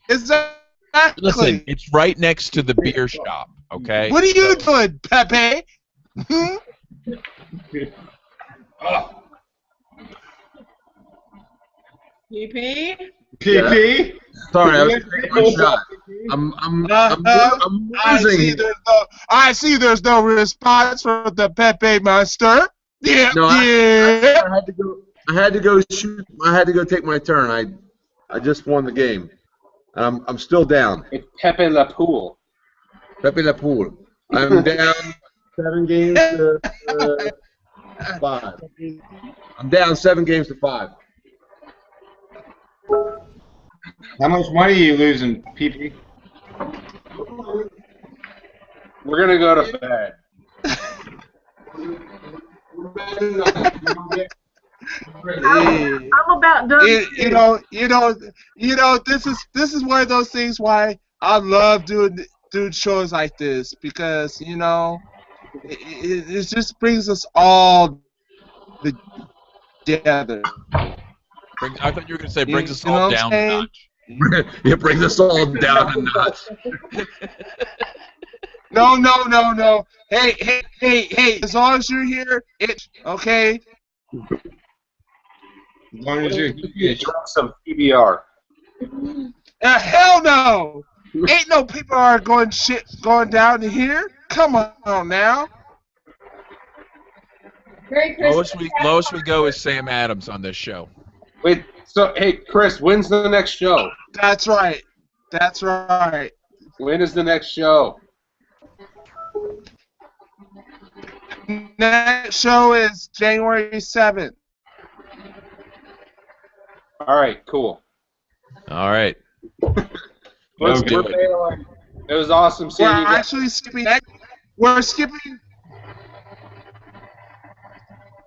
Listen, it's right next to the beer shop. Okay. What are you doing, Pepe? PP? PP? Sorry, I was taking my shot. I'm losing. I see there's no response from the Pepe Master. Yeah, no, yeah. I had to go shoot. I had to go take my turn. I just won the game. I'm still down. It's Pepe Le Pool. Pepe Le Pool. I'm down 7 games to 5. I'm down 7 games to 5. How much money are you losing, PP? We're gonna go to bed. I'm about done. This is one of those things why I love doing shows like this, because it just brings us all together. I thought you were going to say brings us all down a notch. It brings us all down a notch. No. Hey. As long as you're here, okay. As long as you're drink some PBR. Hell no! Ain't no people are going down to here. Come on now. Lowest we go is Sam Adams on this show. Wait, so hey, Chris, when's the next show? That's right. When is the next show? Next show is January 7th. All right, cool. All right. Let's do it. It was awesome seeing you guys. We're actually skipping.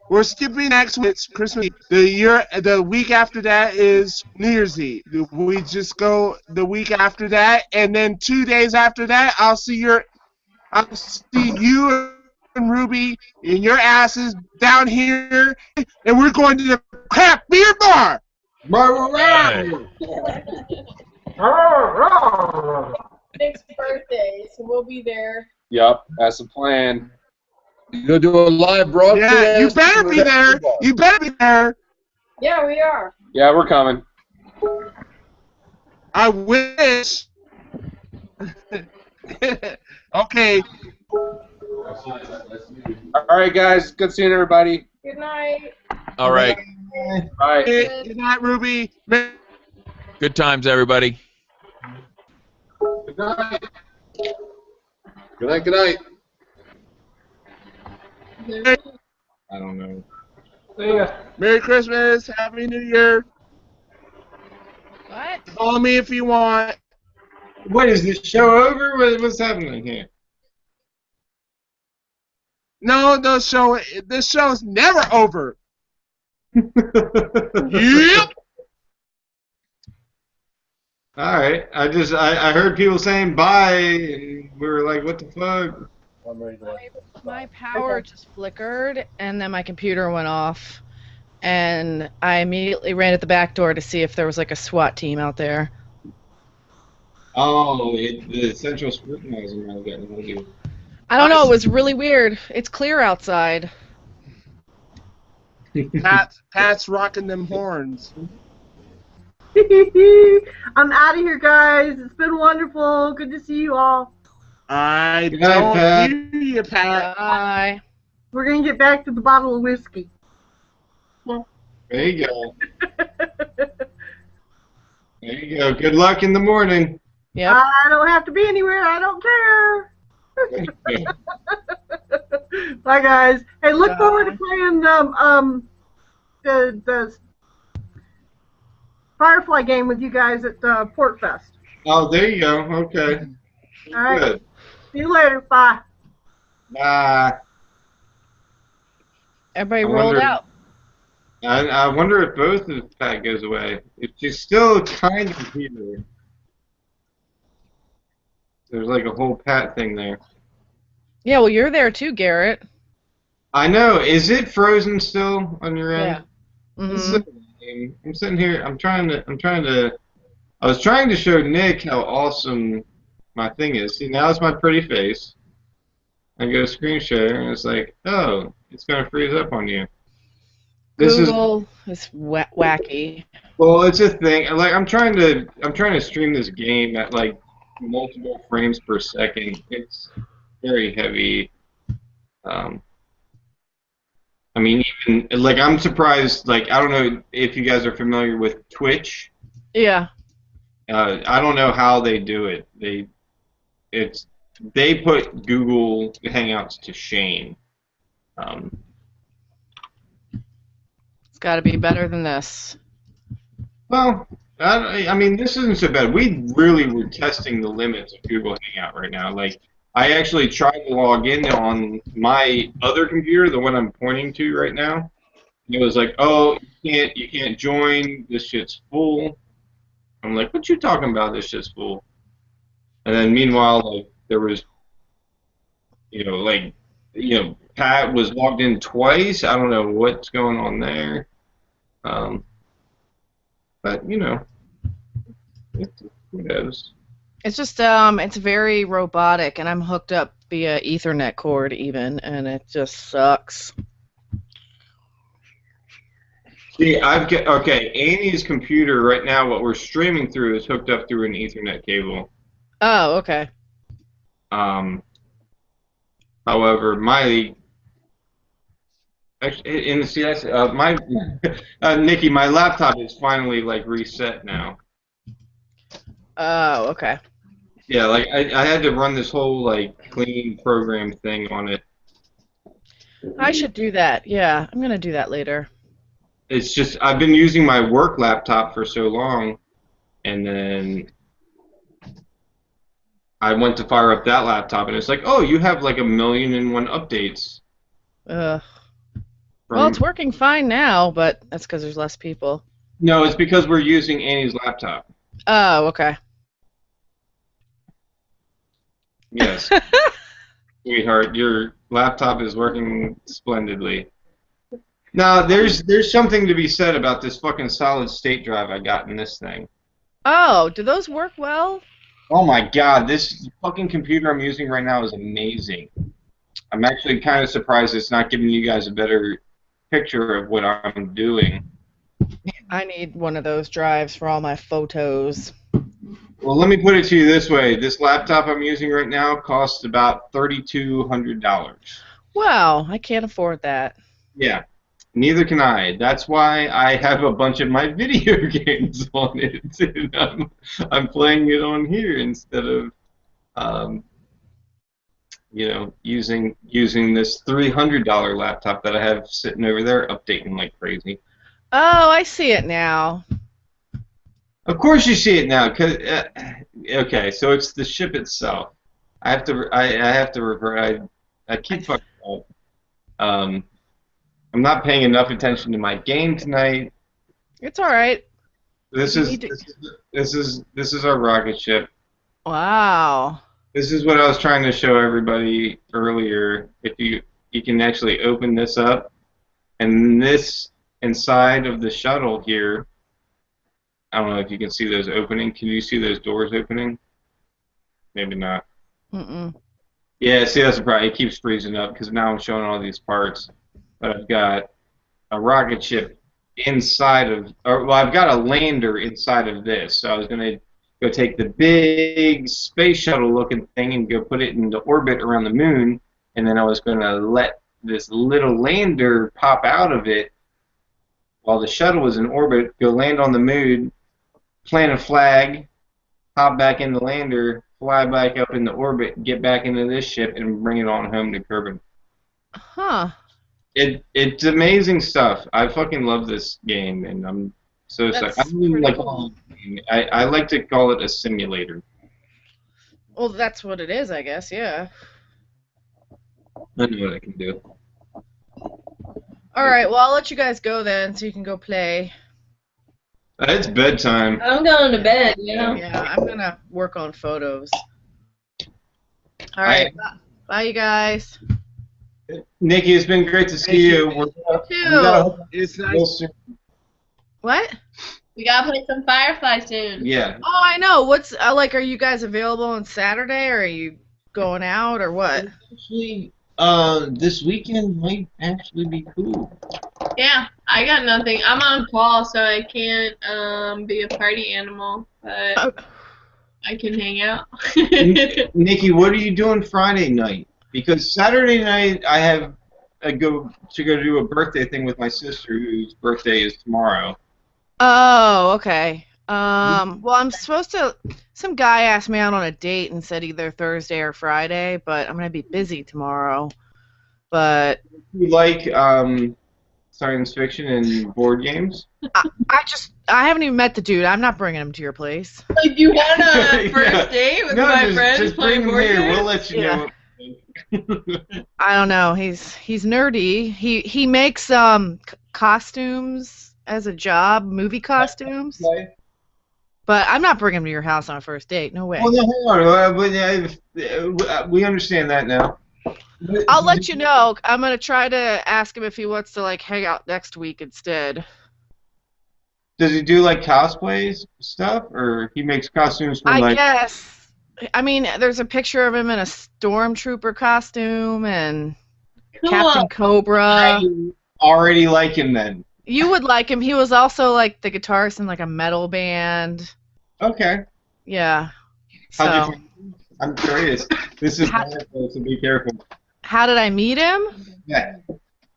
We're skipping next week's Christmas. The week after that is New Year's Eve. We just go the week after that, and then 2 days after that, I'll see you and Ruby and your asses down here, and we're going to the craft beer bar. Nick's birthday, so we'll be there. Yep, that's the plan. You gonna do a live broadcast? Yeah, you better be there. You better be there. Yeah, we are. Yeah, we're coming. I wish. Okay. All right, guys. Good seeing everybody. Good night. All right. Bye. Good night, Ruby. Good times, everybody. Good night. Good night. Good night. I don't know. Merry Christmas. Happy New Year. What? Call me if you want. What, is this show over? What's happening here? No, this show's never over. Yep. All right. I heard people saying bye, and we were like, what the fuck? My power just flickered, and then my computer went off, and I immediately ran at the back door to see if there was like a SWAT team out there. Oh, the central scrutinizer might have gotten hold of you. I don't know. It was really weird. It's clear outside. Pat's rocking them horns. I'm out of here, guys. It's been wonderful. Good to see you all. I Good night, Pat. don't hear you, Pat. Bye. We're going to get back to the bottle of whiskey. There you go. There you go. Good luck in the morning. Yep. I don't have to be anywhere. I don't care. Bye, guys. Hey, look forward to playing the Firefly game with you guys at Port Fest. Oh, there you go. Okay. All right. Good. See you later. Bye. Bye. Everybody rolled out. I wonder if both of Pat goes away. If she's still kind of here. There's like a whole Pat thing there. Yeah, well, you're there too, Garrett. I know. Is it frozen still on your end? Yeah. Mm-hmm. I'm sitting here. I was trying to show Nick how awesome my thing is. See, now it's my pretty face. I go to screen share, and it's like, oh, it's gonna freeze up on you. Google is wacky. Well, it's a thing. Like I'm trying to stream this game at like multiple frames per second. It's very heavy. I mean, even like I'm surprised. Like I don't know if you guys are familiar with Twitch. Yeah. I don't know how they do it. They put Google Hangouts to shame. It's got to be better than this. Well, I mean, this isn't so bad. We really were testing the limits of Google Hangout right now. Like, I actually tried to log in on my other computer, the one I'm pointing to right now. And it was like, oh, you can't join. This shit's full. I'm like, what you talking about? This shit's full. And then meanwhile, like, there was, Pat was logged in twice. I don't know what's going on there. But, who knows? It's just, it's very robotic, and I'm hooked up via Ethernet cord even, and it just sucks. See, Annie's computer right now, what we're streaming through is hooked up through an Ethernet cable. Oh, okay. However, Nikki, my laptop is finally like reset now. Oh, okay. Yeah, like I had to run this whole like clean program thing on it. I should do that. Yeah, I'm gonna do that later. It's just I've been using my work laptop for so long, and then I went to fire up that laptop, and it's like, oh, you have like 1,000,001 updates. Ugh. Well, it's working fine now, but that's because there's less people. No, it's because we're using Annie's laptop. Oh, okay. Yes. Sweetheart, your laptop is working splendidly. Now, there's something to be said about this fucking solid state drive I got in this thing. Oh, do those work well? Oh my god, this fucking computer I'm using right now is amazing. I'm actually kind of surprised it's not giving you guys a better picture of what I'm doing. I need one of those drives for all my photos. Well, let me put it to you this way. This laptop I'm using right now costs about $3,200. Wow, I can't afford that. Yeah, neither can I. That's why I have a bunch of my video games on it. And I'm playing it on here instead of, you know, using this $300 laptop that I have sitting over there updating like crazy. Oh, I see it now. Of course you see it now, 'cause okay, so it's the ship itself. I have to revert. I keep fucking up. I'm not paying enough attention to my game tonight. It's all right. This is our rocket ship. Wow. This is what I was trying to show everybody earlier. If you can actually open this up, and this inside of the shuttle here. I don't know if you can see those opening. Can you see those doors opening? Maybe not. Mm-mm. Yeah, see, that's the problem. It keeps freezing up because now I'm showing all these parts. But I've got a rocket ship inside of, well, I've got a lander inside of this. So I was going to go take the big space shuttle looking thing and go put it into orbit around the moon. And then I was going to let this little lander pop out of it while the shuttle was in orbit, go land on the moon, plant a flag, hop back in the lander, fly back up into orbit, get back into this ship, and bring it on home to Kerbin. Huh. It's amazing stuff. I fucking love this game, and I'm so excited. I don't even like cool. I like to call it a simulator. Well, that's what it is, I guess, yeah. I know what I can do. Alright, well, I'll let you guys go then so you can go play. It's bedtime. I'm going to bed, you know? Yeah, I'm going to work on photos. Alright, bye, you guys. Nikki, it's been great to see you. It's nice. What? We gotta play some Firefly soon. Yeah. Oh, I know. What's like? Are you guys available on Saturday, or are you going out, or what? Actually, this weekend might actually be cool. Yeah, I got nothing. I'm on call, so I can't be a party animal, but I can hang out. Nikki, what are you doing Friday night? Because Saturday night I go do a birthday thing with my sister, whose birthday is tomorrow. Oh, okay. Well, I'm supposed to. Some guy asked me out on a date and said either Thursday or Friday, but I'm gonna be busy tomorrow. But You like science fiction and board games? I haven't even met the dude. I'm not bringing him to your place. Like, you want a first Yeah. date with No, my friends just playing bring him board here. games? We'll let you know. I don't know. He's nerdy. He makes costumes as a job, movie costumes. But I'm not bringing him to your house on a first date. No way. Well, no, hold on. We understand that now. I'll let you know. I'm gonna try to ask him if he wants to like hang out next week instead. Does he do like cosplays stuff, or he makes costumes for I like? guess. I mean, there's a picture of him in a stormtrooper costume and Captain Cobra. I already like him then. You would like him. He was also like the guitarist in like a metal band. Okay. Yeah. How'd you So, find him? I'm curious. This is wonderful, so be careful. how did I meet him? Yeah.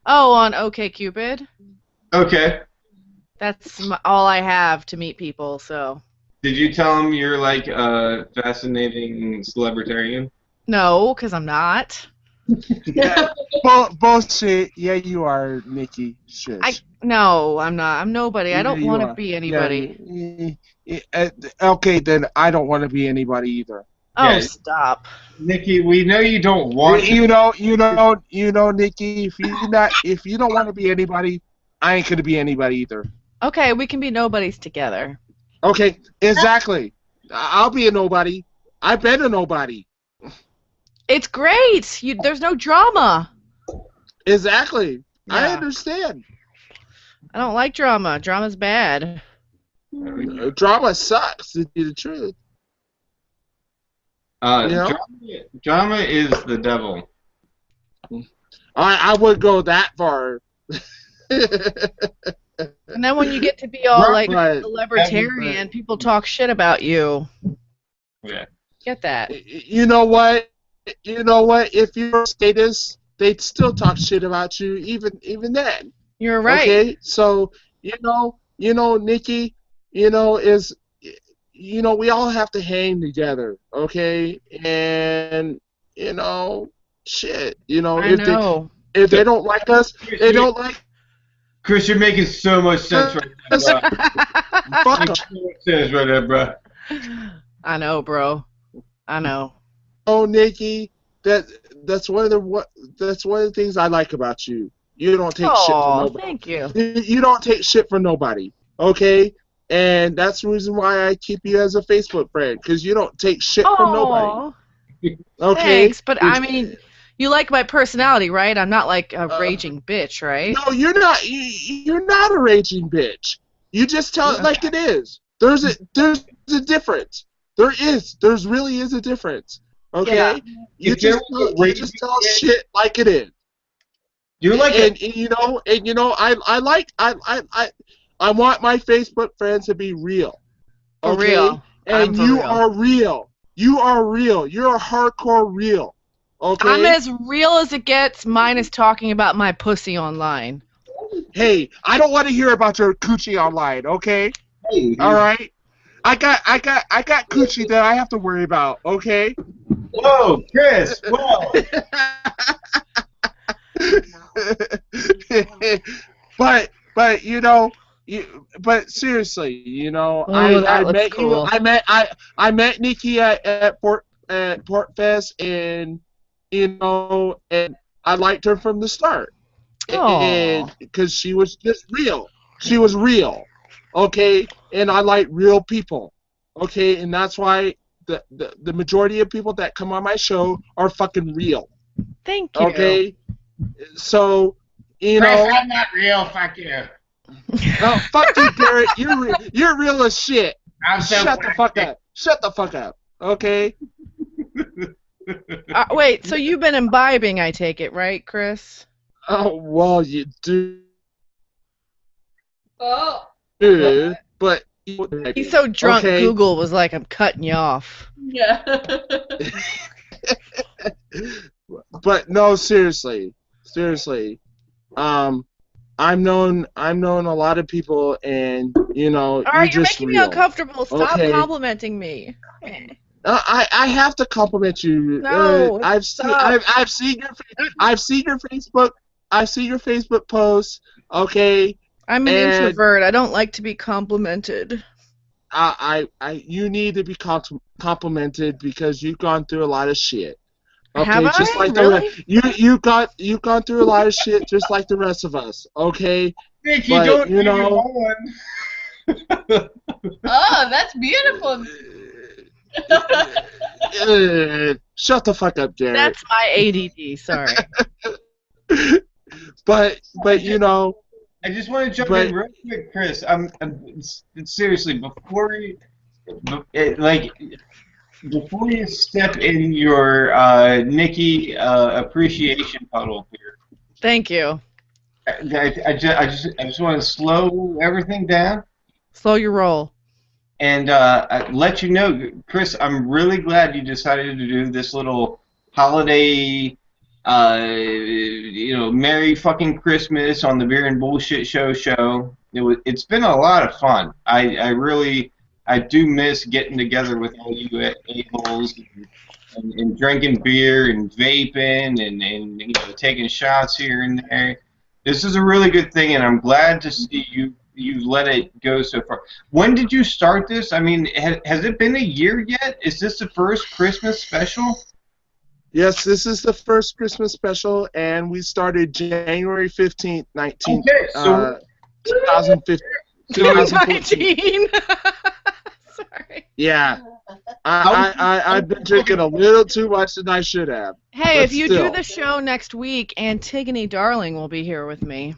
Oh, on OkCupid. Okay. That's all I have to meet people. So Did you tell him you're like a fascinating celebritarian? no, because I'm not. Bullshit. Yeah, you are, Nikki. Shit. No, I'm not. I'm nobody. I Yeah, don't you want are. to be anybody. Okay, then I don't want to be anybody either. Oh, Yeah. stop. Nikki, we know you don't want. You know, Nikki. If you don't want to be anybody, I ain't gonna be anybody either. Okay, we can be nobodies together. Okay, exactly. I'll be a nobody. I've been a nobody. It's great. There's no drama. Exactly. I Yeah. understand. I don't like drama. Drama's bad. Drama sucks, to be the truth. You know? Drama is the devil. I would go that far. And then when you get to be all like Right. a libertarian, people talk shit about you. Yeah. Get that? You know what? You know what? If you're a statist, they'd still talk shit about you even then. You're right. Okay, so you know, Nikki, we all have to hang together, okay? And shit, I know. If they don't like us, they don't like. Chris, you're making so much sense right now, bro. Fuck Makes so much sense right now, bro. I know, bro. I know. Oh, Nikki, that's one of the things I like about you. You don't take shit from nobody. Thank you. You don't take shit from nobody, okay? And that's the reason why I keep you as a Facebook friend, because you don't take shit from nobody. Okay? Thanks, but I mean, you like my personality, right? I'm not like a raging bitch, right? No, you're not. You're not a raging bitch. You just tell it like it is. There's a difference. There really is a difference. Okay? Yeah. You just tell shit like it is. You like it, I want my Facebook friends to be real. For Okay? real. And you are real. You are real. You're a hardcore real. Okay? I'm as real as it gets, minus talking about my pussy online. Hey, I don't want to hear about your coochie online, okay? Hey, all right. I got coochie that I have to worry about, okay? Whoa, Chris! Whoa. but seriously, I met cool. I met Nikki at Port Fest, and and I liked her from the start. And because she was just real. She was real. Okay? And I like real people. Okay? And that's why the majority of people that come on my show are fucking real. Thank you. Okay? So, Chris, I'm not real. Fuck you. Oh, fuck you, Garrett. You're real as shit. Shut the fuck up. Shut the fuck up. Okay? Wait, so you've been imbibing, I take it, right, Chris? Oh, well, you do. Oh. But He's so drunk, okay. Google was like, I'm cutting you off. Yeah. But no, seriously. I've known a lot of people, and All right, you're making real. me uncomfortable. Stop Okay. complimenting me. I have to compliment you. No, I've seen your Facebook posts. Okay. I'm an and introvert. I don't like to be complimented. You need to be complimented because you've gone through a lot of shit. Okay, Have I? just like Really? you've gone through a lot of shit just like the rest of us. Okay. Nick, But, don't you do know. one. Oh, that's beautiful. Shut the fuck up, Jared. That's my ADD. Sorry. But I just want to jump in real quick, Chris. I'm seriously before you step in your Nikki appreciation puddle here. Thank you. I just want to slow everything down. Slow your roll. And let you know, Chris, I'm really glad you decided to do this little holiday, Merry fucking Christmas on the Beer and Bullshit show. It's been a lot of fun. I do miss getting together with all you a-holes and drinking beer and vaping and taking shots here and there. This is a really good thing, and I'm glad to see you've let it go so far. When did you start this? I mean, has it been a year yet? Is this the first Christmas special? Yes, this is the first Christmas special, and we started January 15th, 2015. Sorry. Yeah. I've been drinking a little too much than I should have. Hey, but if you still. do the show next week, Antigone Darling will be here with me.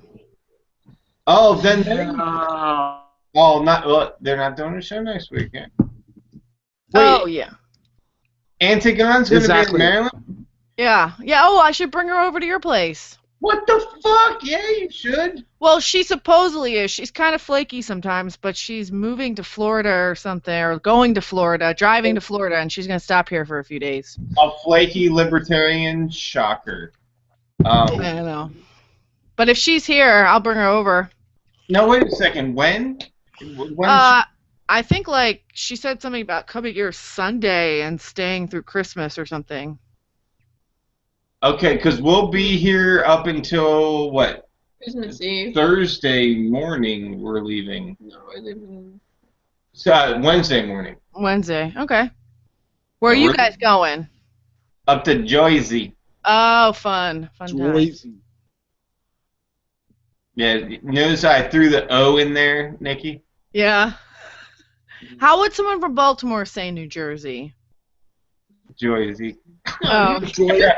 Oh, then they're not doing a show next weekend. Oh, yeah. Antigon's going to be Exactly. in Maryland? Yeah. Yeah. Oh, I should bring her over to your place. What the fuck? Yeah, you should. Well, she supposedly is. She's kind of flaky sometimes, but she's moving to Florida or something, or going to Florida, driving to Florida, and she's going to stop here for a few days. A flaky libertarian shocker. I don't know. But if she's here, I'll bring her over. No, wait a second. When? I think, like, she said something about coming here Sunday and staying through Christmas or something. Okay, because we'll be here up until, what? Christmas Eve. Thursday morning we're leaving. No, we're leaving. So, Wednesday morning. Wednesday. Okay. Where are you We're- guys going? Up to Jersey. Oh, fun. Fun times. Yeah, notice I threw the O in there, Nikki? Yeah. How would someone from Baltimore say New Jersey? Jersey. Oh. New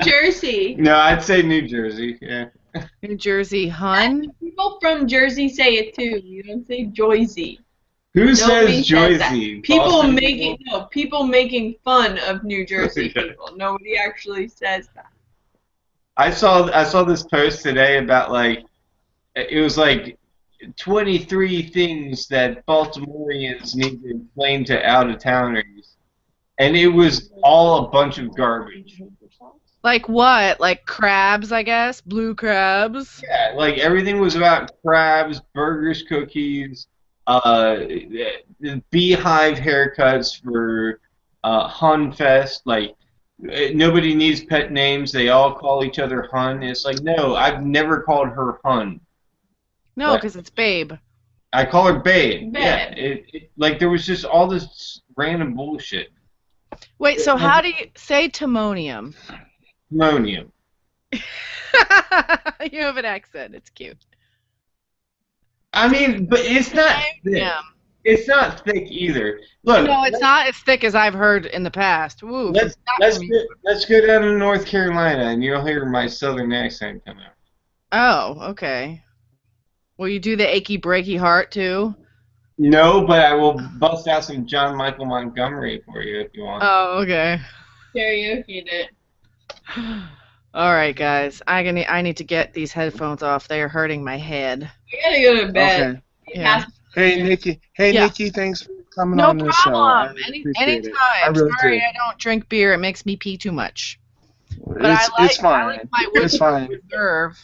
Jersey. No, I'd say New Jersey, yeah. New Jersey, hun? People from Jersey say it too. You don't say Jersey. Who Nobody says says that. Jersey? People Boston making people making fun of New Jersey people. Nobody actually says that. I saw this post today about, like, it was like 23 things that Baltimoreans need to explain to out-of-towners, and it was all a bunch of garbage. Like what? Like crabs, I guess? Blue crabs? Yeah, like everything was about crabs, burgers, cookies, beehive haircuts for Hunfest. Like, nobody needs pet names. They all call each other Hun. It's like, no, I've never called her Hun. No, because it's Babe. I call her Babe. Babe. Yeah, like there was just all this random bullshit. Wait, so how do you say timonium? Timonium. You have an accent. It's cute. I mean, but it's not thick. Yeah. It's not thick either. Look, No, it's not as thick as I've heard in the past. Woo. let's go down to North Carolina and you'll hear my southern accent come out. Oh, okay. Will you do the achy breaky heart too? No, but I will bust out some John Michael Montgomery for you if you want. Oh, okay. Karaoke it. All right, guys. I need to get these headphones off. They are hurting my head. I gotta go to bed. Okay. Yeah. Hey, Nikki. Hey, Yeah. Nikki. Thanks for coming No on the show. I problem. really appreciate it. Anytime. I really Sorry, do. I don't drink beer. It makes me pee too much. But It's fine. my It's fine. reserve.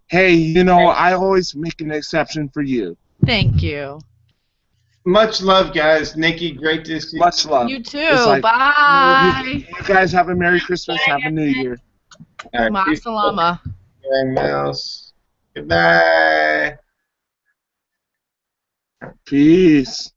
Hey, you know, I always make an exception for you. Thank you. Much love, guys. Nikki, great to see you. Much love. You too. It's like, Bye. You guys have a Merry Christmas. Have a New Year. All right, peace. Masalama. Mouse. Goodbye. Peace.